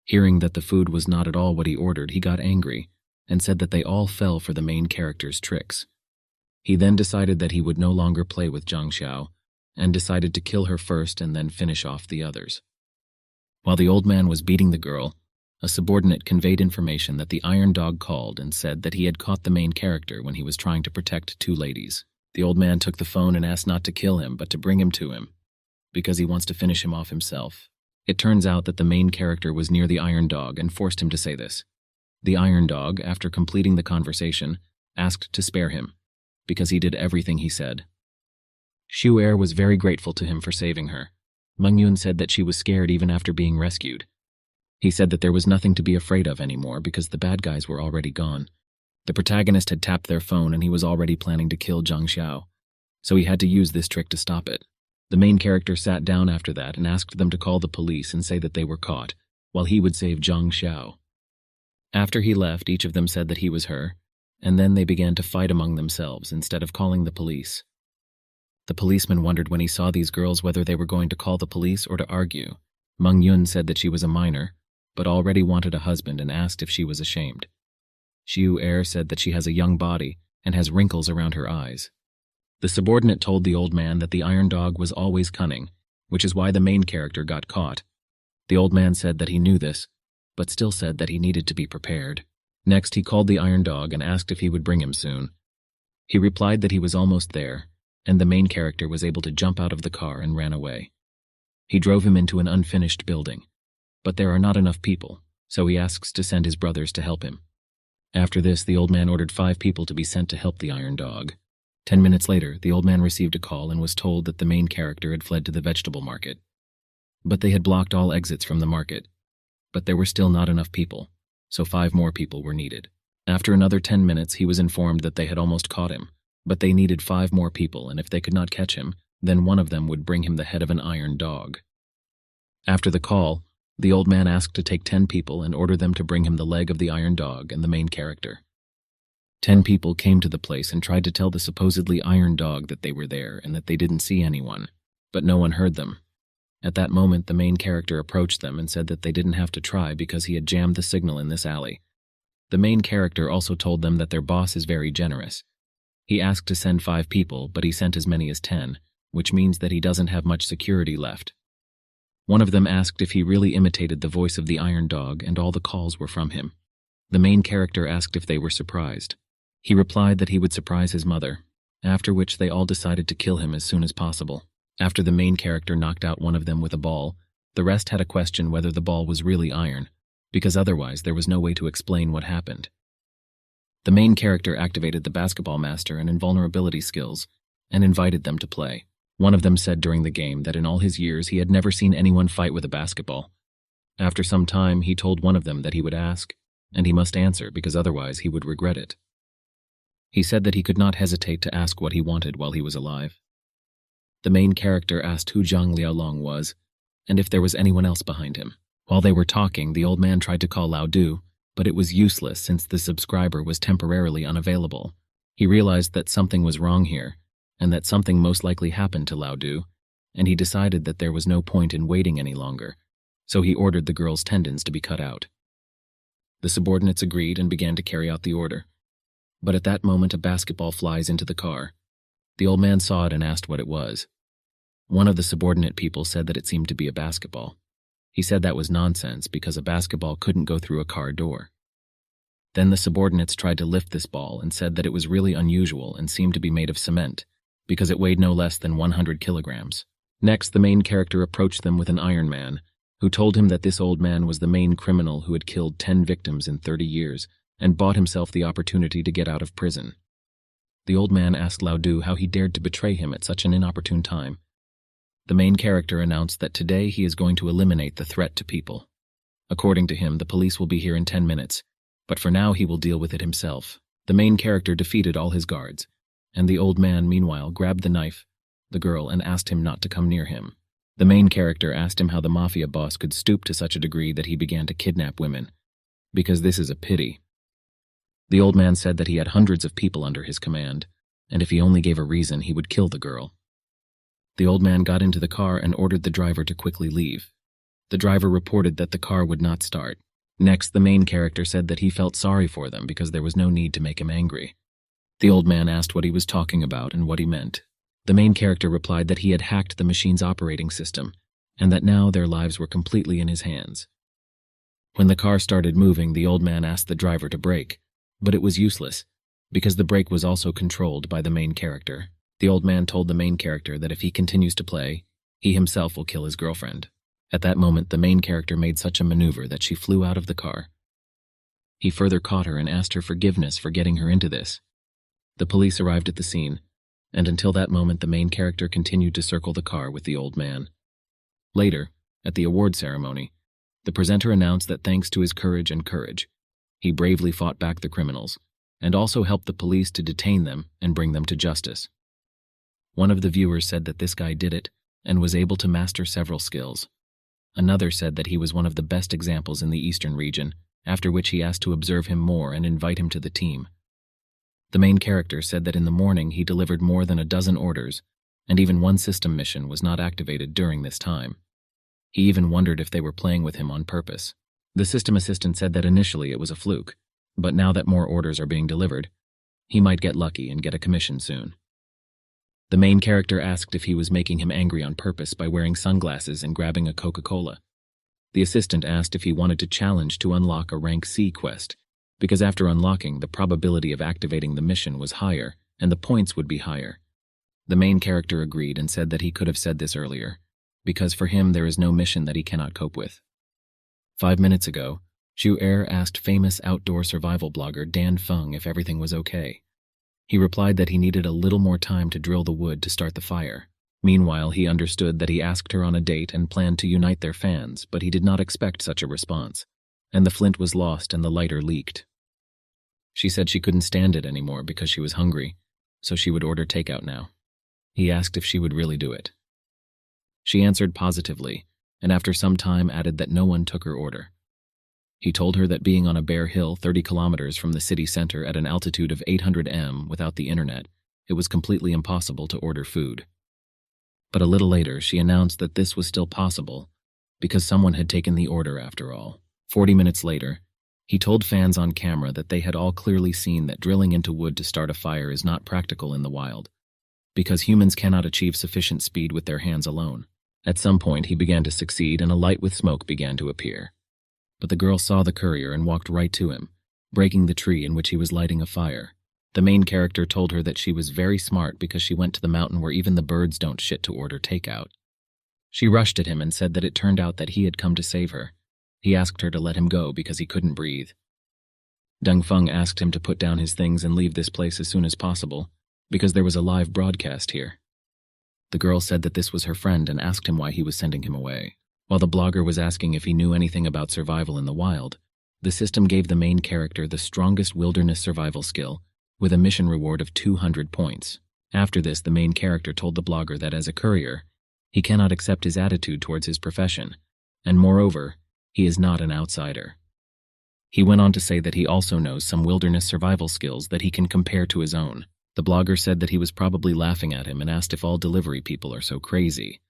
Hearing that the food was not at all what he ordered, he got angry and said that they all fell for the main character's tricks. He then decided that he would no longer play with Zhang Xiao and decided to kill her first and then finish off the others. While the old man was beating the girl, a subordinate conveyed information that the Iron Dog called and said that he had caught the main character when he was trying to protect 2 ladies. The old man took the phone and asked not to kill him but to bring him to him, because he wants to finish him off himself. It turns out that the main character was near the Iron Dog and forced him to say this. The Iron Dog, after completing the conversation, asked to spare him, because he did everything he said. Shu Er was very grateful to him for saving her. Meng Yun said that she was scared even after being rescued. He said that there was nothing to be afraid of anymore because the bad guys were already gone. The protagonist had tapped their phone and he was already planning to kill Zhang Xiao, so he had to use this trick to stop it. The main character sat down after that and asked them to call the police and say that they were caught, while he would save Zhang Xiao. After he left, each of them said that he was her, and then they began to fight among themselves instead of calling the police. The policeman wondered when he saw these girls whether they were going to call the police or to argue. Meng Yun said that she was a minor, but already wanted a husband and asked if she was ashamed. Shu Er said that she has a young body and has wrinkles around her eyes. The subordinate told the old man that the Iron Dog was always cunning, which is why the main character got caught. The old man said that he knew this, but still said that he needed to be prepared. Next, he called the Iron Dog and asked if he would bring him soon. He replied that he was almost there, and the main character was able to jump out of the car and ran away. He drove him into an unfinished building, but there are not enough people, so he asks to send his brothers to help him. After this, the old man ordered 5 people to be sent to help the Iron Dog. 10 minutes later, the old man received a call and was told that the main character had fled to the vegetable market. But they had blocked all exits from the market. But there were still not enough people, so 5 more people were needed. After another 10 minutes, he was informed that they had almost caught him, but they needed 5 more people, and if they could not catch him, then one of them would bring him the head of an Iron Dog. After the call, the old man asked to take 10 people and order them to bring him the leg of the Iron Dog and the main character. 10 people came to the place and tried to tell the supposedly Iron Dog that they were there and that they didn't see anyone, but no one heard them. At that moment, the main character approached them and said that they didn't have to try because he had jammed the signal in this alley. The main character also told them that their boss is very generous. He asked to send 5 people, but he sent as many as 10, which means that he doesn't have much security left. One of them asked if he really imitated the voice of the Iron Dog and all the calls were from him. The main character asked if they were surprised. He replied that he would surprise his mother, after which they all decided to kill him as soon as possible. After the main character knocked out one of them with a ball, the rest had a question whether the ball was really iron, because otherwise there was no way to explain what happened. The main character activated the basketball master and invulnerability skills and invited them to play. One of them said during the game that in all his years he had never seen anyone fight with a basketball. After some time, he told one of them that he would ask, and he must answer because otherwise he would regret it. He said that he could not hesitate to ask what he wanted while he was alive. The main character asked who Zhang Liaolong was, and if there was anyone else behind him. While they were talking, the old man tried to call Lao Du, but it was useless since the subscriber was temporarily unavailable. He realized that something was wrong here, and that something most likely happened to Lao Du, and he decided that there was no point in waiting any longer, so he ordered the girl's tendons to be cut out. The subordinates agreed and began to carry out the order. But at that moment a basketball flies into the car. The old man saw it and asked what it was. One of the subordinate people said that it seemed to be a basketball. He said that was nonsense because a basketball couldn't go through a car door. Then the subordinates tried to lift this ball and said that it was really unusual and seemed to be made of cement, because it weighed no less than 100 kilograms. Next, the main character approached them with an Iron Man, who told him that this old man was the main criminal who had killed 10 victims in 30 years and bought himself the opportunity to get out of prison. The old man asked Lao Du how he dared to betray him at such an inopportune time. The main character announced that today he is going to eliminate the threat to people. According to him, the police will be here in 10 minutes, but for now he will deal with it himself. The main character defeated all his guards, and the old man, meanwhile, grabbed the knife, the girl, and asked him not to come near him. The main character asked him how the mafia boss could stoop to such a degree that he began to kidnap women, because this is a pity. The old man said that he had hundreds of people under his command, and if he only gave a reason, he would kill the girl. The old man got into the car and ordered the driver to quickly leave. The driver reported that the car would not start. Next, the main character said that he felt sorry for them because there was no need to make him angry. The old man asked what he was talking about and what he meant. The main character replied that he had hacked the machine's operating system, and that now their lives were completely in his hands. When the car started moving, the old man asked the driver to brake, but it was useless, because the brake was also controlled by the main character. The old man told the main character that if he continues to play, he himself will kill his girlfriend. At that moment, the main character made such a maneuver that she flew out of the car. He further caught her and asked her forgiveness for getting her into this. The police arrived at the scene, and until that moment the main character continued to circle the car with the old man. Later, at the award ceremony, the presenter announced that thanks to his courage, he bravely fought back the criminals, and also helped the police to detain them and bring them to justice. One of the viewers said that this guy did it, and was able to master several skills. Another said that he was one of the best examples in the Eastern region, after which he asked to observe him more and invite him to the team. The main character said that in the morning he delivered more than a dozen orders, and even one system mission was not activated during this time. He even wondered if they were playing with him on purpose. The system assistant said that initially it was a fluke, but now that more orders are being delivered, he might get lucky and get a commission soon. The main character asked if he was making him angry on purpose by wearing sunglasses and grabbing a Coca-Cola. The assistant asked if he wanted to challenge to unlock a rank C quest, because after unlocking, the probability of activating the mission was higher, and the points would be higher. The main character agreed and said that he could have said this earlier, because for him there is no mission that he cannot cope with. 5 minutes ago, Chu Er asked famous outdoor survival blogger Dan Feng if everything was okay. He replied that he needed a little more time to drill the wood to start the fire. Meanwhile, he understood that he asked her on a date and planned to unite their fans, but he did not expect such a response, and the flint was lost and the lighter leaked. She said she couldn't stand it anymore because she was hungry, so she would order takeout now. He asked if she would really do it. She answered positively, and after some time added that no one took her order. He told her that being on a bare hill 30 kilometers from the city center at an altitude of 800 m without the internet, it was completely impossible to order food. But a little later, she announced that this was still possible, because someone had taken the order after all. 40 minutes later, he told fans on camera that they had all clearly seen that drilling into wood to start a fire is not practical in the wild, because humans cannot achieve sufficient speed with their hands alone. At some point, he began to succeed and a light with smoke began to appear. But the girl saw the courier and walked right to him, breaking the tree in which he was lighting a fire. The main character told her that she was very smart because she went to the mountain where even the birds don't shit to order takeout. She rushed at him and said that it turned out that he had come to save her. He asked her to let him go because he couldn't breathe. Deng Feng asked him to put down his things and leave this place as soon as possible, because there was a live broadcast here. The girl said that this was her friend and asked him why he was sending him away. While the blogger was asking if he knew anything about survival in the wild, the system gave the main character the strongest wilderness survival skill, with a mission reward of 200 points. After this, the main character told the blogger that as a courier, he cannot accept his attitude towards his profession, and moreover, he is not an outsider. He went on to say that he also knows some wilderness survival skills that he can compare to his own. The blogger said that he was probably laughing at him and asked if all delivery people are so crazy.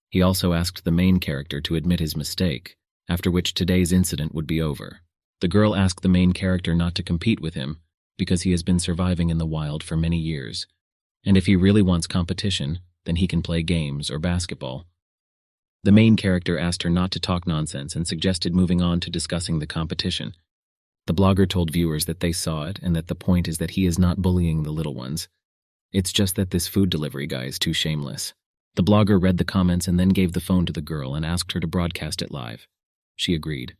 He also asked the main character to admit his mistake, after which today's incident would be over. The girl asked the main character not to compete with him because he has been surviving in the wild for many years, and if he really wants competition, then he can play games or basketball. The main character asked her not to talk nonsense and suggested moving on to discussing the competition. The blogger told viewers that they saw it and that the point is that he is not bullying the little ones. It's just that this food delivery guy is too shameless. The blogger read the comments and then gave the phone to the girl and asked her to broadcast it live. She agreed.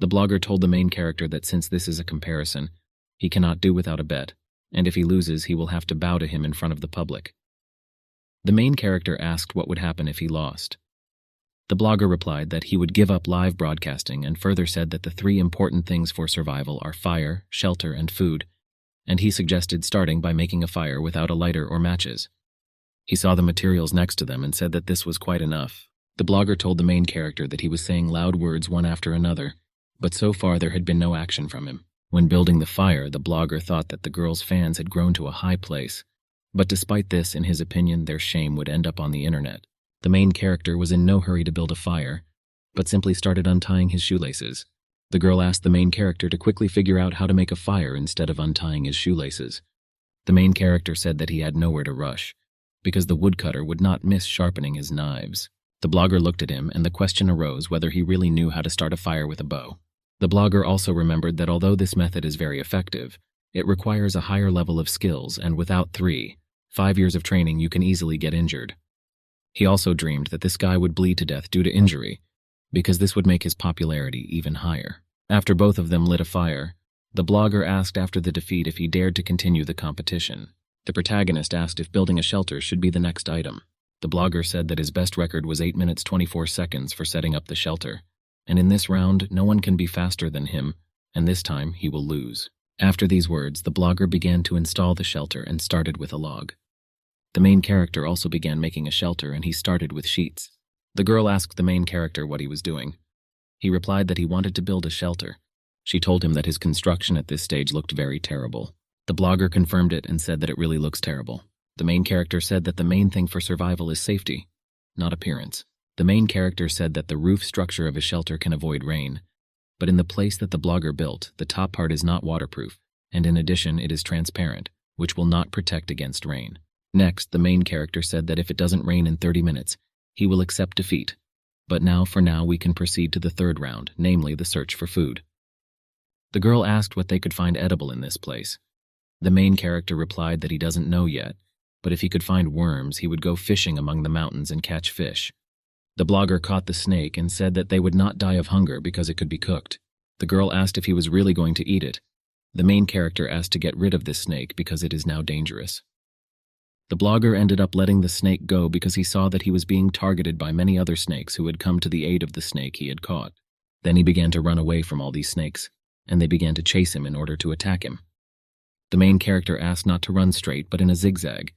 The blogger told the main character that since this is a comparison, he cannot do without a bet, and if he loses, he will have to bow to him in front of the public. The main character asked what would happen if he lost. The blogger replied that he would give up live broadcasting and further said that the 3 important things for survival are fire, shelter, and food, and he suggested starting by making a fire without a lighter or matches. He saw the materials next to them and said that this was quite enough. The blogger told the main character that he was saying loud words one after another, but so far there had been no action from him. When building the fire, the blogger thought that the girl's fans had grown to a high place, but despite this, in his opinion, their shame would end up on the internet. The main character was in no hurry to build a fire, but simply started untying his shoelaces. The girl asked the main character to quickly figure out how to make a fire instead of untying his shoelaces. The main character said that he had nowhere to rush, because the woodcutter would not miss sharpening his knives. The blogger looked at him, and the question arose whether he really knew how to start a fire with a bow. The blogger also remembered that although this method is very effective, it requires a higher level of skills, and without 5 years of training, you can easily get injured. He also dreamed that this guy would bleed to death due to injury, because this would make his popularity even higher. After both of them lit a fire, the blogger asked after the defeat if he dared to continue the competition. The protagonist asked if building a shelter should be the next item. The blogger said that his best record was 8 minutes 24 seconds for setting up the shelter, and in this round, no one can be faster than him, and this time he will lose. After these words, the blogger began to install the shelter and started with a log. The main character also began making a shelter, and he started with sheets. The girl asked the main character what he was doing. He replied that he wanted to build a shelter. She told him that his construction at this stage looked very terrible. The blogger confirmed it and said that it really looks terrible. The main character said that the main thing for survival is safety, not appearance. The main character said that the roof structure of a shelter can avoid rain, but in the place that the blogger built, the top part is not waterproof, and in addition it is transparent, which will not protect against rain. Next, the main character said that if it doesn't rain in 30 minutes, he will accept defeat. But for now we can proceed to the 3rd round, namely the search for food. The girl asked what they could find edible in this place. The main character replied that he doesn't know yet, but if he could find worms, he would go fishing among the mountains and catch fish. The blogger caught the snake and said that they would not die of hunger because it could be cooked. The girl asked if he was really going to eat it. The main character asked to get rid of this snake because it is now dangerous. The blogger ended up letting the snake go because he saw that he was being targeted by many other snakes who had come to the aid of the snake he had caught. Then he began to run away from all these snakes, and they began to chase him in order to attack him. The main character asked not to run straight but in a zigzag,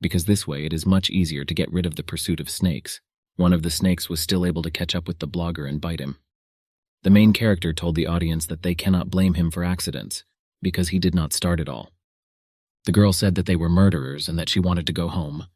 because this way it is much easier to get rid of the pursuit of snakes. One of the snakes was still able to catch up with the blogger and bite him. The main character told the audience that they cannot blame him for accidents, because he did not start it all. The girl said that they were murderers and that she wanted to go home,